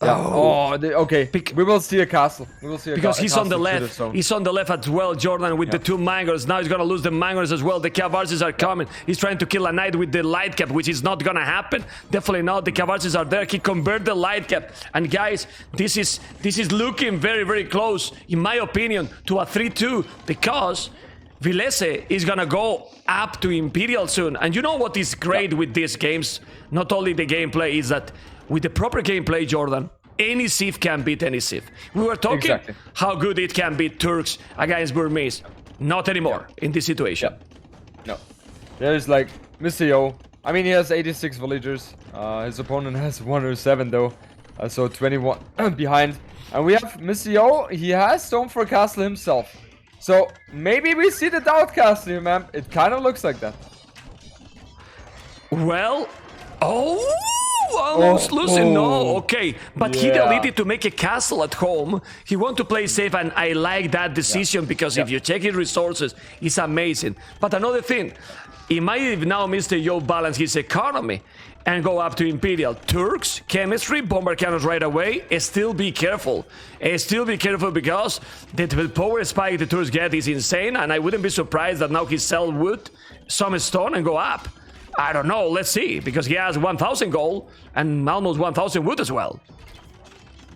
Yeah. Okay. We will see a castle. We will see because he's on the left. He's on the left as well, Jordan, with the 2 mangoes. Now he's gonna lose the mangoes as well. The Cavarces are coming. He's trying to kill a knight with the light cap, which is not gonna happen. Definitely not. The Cavarces are there. He converted the light cap. And guys, this is looking very close, in my opinion, to a 3-2, because Villese is gonna go up to Imperial soon. And you know what is great with these games? Not only the gameplay, is that with the proper gameplay, Jordan, any Civ can beat any Civ. We were talking how good it can beat Turks against Burmese. Not anymore in this situation. No. There's like MR.Yo. I mean, he has 86 villagers. His opponent has 107 though. So 21 behind. And we have MR.Yo. He has Stone for Castle himself. So maybe we see the Doubt Castle here, man. It kind of looks like that. Well, almost losing. No, okay, but he deleted to make a castle at home. He want to play safe, and I like that decision, because if you check his resources, it's amazing. But another thing, he might now MR.Yo balance his economy and go up to Imperial. Turks, chemistry, bomber cannons right away. Still be careful. Still be careful, because the power spike the Turks get is insane, and I wouldn't be surprised that now he sell wood, some stone, and go up. I don't know, let's see, because he has 1,000 gold and almost 1,000 wood as well.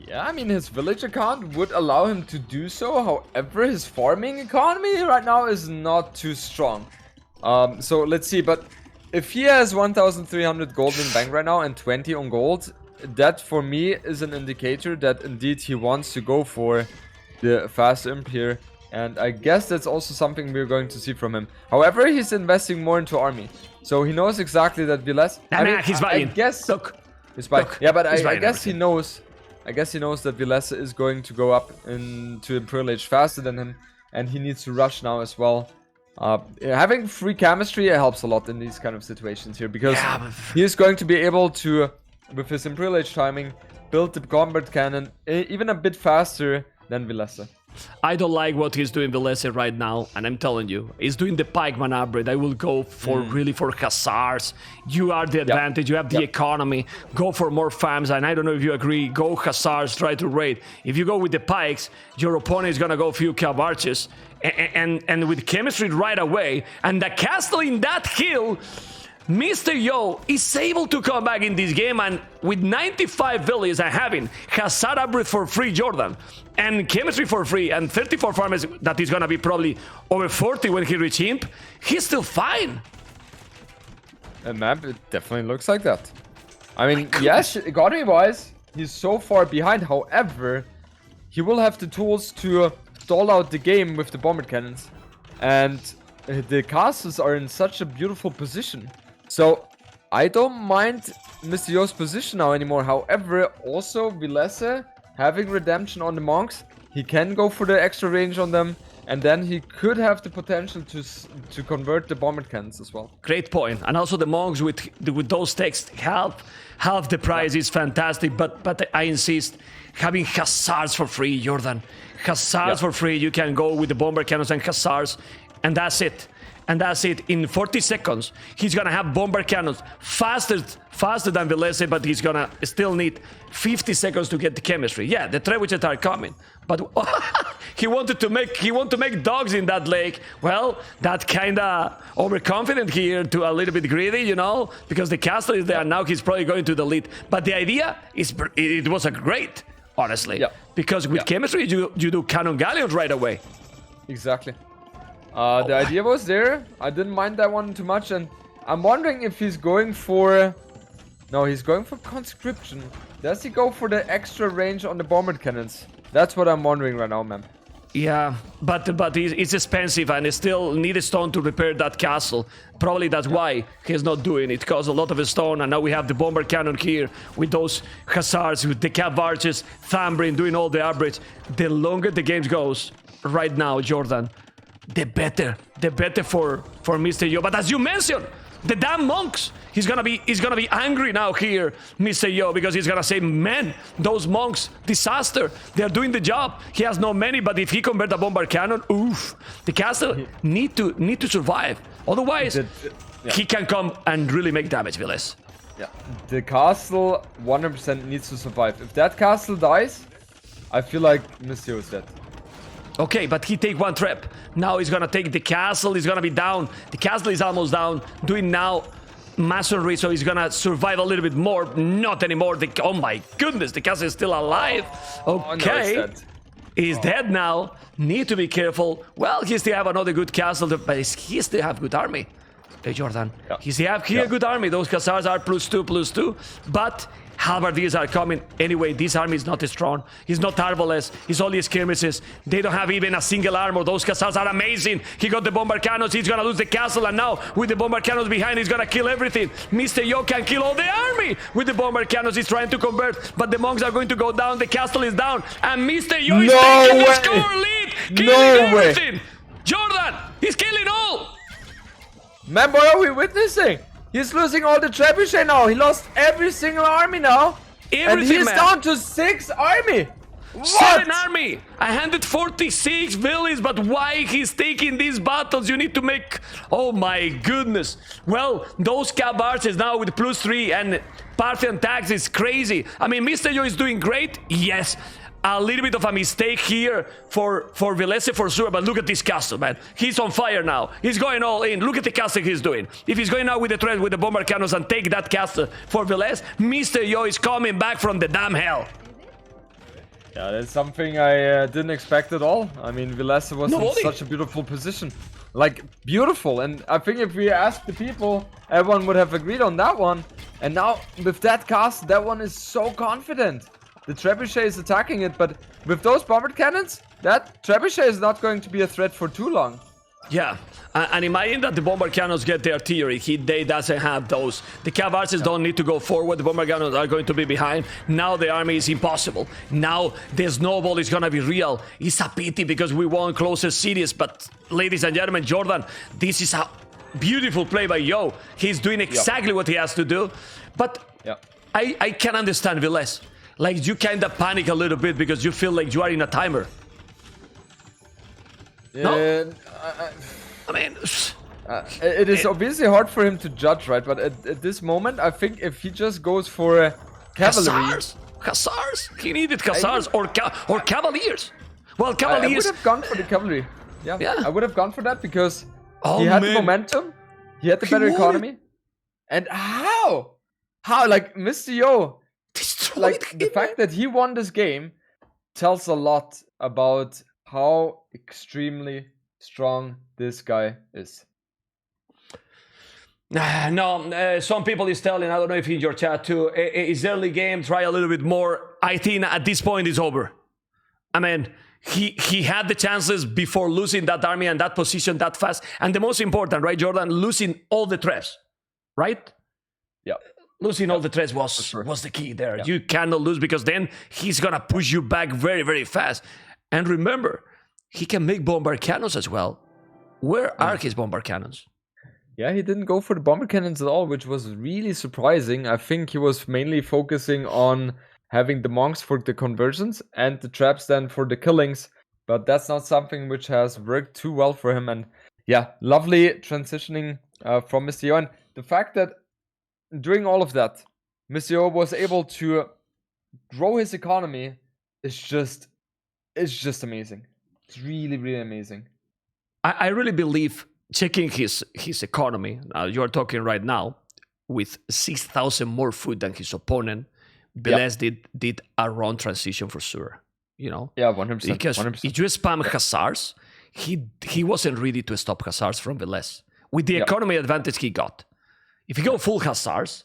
Yeah, I mean, his village account would allow him to do so. However, his farming economy right now is not too strong. So let's see, but if he has 1,300 gold in bank right now and 20 on gold, that for me is an indicator that indeed he wants to go for the fast imp here. And I guess that's also something we're going to see from him. However, he's investing more into army. So he knows exactly that Villese... he's buying. I guess... Look. He's buying. Yeah, but I guess he knows... I guess he knows that Villese is going to go up into Imperial Age faster than him. And he needs to rush now as well. Having free chemistry helps a lot in these kind of situations here. Because he is going to be able to, with his Imperial Age timing, build the combat cannon even a bit faster than Villese. I don't like what he's doing Villese right now, and I'm telling you, he's doing the pikeman upgrade. I will go for really for hussars. You are the advantage, you have the economy. Go for more farms, and I don't know if you agree, go hussars, try to raid. If you go with the pikes, your opponent is gonna go a few cav archers, and with chemistry right away, and the castle in that hill, MR.Yo is able to come back in this game, and with 95 villages and having Hussar upgrade for free, Jordan, and chemistry for free, and 34 farmers that is gonna be probably over 40 when he reach imp, he's still fine. And map, it definitely looks like that. I mean, yes, economy-wise, he's so far behind. However, he will have the tools to stall out the game with the bombard cannons, and the castles are in such a beautiful position. So, I don't mind MR.Yo's position now anymore. However, also Villese having redemption on the monks, he can go for the extra range on them, and then he could have the potential to convert the bombard cannons as well. Great point. And also the monks with those texts half the price is fantastic. But I insist, having hussars for free, Jordan. Hussars for free. You can go with the bomber cannons and hussars, and that's it. And that's it. In 40 seconds, he's gonna have bomber cannons faster than Villese, but he's gonna still need 50 seconds to get the chemistry. Yeah, the trebuchets are coming, but he wanted to make dogs in that lake. Well, that kinda overconfident here, to a little bit greedy, you know, because the castle is there. Now he's probably going to the lead. But the idea is, it was a great, honestly, because with chemistry you do cannon galleons right away. Exactly. The idea was there. I didn't mind that one too much, and I'm wondering if he's going for... No, he's going for conscription. Does he go for the extra range on the bombard cannons? That's what I'm wondering right now, man. Yeah, but it's expensive, and he still need a stone to repair that castle. Probably that's why he's not doing it. It costs a lot of stone, and now we have the bomber cannon here with those hussars, with the cav archers, Thambrin doing all the upgrades. The longer the game goes, right now, Jordan, the better for MR.Yo. But as you mentioned, the damn monks, he's gonna be angry now here, MR.Yo, because he's gonna say, man, those monks, disaster, they're doing the job. He has no many, but if he convert a bombard cannon, oof, the castle need to survive. Otherwise, he can come and really make damage, Villese. Yeah, the castle 100% needs to survive. If that castle dies, I feel like MR.Yo is dead. Okay, but he take one trap. Now he's gonna take the castle. He's gonna be down. The castle is almost down. Doing now masonry, so he's gonna survive a little bit more. Not anymore. Oh my goodness, the castle is still alive. Okay, no, he's dead now. Need to be careful. Well, he still have another good castle, but he still have good army. Hey, Jordan, he still have here good army. Those hussars are +2/+2, but halberdiers are coming. Anyway, this army is not strong. He's not arbalest. He's only skirmishes. They don't have even a single armor. Those hussars are amazing. He got the bomber cannons. He's gonna lose the castle, and now with the bomber cannons behind, he's gonna kill everything. MR.Yo can kill all the army with the bomber cannons. He's trying to convert, but the monks are going to go down. The castle is down, and MR.Yo is taking the score lead, killing everything. Jordan, he's killing all. Man, what are we witnessing? He's losing all the trebuchet now. He lost every single army now. And he's down to 6 army. What? 7 army. 146 villages, but why he's taking these battles? You need to make... Oh my goodness. Well, those cav archers now with +3 and Parthian tax is crazy. I mean, MR.Yo is doing great. Yes. A little bit of a mistake here for Villese for sure, but look at this castle, man. He's on fire now. He's going all in. Look at the castle he's doing. If he's going out with the threat with the bomber cannons and take that castle for Villese, MR.Yo is coming back from the damn hell. Yeah, that's something I didn't expect at all. I mean, Villese was in such a beautiful position. Like, beautiful. And I think if we asked the people, everyone would have agreed on that one. And now, with that castle, that one is so confident. The trebuchet is attacking it, but with those bombard cannons, that trebuchet is not going to be a threat for too long. Yeah, and imagine that the bomber cannons get the artillery. They doesn't have those. The cav archers don't need to go forward. The bomber cannons are going to be behind. Now the army is impossible. Now the snowball is gonna be real. It's a pity because we won closer cities, but ladies and gentlemen, Jordan, this is a beautiful play by Yo. He's doing exactly what he has to do. But I can understand Villese. like you kind of panic a little bit because you feel like you are in a timer. No? I mean, it is obviously hard for him to judge, right? But at this moment, I think if he just goes for cavalry, Hussars. He needed Hussars or Cavaliers. Well, Cavaliers. I would have gone for the cavalry. Yeah. I would have gone for that because Oh, he had man. the momentum, he had the better economy, and how? Like MR.Yo, Destroyed like him, the fact that he won this game tells a lot about how extremely strong this guy is. No, some people is telling, I don't know if in your chat too, it's early game, try a little bit more. I think at this point it's over. I mean, he had the chances before losing that army and that position that fast. And the most important, right, Jordan, losing all the threats, right? Yeah. Losing all the threats was the key there. Yeah. You cannot lose because then he's going to push you back very, very fast. And remember, he can make bombard cannons as well. Where are his bombard cannons? Yeah, he didn't go for the bomber cannons at all, which was really surprising. I think he was mainly focusing on having the monks for the conversions and the traps then for the killings. But that's not something which has worked too well for him. And yeah, lovely transitioning from MR.Yo. And the fact that during all of that, MR.Yo was able to grow his economy is just amazing. It's really, really amazing. I really believe checking his economy, you're talking right now, with 6,000 more food than his opponent, Villese did a wrong transition for sure. You know? Yeah, 100%. Because 100%. if you spam Hussars, he wasn't ready to stop Hussars from Villese. With the economy advantage he got. If you go full Hussars,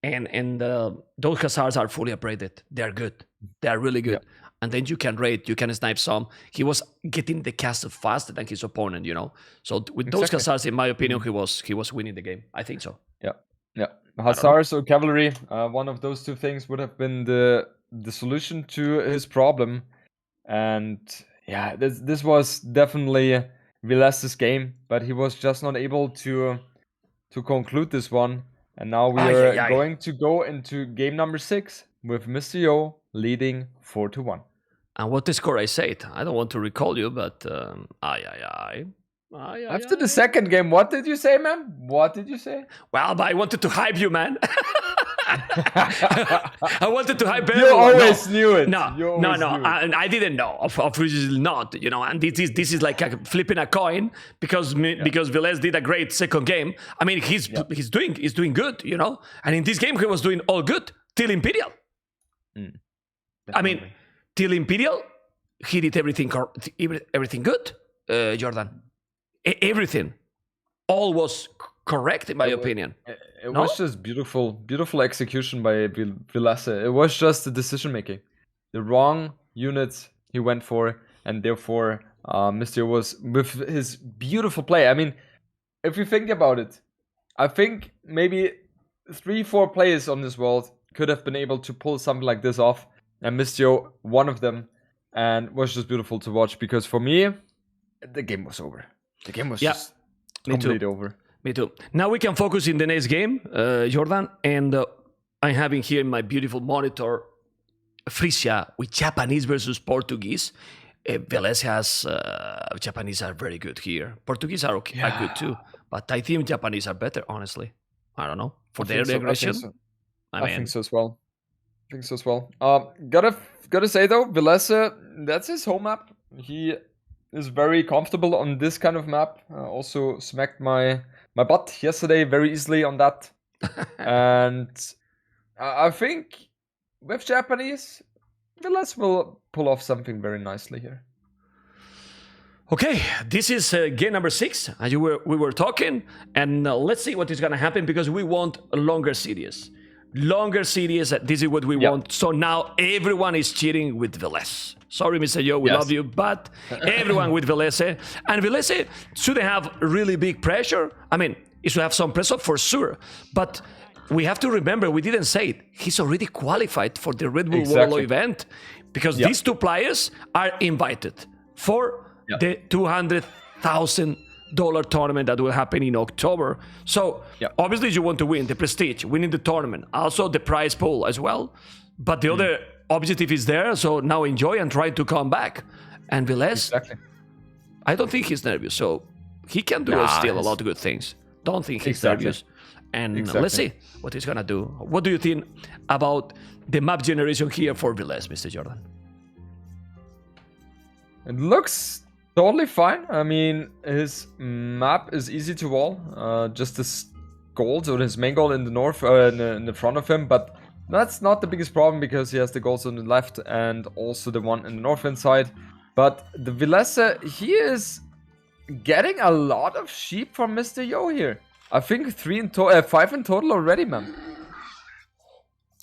and those Hussars are fully upgraded, they're good. They are really good. Yeah. And then you can raid, you can snipe some. He was getting the castle faster than his opponent, you know. So with those Hussars, in my opinion, he was winning the game. I think so. Yeah. Hussars or cavalry, one of those two things would have been the solution to his problem. And yeah, this was definitely Vilese's game, but he was just not able to conclude this one. And now we are going to go into game number 6 with MR.Yo leading 4-1. And what the score I said? I don't want to recall you, but After the second game, what did you say, man? What did you say? Well, but I wanted to hype you, man. I wanted to hype everyone. You always knew it. No. I didn't know. Obviously not, you know. And this is like flipping a coin because Villese did a great second game. I mean, he's doing good, you know. And in this game, he was doing all good till Imperial. I mean, till Imperial, he did everything good, Jordan. Everything, all was correct in my opinion. It was just beautiful execution by Villese. It was just the decision making, the wrong units he went for, and therefore MR.Yo was with his beautiful play. I mean, if you think about it, I think maybe 3-4 players on this world could have been able to pull something like this off, and MR.Yo one of them, and was just beautiful to watch. Because for me, the game was over. The game was just completely over. Me too. Now we can focus in the next game, Jordan, and I'm having here in my beautiful monitor Frisia with Japanese versus Portuguese. Villese has Japanese are very good here. Portuguese are good too, but I think Japanese are better. Honestly, I don't know for their aggression. I think so as well. Gotta say though, Villese, that's his home map. He is very comfortable on this kind of map. Also smacked my butt yesterday very easily on that. And I think with Japanese, Villese will pull off something very nicely here. Okay, this is game number 6, as we were talking, and let's see what is going to happen because we want a longer series. This is what we want. So now everyone is cheering with Villese. Sorry, MR.Yo, we love you, but everyone with Villese. And Villese shouldn't have really big pressure. I mean, it should have some pressure for sure. But we have to remember, we didn't say it, he's already qualified for the Red Bull Wallo event because these two players are invited for the $200,000 tournament that will happen in October. So obviously you want to win the prestige, winning the tournament, also the prize pool as well. But the other objective is there, so now enjoy and try to come back. And Villese, Exactly. I don't think he's nervous, so he can do still a lot of good things. Don't think he's nervous. And let's see what he's gonna do. What do you think about the map generation here for Villese, Mr. Jordan? It looks totally fine. I mean, his map is easy to wall. Just his goals, or his main goal in the north, in the front of him. But that's not the biggest problem because he has the goals on the left and also the one in the northern side. But the Villese, he is getting a lot of sheep from MR.Yo here. I think 5 in total already, man.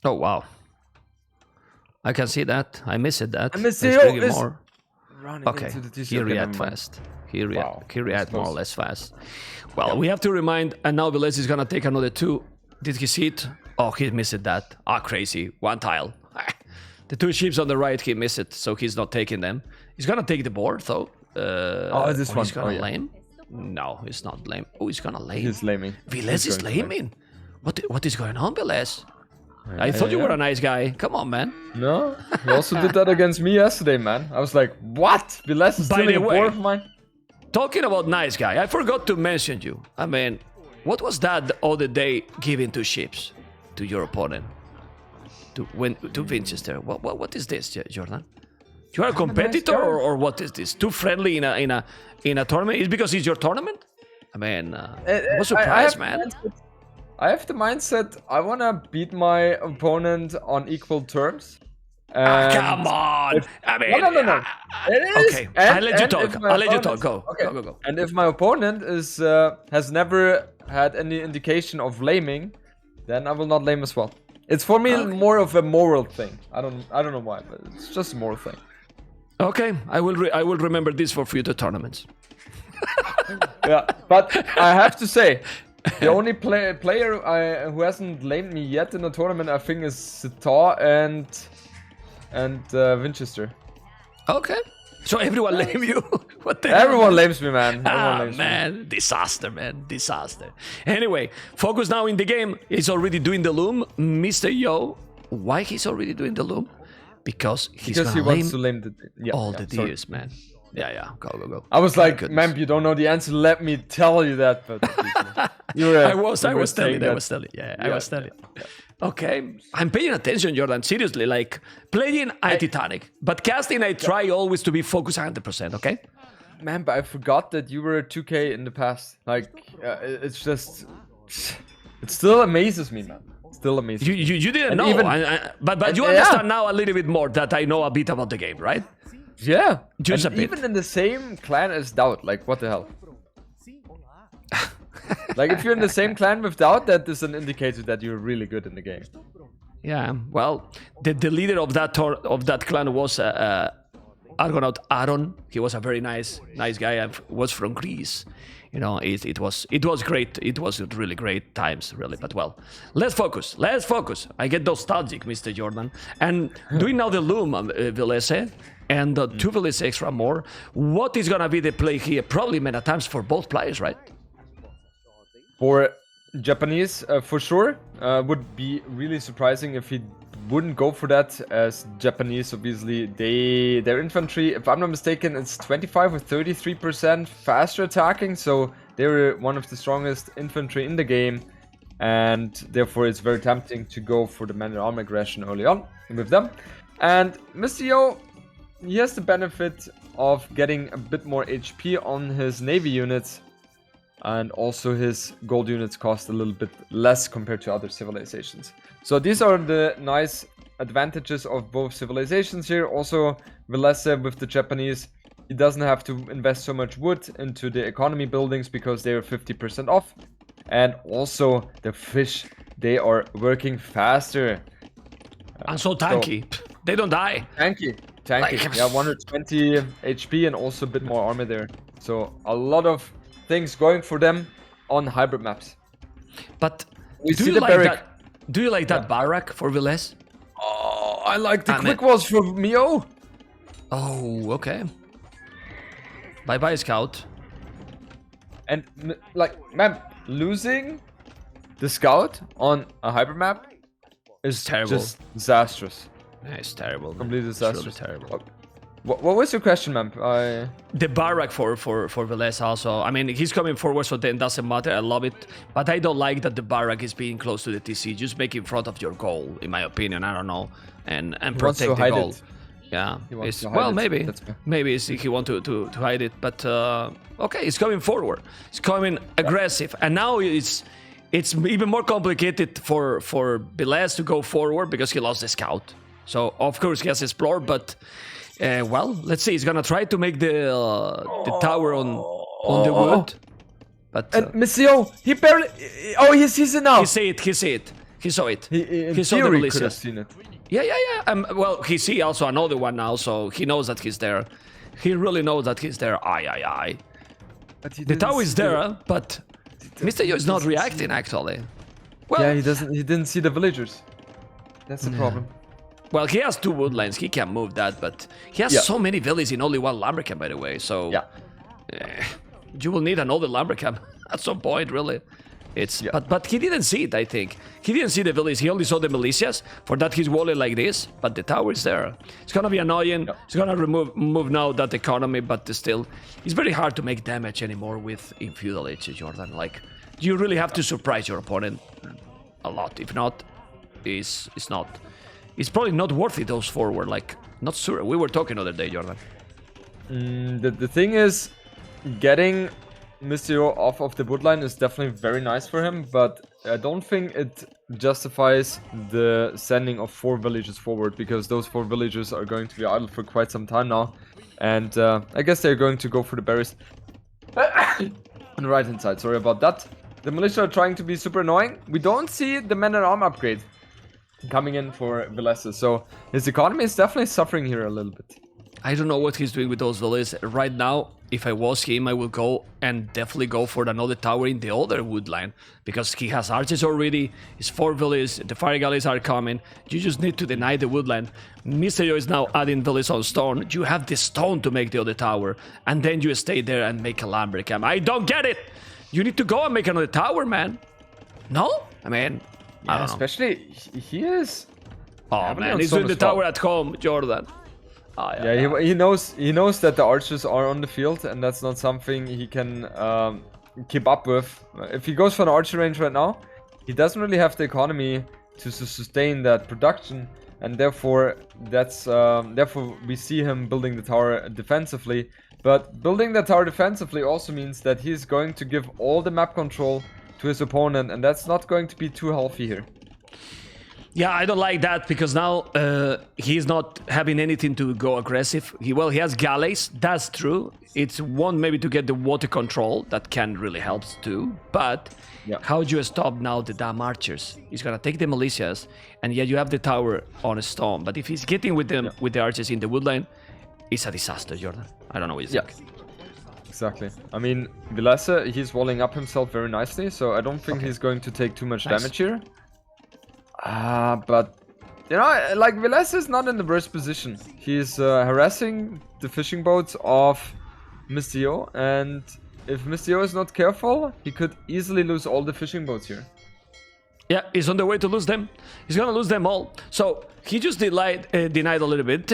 Oh, wow. I can see that. I missed that. And Let's MR.Yo bring it is more. running Okay, into the he react fast. He react more or close. less fast. Well, we have to remind, and now Villese is gonna take another 2. Did he see it? Oh, he missed that. Ah, crazy. 1 tile. The 2 ships on the right, he missed it, so he's not taking them. He's gonna take the board, though. This one. He's gonna lame? No, he's not lame. Oh, he's gonna lame. He's laming. Villese is laming. What is going on, Villese? I thought you were a nice guy. Come on, man. No, he also did that against me yesterday, man. I was like, what? Villese is By stealing the a way- board of mine? Talking about nice guy, I forgot to mention you. I mean, what was that the other day giving 2 ships to your opponent? To Winchester. What is this, Jordan? You are a competitor, or what is this? Too friendly in a tournament? Is because it's your tournament? I mean, what surprise, man. I have the mindset, I want to beat my opponent on equal terms. Come on! I mean, No. It is. Okay, And- I'll let you and talk. if my I'll let you opponent- talk. Go. Okay. Go. And if my opponent has never had any indication of laming, then I will not lame as well. It's for me more of a moral thing. I don't know why, but it's just a moral thing. Okay, I will remember this for future tournaments. Yeah, but I have to say, the only player who hasn't lamed me yet in the tournament, I think, is Sitar and Winchester. Okay, so everyone lame you. What the hell? Everyone lames me, man. Everyone lames me. Man, disaster, man, disaster. Anyway, focus now in the game. He's already doing the loom, MR.Yo. Why he's already doing the loom? Because he wants to lame the all the deers, man. Yeah. Go. I was like, "Ma'am, you don't know the answer. Let me tell you that." But I was telling. Yeah, I was telling. Okay, I'm paying attention, Jordan. Seriously, like playing Titanic, but casting, I try always to be focused 100%. Okay. Man, but I forgot that you were a 2K in the past. Like, it's just, it still amazes me, man. Still amazes me. You didn't And know, even- but you understand now a little bit more that I know a bit about the game, right? Yeah, Just and a bit. even in the same clan as Doubt, like what the hell? Like if you're in the same clan with Doubt, that is an indicator that you're really good in the game. Yeah. Well, the leader of that clan was Argonaut Aaron. He was a very nice guy and was from Greece. You know, it was great. It was really great times, really. But well, let's focus. I get nostalgic, Mr. Jordan. And doing now the loom, Villese, and 2 Villese extra more. What is gonna be the play here? Probably many times for both players, right? For Japanese, for sure, would be really surprising if he wouldn't go for that, as Japanese, obviously, their infantry, if I'm not mistaken, it's 25 or 33% faster attacking, so they're one of the strongest infantry in the game, and therefore it's very tempting to go for the man-at-arm aggression early on with them. And MR.Yo, he has the benefit of getting a bit more HP on his navy units, and also his gold units cost a little bit less compared to other civilizations. So these are the nice advantages of both civilizations here. Also, Villese with the Japanese, he doesn't have to invest so much wood into the economy buildings because they are 50% off. And also the fish, they are working faster. And so tanky. They don't die. Tanky. Like- Yeah, 120 HP and also a bit more armor there. So a lot of things going for them on hybrid maps. But We do see you the like barrack. that? Do you like that barrack for Villese? Oh, I like the I quick mean- walls for MR.Yo. Oh, okay. Bye, Scout. And like, man, losing the scout on a hybrid map is Terrible. just disastrous. Yeah, it's terrible. Complete It's disaster. really terrible. What was your question, man? The barrack for Villese also. I mean, he's coming forward, so then doesn't matter. I love it, but I don't like that the barrack is being close to the TC. Just make it in front of your goal, in my opinion. I don't know, and protect the goal. Yeah, well, maybe he want to hide it, but okay, he's coming forward. He's coming aggressive, and now it's even more complicated for Villese to go forward because he lost the scout. So of course he has explored, but. Well, let's see. He's gonna try to make the tower on the wood, but and MR.Yo, he barely. Oh, he sees it now. He see it. He saw it. He saw the theory could have seen it. Yeah. Well, he see also another one now, so he knows that he's there. He really knows that he's there. Aye. But the tower is there, but MR.Yo is not reacting actually. Well, yeah, he didn't see the villagers. That's the problem. Well, he has 2 woodlands. He can move that, but he has so many villages in only 1 lumbercamp, by the way. So you will need another lumbercamp at some point, really. But he didn't see it. I think he didn't see the village. He only saw the militias. For that, he's walling like this. But the tower is there. It's gonna be annoying. It's gonna move now that economy, but still, it's very hard to make damage anymore with infeudality, Jordan. Like you really have to surprise your opponent a lot. If not, it's not. It's probably not worth it, those forward, like, not sure. We were talking the other day, Jordan. The thing is, getting MR.Yo off of the woodline is definitely very nice for him, but I don't think it justifies the sending of 4 villages forward, because those 4 villages are going to be idle for quite some time now. And I guess they're going to go for the berries. On the right hand side, sorry about that. The militia are trying to be super annoying. We don't see the men-at-arms upgrade coming in for Villese, so his economy is definitely suffering here a little bit. I don't know what he's doing with those villages. Right now, if I was him, I would go and definitely go for another tower in the other wood line, because he has archers already, his 4 villages, the fire galleys are coming. You just need to deny the woodland. MR.Yo is now adding villages on stone. You have the stone to make the other tower, and then you stay there and make a lumbercamp. I don't get it! You need to go and make another tower, man. No? I mean... I don't know. Especially he is. Oh man, he's doing the tower at home, Jordan. Oh, yeah. He knows that the archers are on the field, and that's not something he can keep up with. If he goes for an archer range right now, he doesn't really have the economy to sustain that production, and therefore we see him building the tower defensively. But building the tower defensively also means that he's going to give all the map control to his opponent, and that's not going to be too healthy here. Yeah, I don't like that, because now he's not having anything to go aggressive. He has galleys, that's true. It's one maybe to get the water control, that can really help too. But how do you stop now the damn archers? He's gonna take the militias, and yet you have the tower on a stone. But if he's getting with them with the archers in the woodline, it's a disaster, Jordan. I don't know what you think. Exactly. I mean, Villese, he's walling up himself very nicely, so I don't think he's going to take too much damage here. But, you know, like, Villese is not in the worst position. He's harassing the fishing boats of MR.Yo, and if MR.Yo is not careful, he could easily lose all the fishing boats here. Yeah, he's on the way to lose them. He's gonna lose them all. So he just denied a little bit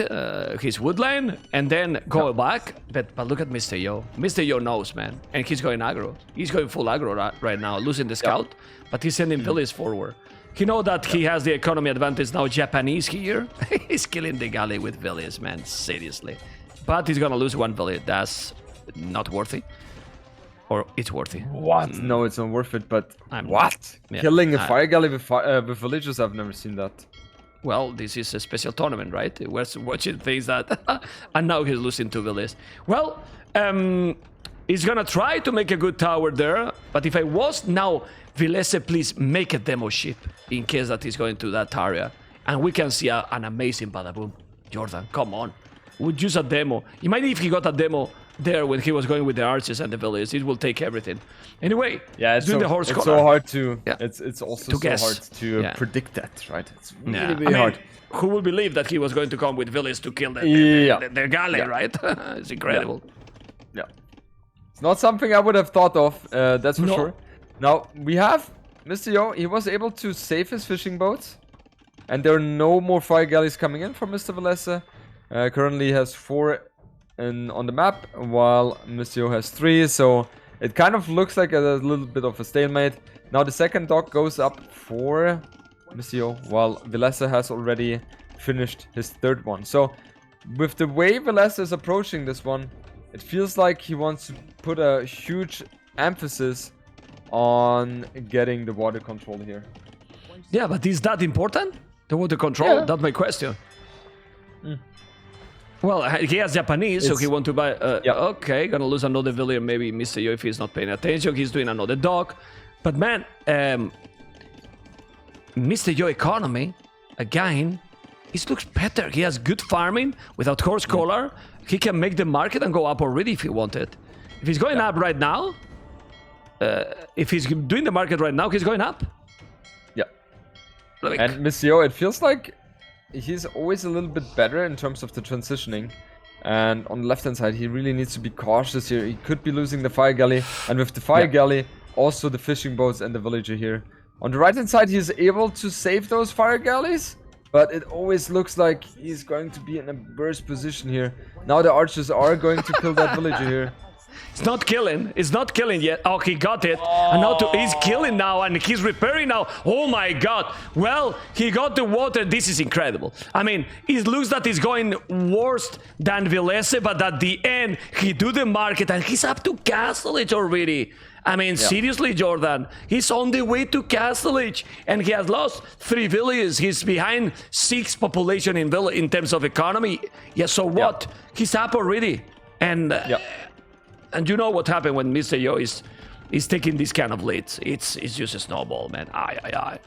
his woodline, and then go back. But look at MR.Yo. MR.Yo knows, man, and he's going aggro. He's going full aggro right now, losing the scout, but he's sending villages forward. He knows that he has the economy advantage now. Japanese here, he's killing the galley with villages, man. Seriously, but he's gonna lose 1 village. That's not worthy. Or it's worthy. What? No, it's not worth it, but... What? Yeah. Killing a fire galley with villagers? I've never seen that. Well, this is a special tournament, right? We're watching things that... and now he's losing 2 villages. Well, he's gonna try to make a good tower there, but if I was now... Villese, please make a demo ship in case that he's going to that area. And we can see an amazing badaboom. Jordan, come on. We'd use a demo. Imagine if he got a demo... there when he was going with the archers and the villages. It will take everything. Anyway, it's the horse it's so hard to it's also so hard to predict that, right? It's really hard. Who would believe that he was going to come with villages to kill the galley, right? It's incredible. Yeah. It's not something I would have thought of, that's for sure. Now we have MR.Yo. He was able to save his fishing boats, and there are no more fire galleys coming in from Mr. Villese. Currently has 4 on the map, while MR.Yo has 3, so it kind of looks like a little bit of a stalemate. Now the second dock goes up for MR.Yo, while Villese has already finished his 3rd one. So with the way Villese is approaching this one, it feels like he wants to put a huge emphasis on getting the water control here. Yeah, but is that important? The water control? Yeah. That's my question. Well, he has Japanese, so he want to buy... Okay, gonna lose another village, maybe MR.Yo if he's not paying attention. He's doing another dock. But man, MR.Yo economy, again, it looks better. He has good farming without horse collar. He can make the market and go up already if he wanted. If he's going up right now, if he's doing the market right now, he's going up. Yeah. Like, and MR.Yo, it feels like he's always a little bit better in terms of the transitioning. And on the left-hand side, he really needs to be cautious here. He could be losing the fire galley. And with the fire galley, also the fishing boats and the villager here. On the right-hand side, he's able to save those fire galleys. But it always looks like he's going to be in a worse position here. Now the archers are going to kill that villager here. It's not killing. It's not killing yet. Oh, he got it. And now he's killing now, and he's repairing now. Oh my god. Well, he got the water. This is incredible. I mean, it looks that he's going worse than Villese, but at the end, he do the market, and he's up to Castle Age already. I mean, seriously, Jordan, he's on the way to Castle Age, and he has lost 3 villages. He's behind 6 population in terms of economy. Yeah, so what? He's up already. And and you know what happened when MR.Yo is taking this kind of leads. It's just a snowball, man. Aye.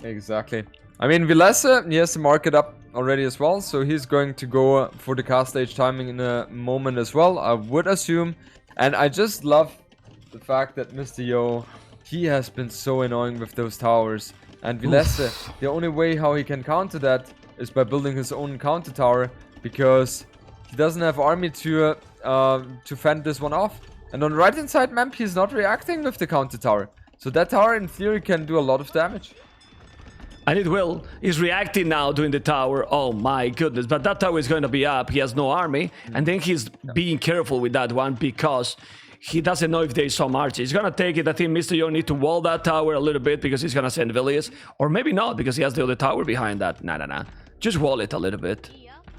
Exactly. I mean, Villese, he has the market up already as well, so he's going to go for the Castle Age timing in a moment as well, I would assume. And I just love the fact that MR.Yo, he has been so annoying with those towers. And Villese, the only way how he can counter that is by building his own counter tower, because he doesn't have army to fend this one off. And on the right hand side map, he's not reacting with the counter tower. So that tower in theory can do a lot of damage. And it will. He's reacting now doing the tower. Oh my goodness. But that tower is going to be up. He has no army. And then he's being careful with that one because he doesn't know if there is some archer. He's going to take it. I think MR.Yo need to wall that tower a little bit because he's going to send Villese. Or maybe not because he has the other tower behind that. Nah. Just wall it a little bit.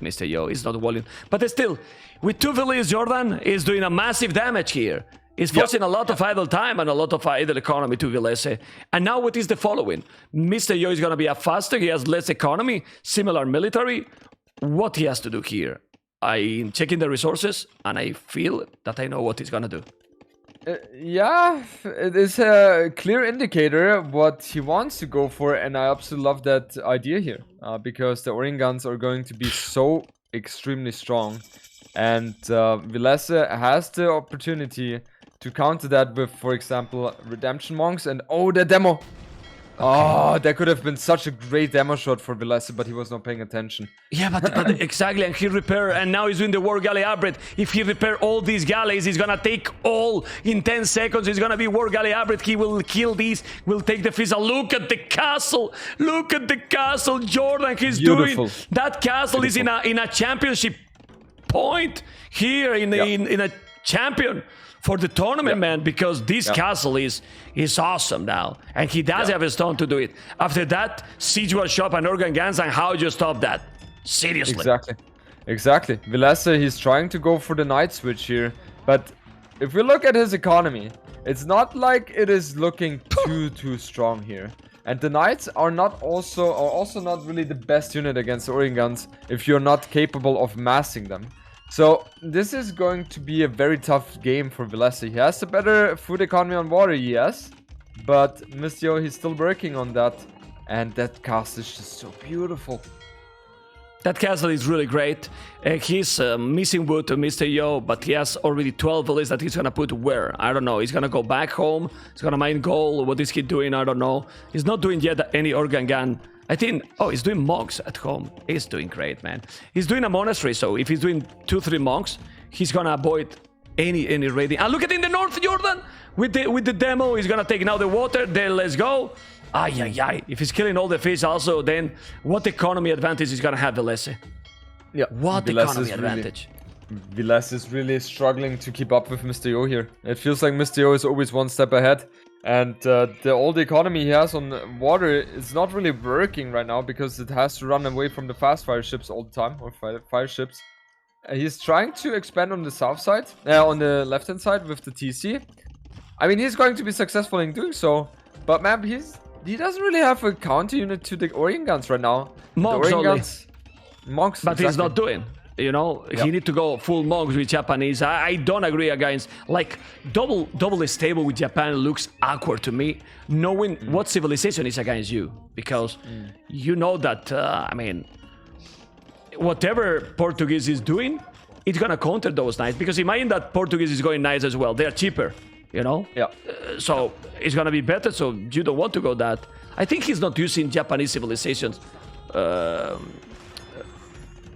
MR.Yo is not walling. But still, with 2 villages, Jordan is doing a massive damage here. He's forcing a lot of idle time and a lot of idle economy to Villese. And now what is the following? MR.Yo is going to be a faster. He has less economy, similar military. What he has to do here? I'm checking the resources, and I feel that I know what he's going to do. Yeah, it is a clear indicator what he wants to go for, and I absolutely love that idea here. Because the Orin guns are going to be so extremely strong. And Villese has the opportunity to counter that with, for example, Redemption Monks and... Oh, the demo! Oh, that could have been such a great demo shot for Villese, but he was not paying attention. Yeah, but exactly, and he repair, and now he's doing the war galley upgrade. If he repair all these galleys, he's gonna take all in 10 seconds. He's gonna be war galley upgrade. He will kill these, will take the Fisa. Look at the castle! Look at the castle, Jordan. He's doing that. Castle is in a championship point here in a champion for the tournament, man, because this castle is awesome now, and he does have a stone to do it. After that, siege was shop and organ guns, and how do you stop that? Seriously. Exactly. Villese, he's trying to go for the knight switch here, but if we look at his economy, it's not like it is looking too strong here. And the knights are also not really the best unit against organ guns if you're not capable of massing them. So this is going to be a very tough game for Villese. He has a better food economy on water, yes. But MR.Yo, he's still working on that. And that castle is just so beautiful. That castle is really great. He's missing wood to MR.Yo, but he has already 12 villages that he's gonna put where? I don't know. He's gonna go back home. He's gonna mine gold. What is he doing? I don't know. He's not doing yet any organ gun. I think, he's doing monks at home. He's doing great, man. He's doing a monastery, so if he's doing 2-3 monks, he's gonna avoid any raiding. And look at in the north, Jordan! With the demo, he's gonna take now the water. Then let's go. If he's killing all the fish also, then what economy advantage is gonna have Villese? Yeah. What Villese economy is really- advantage? Villese is really struggling to keep up with MR.Yo here. It feels like MR.Yo is always one step ahead. And all the economy he has on water is not really working right now because it has to run away from the fast fire ships all the time, or fire ships. He's trying to expand on the south side, on the left hand side with the TC. I mean, he's going to be successful in doing so, but man, he doesn't really have a counter unit to the Orient guns right now. Monks the only. Guns, monks, But exactly. he's not doing. You know, he need to go full monks with Japanese. I don't agree against, like, double stable with Japan looks awkward to me, knowing what civilization is against you, because you know that, I mean, whatever Portuguese is doing, it's gonna counter those knights, because imagine that Portuguese is going knights as well. They're cheaper, you know? Yeah. So it's gonna be better, so you don't want to go that. I think he's not using Japanese civilizations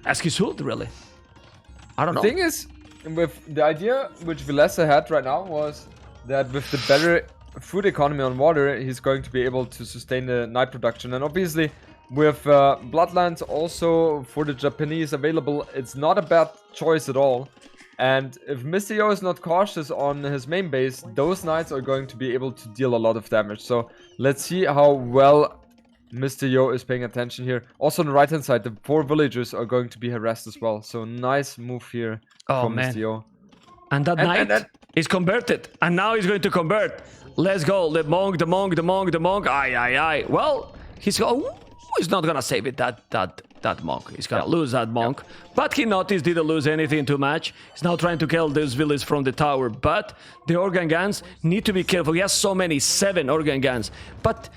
as he should, really. I don't know. The thing is, with the idea which Villese had right now was that with the better food economy on water, he's going to be able to sustain the night production. And obviously, with Bloodlands also for the Japanese available, it's not a bad choice at all. And if MR.Yo is not cautious on his main base, those knights are going to be able to deal a lot of damage. So let's see how well MR.Yo is paying attention here. Also on the right hand side, the 4 villagers are going to be harassed as well. So nice move here from MR.Yo. And that knight is converted. And now he's going to convert. Let's go. The monk. Well, he's not gonna save it, that monk. He's gonna lose that monk. But he noticed didn't lose anything too much. He's now trying to kill this village from the tower. But the organ guns need to be careful. He has so many, 7 organ guns. But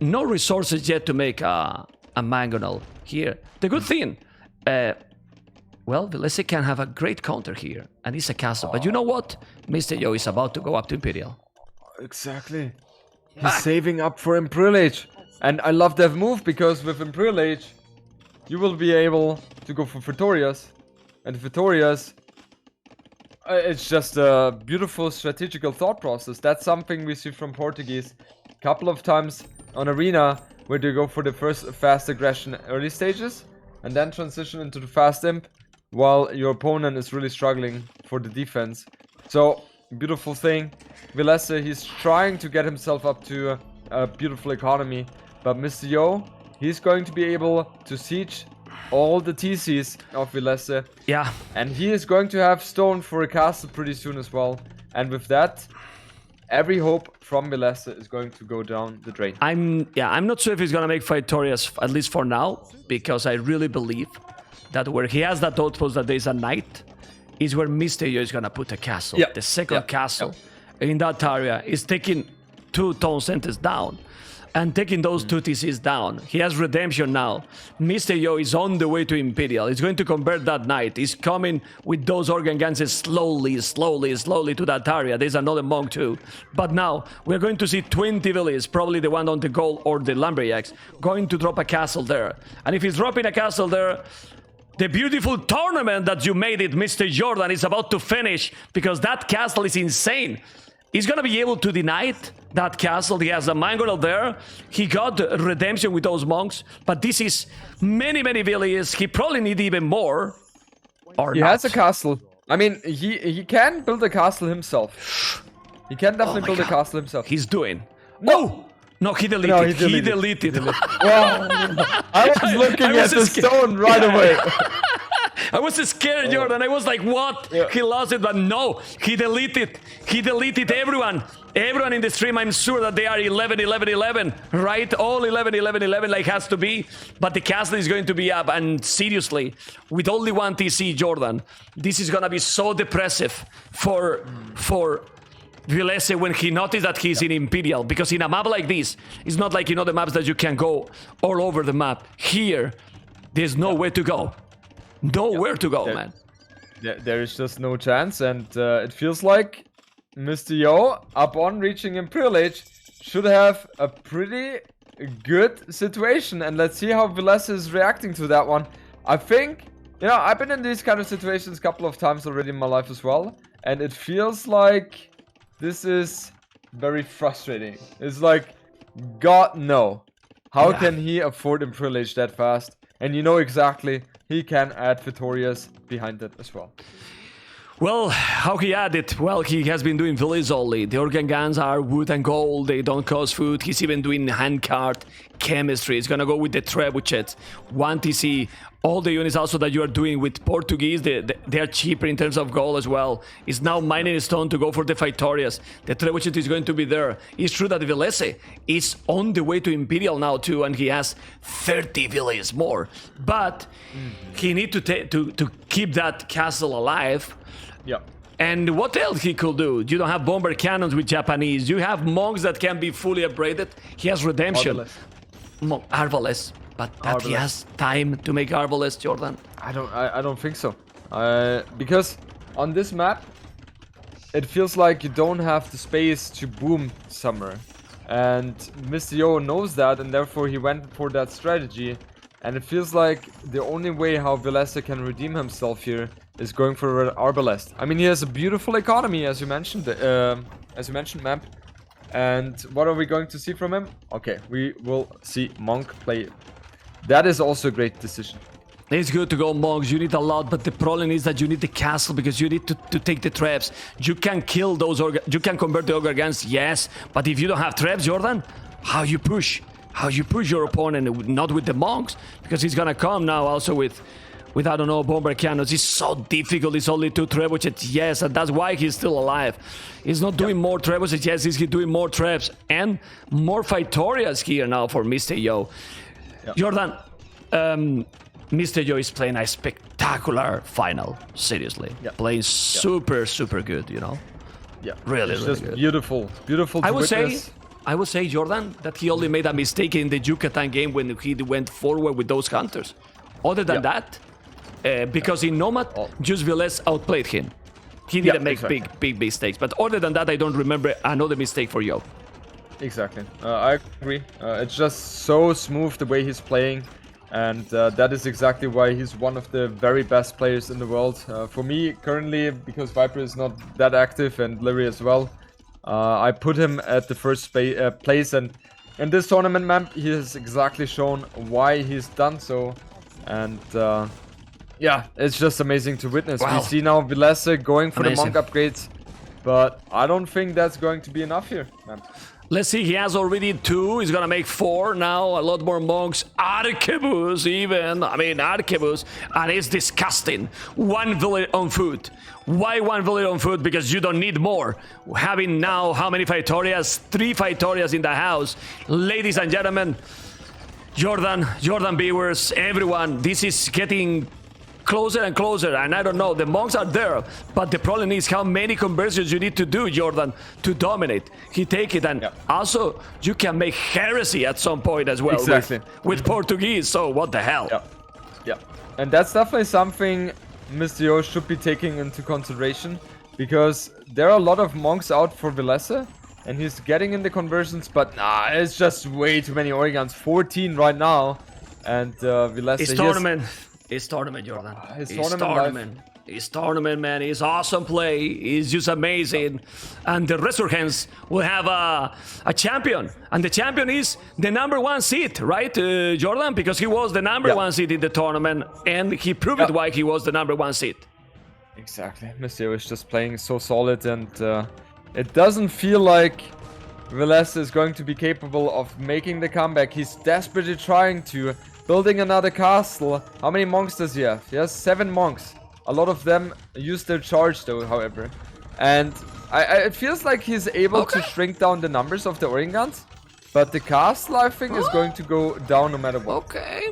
no resources yet to make a mangonel here. The good thing, well, Villese can have a great counter here, and it's a castle. But you know what? MR.Yo is about to go up to Imperial. Exactly. He's saving up for Imperial Age. And I love that move, because with Imperial Age, you will be able to go for Victorias. And Victorias, it's just a beautiful strategical thought process. That's something we see from Portuguese a couple of times on Arena, where they go for the first fast aggression early stages and then transition into the fast imp while your opponent is really struggling for the defense. So, beautiful thing. Villese, he's trying to get himself up to a beautiful economy, but MR.Yo, he's going to be able to siege all the TCs of Villese. Yeah. And he is going to have stone for a castle pretty soon as well. And with that, every hope from Villese is going to go down the drain. I'm not sure if he's gonna make Victorious, at least for now, because I really believe that where he has that outpost that there's a knight is where MR.Yo is gonna put a castle. The second castle in that area is taking 2 town centers down and taking those 2 TCs down. He has redemption now. MR.Yo is on the way to Imperial. He's going to convert that knight. He's coming with those organ guns slowly to that area. There's another monk too. But now we're going to see 20 villages, probably the one on the goal or the lumberjacks, going to drop a castle there. And if he's dropping a castle there, the beautiful tournament that you made it, Mr. Jordan, is about to finish, because that castle is insane. He's gonna be able to deny it, that castle. He has a mangonel there. He got redemption with those monks, but this is many villages. He probably need even more. Or he not. has a castle. I mean, he can build a castle himself. He can definitely build a castle himself. He's doing. No, he deleted. No, he deleted. Wow. I was looking at the stone right away. I was scared, Jordan. I was like, what? Yeah. He lost it, but no, he deleted. He deleted everyone. Everyone in the stream, I'm sure that they are 11, right? All 11, like has to be. But the castle is going to be up. And seriously, with only 1 TC, Jordan, this is going to be so depressive for Villese when he noticed that he's in Imperial. Because in a map like this, it's not like, you know, the maps that you can go all over the map. Here, there's nowhere to go. Nowhere to go, man. There is just no chance, and it feels like MR.Yo, upon reaching Imperial Age, should have a pretty good situation. And let's see how Villese is reacting to that one. I think, you know, I've been in these kind of situations a couple of times already in my life as well, and it feels like this is very frustrating. It's like God, no. How Yeah. can he afford Imprilage that fast? And you know exactly, he can add Victorias behind it as well. Well, how he had it? Well, he has been doing Villese only. The organ guns are wood and gold. They don't cost food. He's even doing handcart chemistry. He's gonna go with the trebuchets. 1 TC. All the units also that you are doing with Portuguese, they are cheaper in terms of gold as well. He's now mining stone to go for the Victorias. The trebuchet is going to be there. It's true that Villese is on the way to Imperial now too, and he has 30 villages more. But he need to keep that castle alive. Yeah. And what else he could do? You don't have bomber cannons with Japanese. You have monks that can be fully upgraded. He has redemption. Arbalest. But that he has time to make Arbalest, Jordan. I don't think so. Because on this map, it feels like you don't have the space to boom somewhere. And MR.Yo knows that, and therefore he went for that strategy. And it feels like the only way how Villese can redeem himself here is going for Arbalest. I mean, he has a beautiful economy, as you mentioned, map. And what are we going to see from him? Okay, we will see Monk play. That is also a great decision. It's good to go monks, you need a lot, but the problem is that you need the castle because you need to take the traps. You can kill those, you can convert the ogre guns, yes, but if you don't have traps, Jordan, how you push? How you push your opponent, not with the monks, because he's gonna come now also with I don't know, bomber cannons. It's so difficult, it's only 2 trebuchets, yes, and that's why he's still alive. He's not doing more trebuchets, yes, he's doing more traps, and more Victorias here now for MR.Yo. Yep. Jordan, MR.Yo is playing a spectacular final, seriously. Yep. Playing super, super good, you know? Yeah, Really, it's really just good. beautiful to witness. I would say, Jordan, that he only made a mistake in the Yucatan game when he went forward with those hunters. Other than that, because in Nomad, just Villese outplayed him. He didn't make big mistakes. But other than that, I don't remember another mistake for Yo. Exactly. I agree. It's just so smooth the way he's playing. And that is exactly why he's one of the very best players in the world. For me, currently, because Viper is not that active and Larry as well, I put him at the first place. And in this tournament map, he has exactly shown why he's done so. And yeah, it's just amazing to witness. Wow. We see now Villese going for Amazing. the monk upgrades. But I don't think that's going to be enough here, man. Let's see, he has already 2, he's gonna make 4 now, a lot more monks, arquebus even, arquebus, and it's disgusting. 1 village on foot. Why 1 village on foot? Because you don't need more. Having now, how many Victorias? 3 Victorias in the house. Ladies and gentlemen, Jordan viewers, everyone, this is getting closer and closer, and I don't know, the monks are there, but the problem is how many conversions you need to do, Jordan, to dominate. He take it, and also you can make heresy at some point as well. Exactly. With Portuguese, so what the hell? Yeah, and that's definitely something MR.Yo should be taking into consideration, because there are a lot of monks out for Villese, and he's getting in the conversions, but nah, it's just way too many Origans. 14 right now, and Villese... It's tournament, Jordan. His tournament, man. It's awesome play. It's just amazing. And the Resurgence will have a champion. And the champion is the #1 seed, right, Jordan? Because he was the #1 seed in the tournament. And he proved it why he was the #1 seed. Exactly. MR.Yo is just playing so solid. And it doesn't feel like Villese is going to be capable of making the comeback. He's desperately trying to... Building another castle. How many monks does he have? He has 7 monks. A lot of them use their charge though, however. And it feels like he's able to shrink down the numbers of the Origans. But the castle, I think, is going to go down no matter what. Okay.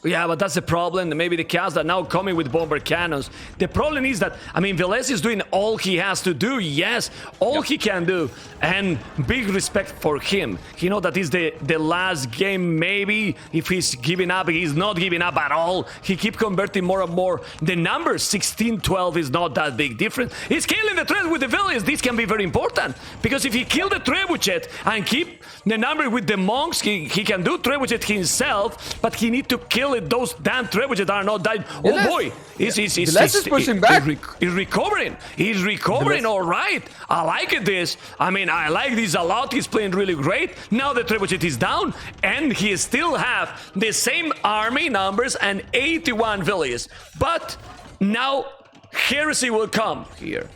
Yeah, but that's the problem. Maybe the cast are now coming with bomber cannons. The problem is that, Villese is doing all he has to do. Yes, all he can do. And big respect for him. He knows that is the last game, maybe. If he's giving up, he's not giving up at all. He keep converting more and more. The number 16-12 is not that big difference. He's killing the threat with the Village. This can be very important. Because if he kill the trebuchet and keep the number with the monks, he can do trebuchet himself. But he need to kill still those damn trebuchets are not dying. Oh boy, Villese is pushing back. He's recovering. He's recovering. All right, I like this. I mean, I like this a lot. He's playing really great. Now the trebuchet is down, and he still have the same army numbers and 81 villages. But now heresy will come here.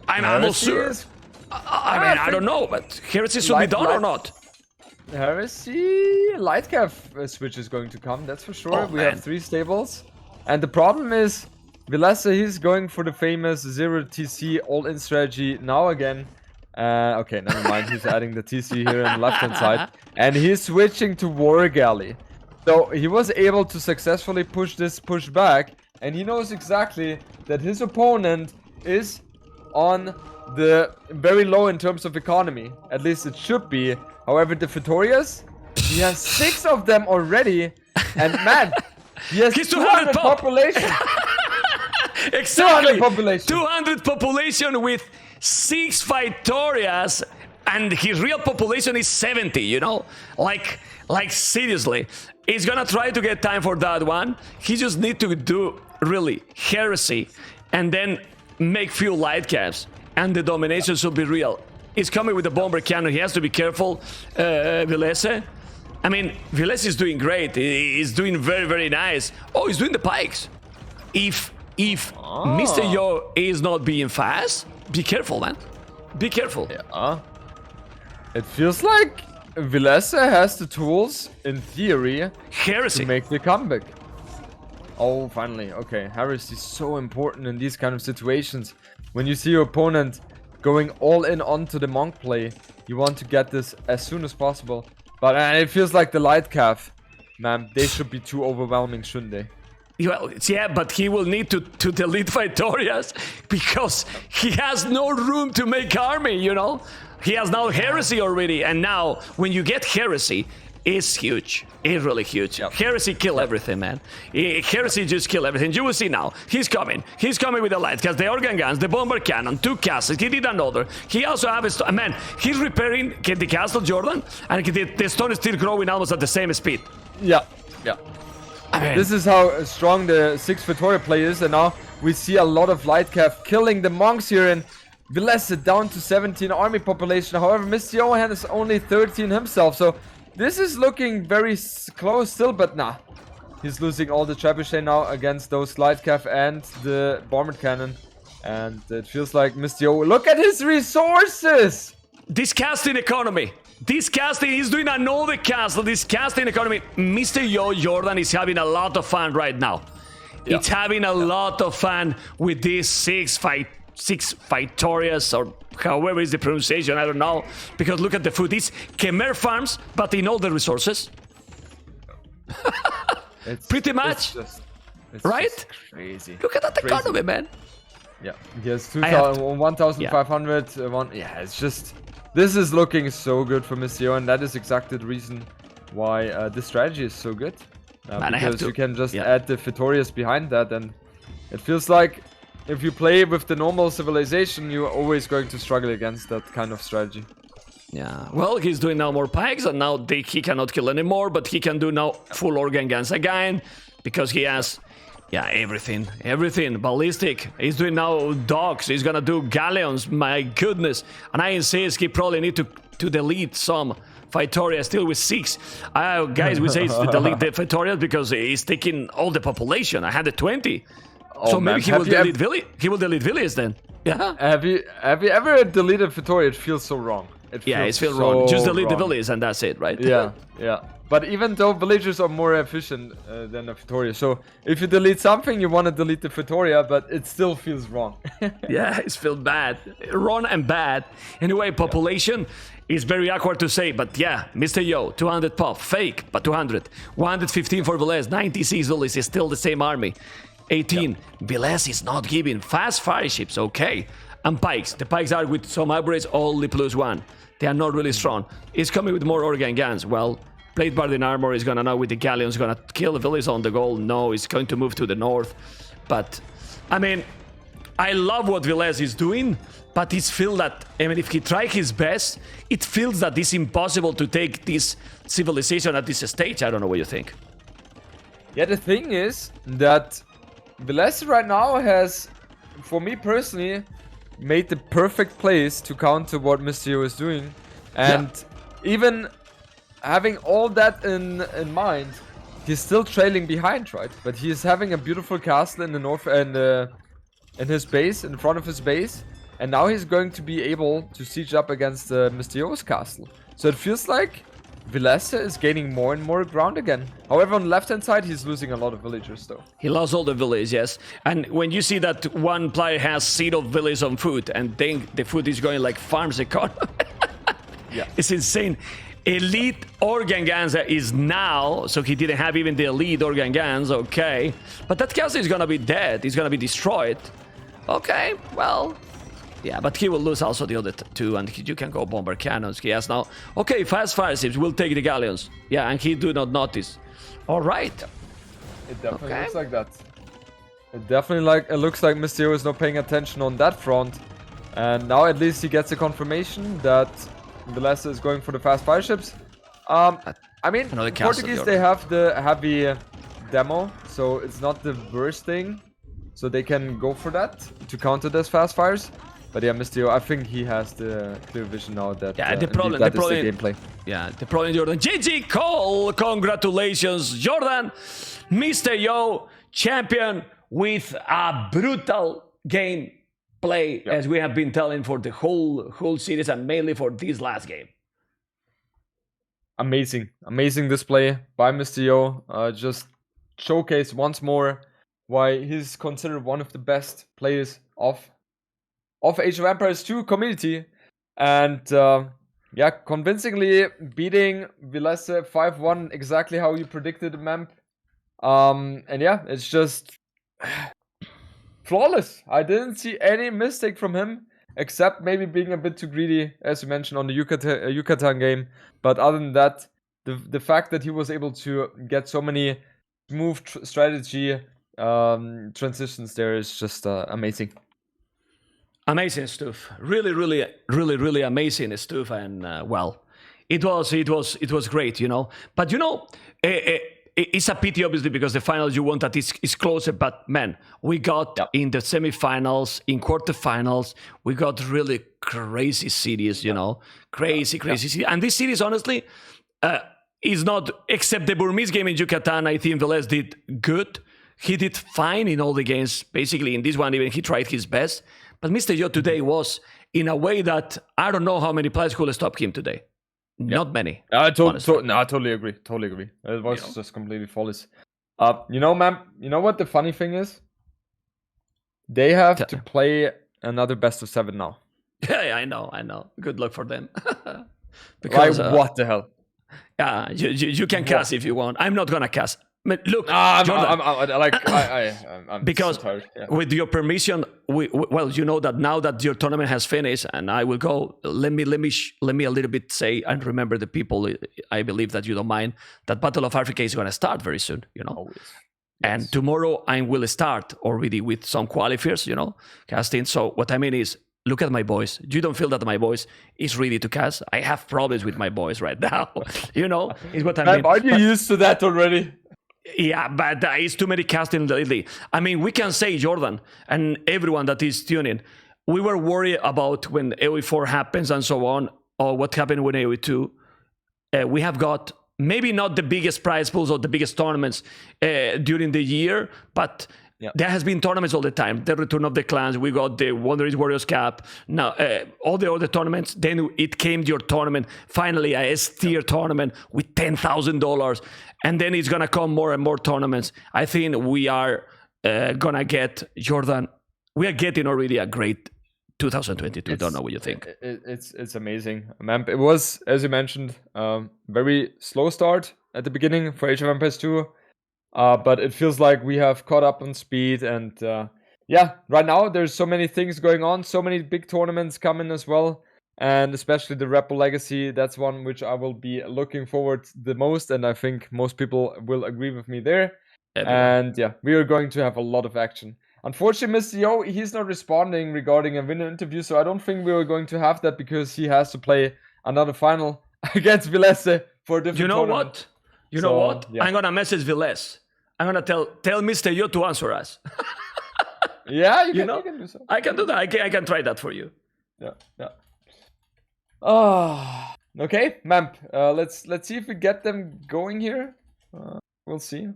I'm almost sure. I mean, I don't know, but heresy should be done or not. Heresy Lightcav switch is going to come, that's for sure. We man. have 3 stables. And the problem is, Villese, he's going for the famous 0 TC all-in strategy now again. Okay, never mind. He's adding the TC here on the left-hand side. And he's switching to War Galley. So he was able to successfully push back. And he knows exactly that his opponent is on the very low in terms of economy. At least it should be. However, the Vitorias, he has 6 of them already. And man, he has 200 population. Exactly. 200 population. 200 population with 6 Vitorias, and his real population is 70, you know? Like seriously. He's gonna try to get time for that one. He just need to do, really, heresy, and then make few light caps, and the domination should be real. He's coming with the bomber cannon. He has to be careful, Villese. I mean, Villese is doing great. He's doing very, very nice. Oh, he's doing the pikes. If MR.Yo is not being fast, be careful, man. Be careful. Yeah. It feels like Villese has the tools, in theory, heresy to make the comeback. Oh, finally. Okay, heresy is so important in these kind of situations. When you see your opponent going all in onto the monk play, you want to get this as soon as possible. But it feels like the light calf, man, they should be too overwhelming, shouldn't they? Well, yeah, but he will need to delete Vitorias because he has no room to make army, you know? He has now heresy already, and now when you get heresy, it's huge. It's really huge. Yep. Heresy kill everything, man. Heresy just kill everything. You will see now. He's coming. He's coming with the light cast, the organ guns, the bomber cannon, 2 castles. He did another. He also have a man. He's repairing the castle, Jordan, and the stone is still growing almost at the same speed. Yeah. I mean, this is how strong the 6 Vitoria play is, and now we see a lot of light calf killing the monks here, and Villese down to 17 army population. However, MR.Yo has only 13 himself, so this is looking very close still, but nah. He's losing all the trebuchet now against those light calf and the bomber cannon. And it feels like MR.Yo, look at his resources! This casting economy. This casting, he's doing another castle. This casting economy. MR.Yo Jordan is having a lot of fun right now. Yeah. It's having a lot of fun with these 6 Vitorias, or however is the pronunciation, I don't know. Because look at the food. It's Khmer farms, but in all the resources. Pretty much. It's right? Just crazy. Look at that economy, man. Yeah, he has 1,500. Yeah, it's just... This is looking so good for MR.Yo, and that is exactly the reason why this strategy is so good. Man, because you can just add the Vitorias behind that, and it feels like if you play with the normal civilization, you're always going to struggle against that kind of strategy. Yeah, well, he's doing now more pikes, and now he cannot kill anymore, but he can do now full organ guns again, because he has... Yeah, everything, ballistic. He's doing now dogs. He's gonna do galleons. My goodness. And I insist he probably need to delete some Vitoria still with 6. Guys, we say delete the Vitorias because he's taking all the population. I had the 20. Oh, so man. maybe he will delete Villese. He will delete Villese then. Yeah. Have you ever deleted Vitoria? It feels so wrong. It feels wrong. Just delete the Villese and that's it, right? Yeah. But even though villagers are more efficient than a Vitoria, so if you delete something, you want to delete the Vitoria, but it still feels wrong. Yeah, it feels bad. Wrong and bad. Anyway, population is very awkward to say, but yeah, MR.Yo, 200 pop, fake, but 200. 115 for Villese, 96 Villese is still the same army. 18, Villese is not giving fast fire ships, okay. And pikes, the pikes are with some upgrades, only +1. They are not really strong. It's coming with more organ guns, well... Plate Bardin armor is gonna now with the galleons gonna kill the Villese on the goal. No, it's going to move to the north. But I mean, I love what Villese is doing, but it feels that if he tries his best, it feels that it's impossible to take this civilization at this stage. I don't know what you think. Yeah, the thing is that Villese right now has, for me personally, made the perfect place to counter what MR.Yo is doing. And even having all that in mind, he's still trailing behind, right? But he is having a beautiful castle in the north and in his base, in front of his base. And now he's going to be able to siege up against MR.Yo's castle. So it feels like Villese is gaining more and more ground again. However, on the left-hand side, he's losing a lot of villagers, though. He lost all the village, yes. And when you see that one player has seed of village on foot, and then the food is going like farms economy, Yeah, it's insane. Elite Organganza is now, so he didn't have even the elite Organganza, okay. But that castle is gonna be dead, it's gonna be destroyed. Okay, well, yeah, but he will lose also the other two, and you can go bomber cannons. He has now, okay, fast fire ships, we'll take the galleons. Yeah, and he do not notice. All right. it definitely looks like that. It definitely looks like MR.Yo is not paying attention on that front. And now at least he gets a confirmation that Villese is going for the fast fire ships. I mean, Portuguese, they have the heavy demo, so it's not the worst thing. So they can go for that to counter those fast fires. But yeah, MR.Yo, I think he has the clear vision now that the problem is the gameplay. Yeah, the problem, Jordan. GG Cole, congratulations, Jordan. MR.Yo champion with a brutal gameplay, as we have been telling for the whole series and mainly for this last game. Amazing display by MR.Yo. Just showcase once more why he's considered one of the best players of Age of Empires 2 community, and yeah, convincingly beating Villese 5-1 exactly how you predicted, Memp. And yeah, it's just flawless. I didn't see any mistake from him, except maybe being a bit too greedy, as you mentioned, on the Yucatan game. But other than that, the fact that he was able to get so many smooth strategy transitions there is just amazing. Amazing stuff. Really amazing stuff. And well, it was great, you know. But you know, it's a pity obviously because the finals you want that is closer. But man, we got in the semifinals, in quarterfinals, we got really crazy series, you know, crazy series. And this series, honestly, is not, except the Burmese game in Yucatan. I think Villese did good. He did fine in all the games. Basically, in this one, even he tried his best. But MR.Yo today was in a way that I don't know how many players could stop him today. Not many. I totally agree. It was just completely flawless. You know, man, you know what the funny thing is? They have to play another best of 7 now. Yeah, I know. Good luck for them. Because what the hell? Yeah, you can cast if you want. I'm not gonna cast. Look, Jordan, I'm because so tired. with your permission, well, you know that now that your tournament has finished, and I will go. Let me a little bit say and remember the people. I believe that you don't mind that Battle of Africa is going to start very soon. You know, always. And tomorrow I will start already with some qualifiers. You know, casting. So what I mean is, look at my voice. You don't feel that my voice is ready to cast? I have problems with my voice right now. You know, is what I mean. Are you used to that already? Yeah, but it's too many casting lately. I mean, we can say, Jordan, and everyone that is tuning, we were worried about when AoE4 happens and so on, or what happened with AoE2. We have got maybe not the biggest prize pools or the biggest tournaments during the year, but there has been tournaments all the time. The Return of the Clans, we got the Wondrous Warriors Cup, now all the other tournaments. Then it came your tournament, finally a S-tier tournament with $10,000. And then it's going to come more and more tournaments. I think we are going to get, Jordan, we are getting already a great 2022. Don't know what you think. It's amazing. It was, as you mentioned, very slow start at the beginning for Age of Empires 2. But it feels like we have caught up on speed. And yeah, right now there's so many things going on. So many big tournaments coming as well. And especially the Rebel Legacy, that's one which I will be looking forward the most. And I think most people will agree with me there. And yeah, we are going to have a lot of action. Unfortunately, MR.Yo, he's not responding regarding a winner interview. So I don't think we are going to have that because he has to play another final against Villese for a different tournament. You know what? Yeah. I'm going to message Villese. I'm gonna tell MR.Yo to answer us. Yeah, you know, can do so. I can do that. I can try that for you. Yeah. Oh, okay, Mamp. Let's see if we get them going here. We'll see,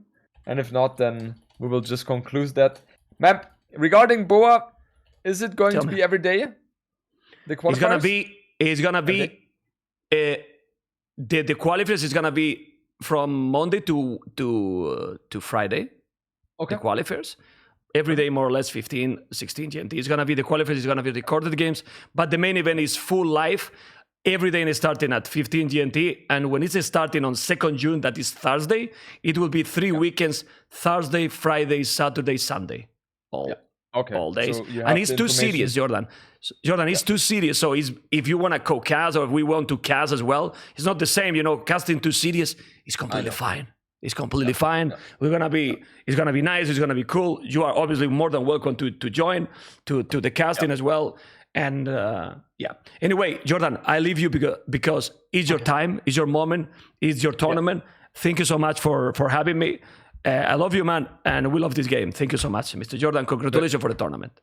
and if not, then we will just conclude that. Mamp, regarding Boa, is it going to be every day? The qualifiers? It's gonna be. The qualifiers is gonna be from Monday to Friday. Okay. The qualifiers. Every day, more or less, 15, 16 GMT. It's going to be the qualifiers, it's going to be recorded games. But the main event is full live. Every day is starting at 15 GMT. And when it's starting on 2nd June, that is Thursday, it will be 3 weekends, Thursday, Friday, Saturday, Sunday. All days. So and it's 2 series, Jordan. Jordan, it's 2 series. So if you want to co-cast or if we want to cast as well, it's not the same. Casting 2 series is completely fine. It's completely fine. It's gonna be nice. It's gonna be cool. You are obviously more than welcome to join to the casting as well. And Anyway, Jordan, I leave you because it's your time, it's your moment, it's your tournament. Thank you so much for having me. I love you, man, and we love this game. Thank you so much, Mr. Jordan. Congratulations for the tournament.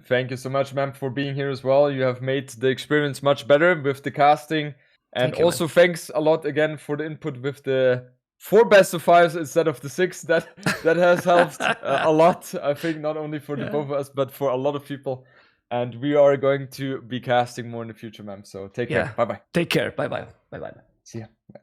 Thank you so much, man, for being here as well. You have made the experience much better with the casting, and also thanks a lot again for the input with the 4 best of 5s instead of the 6. That has helped a lot, I think, not only for the both of us, but for a lot of people. And we are going to be casting more in the future, ma'am. So take care. Bye-bye. Take care. Bye-bye. Bye-bye. See ya. Bye.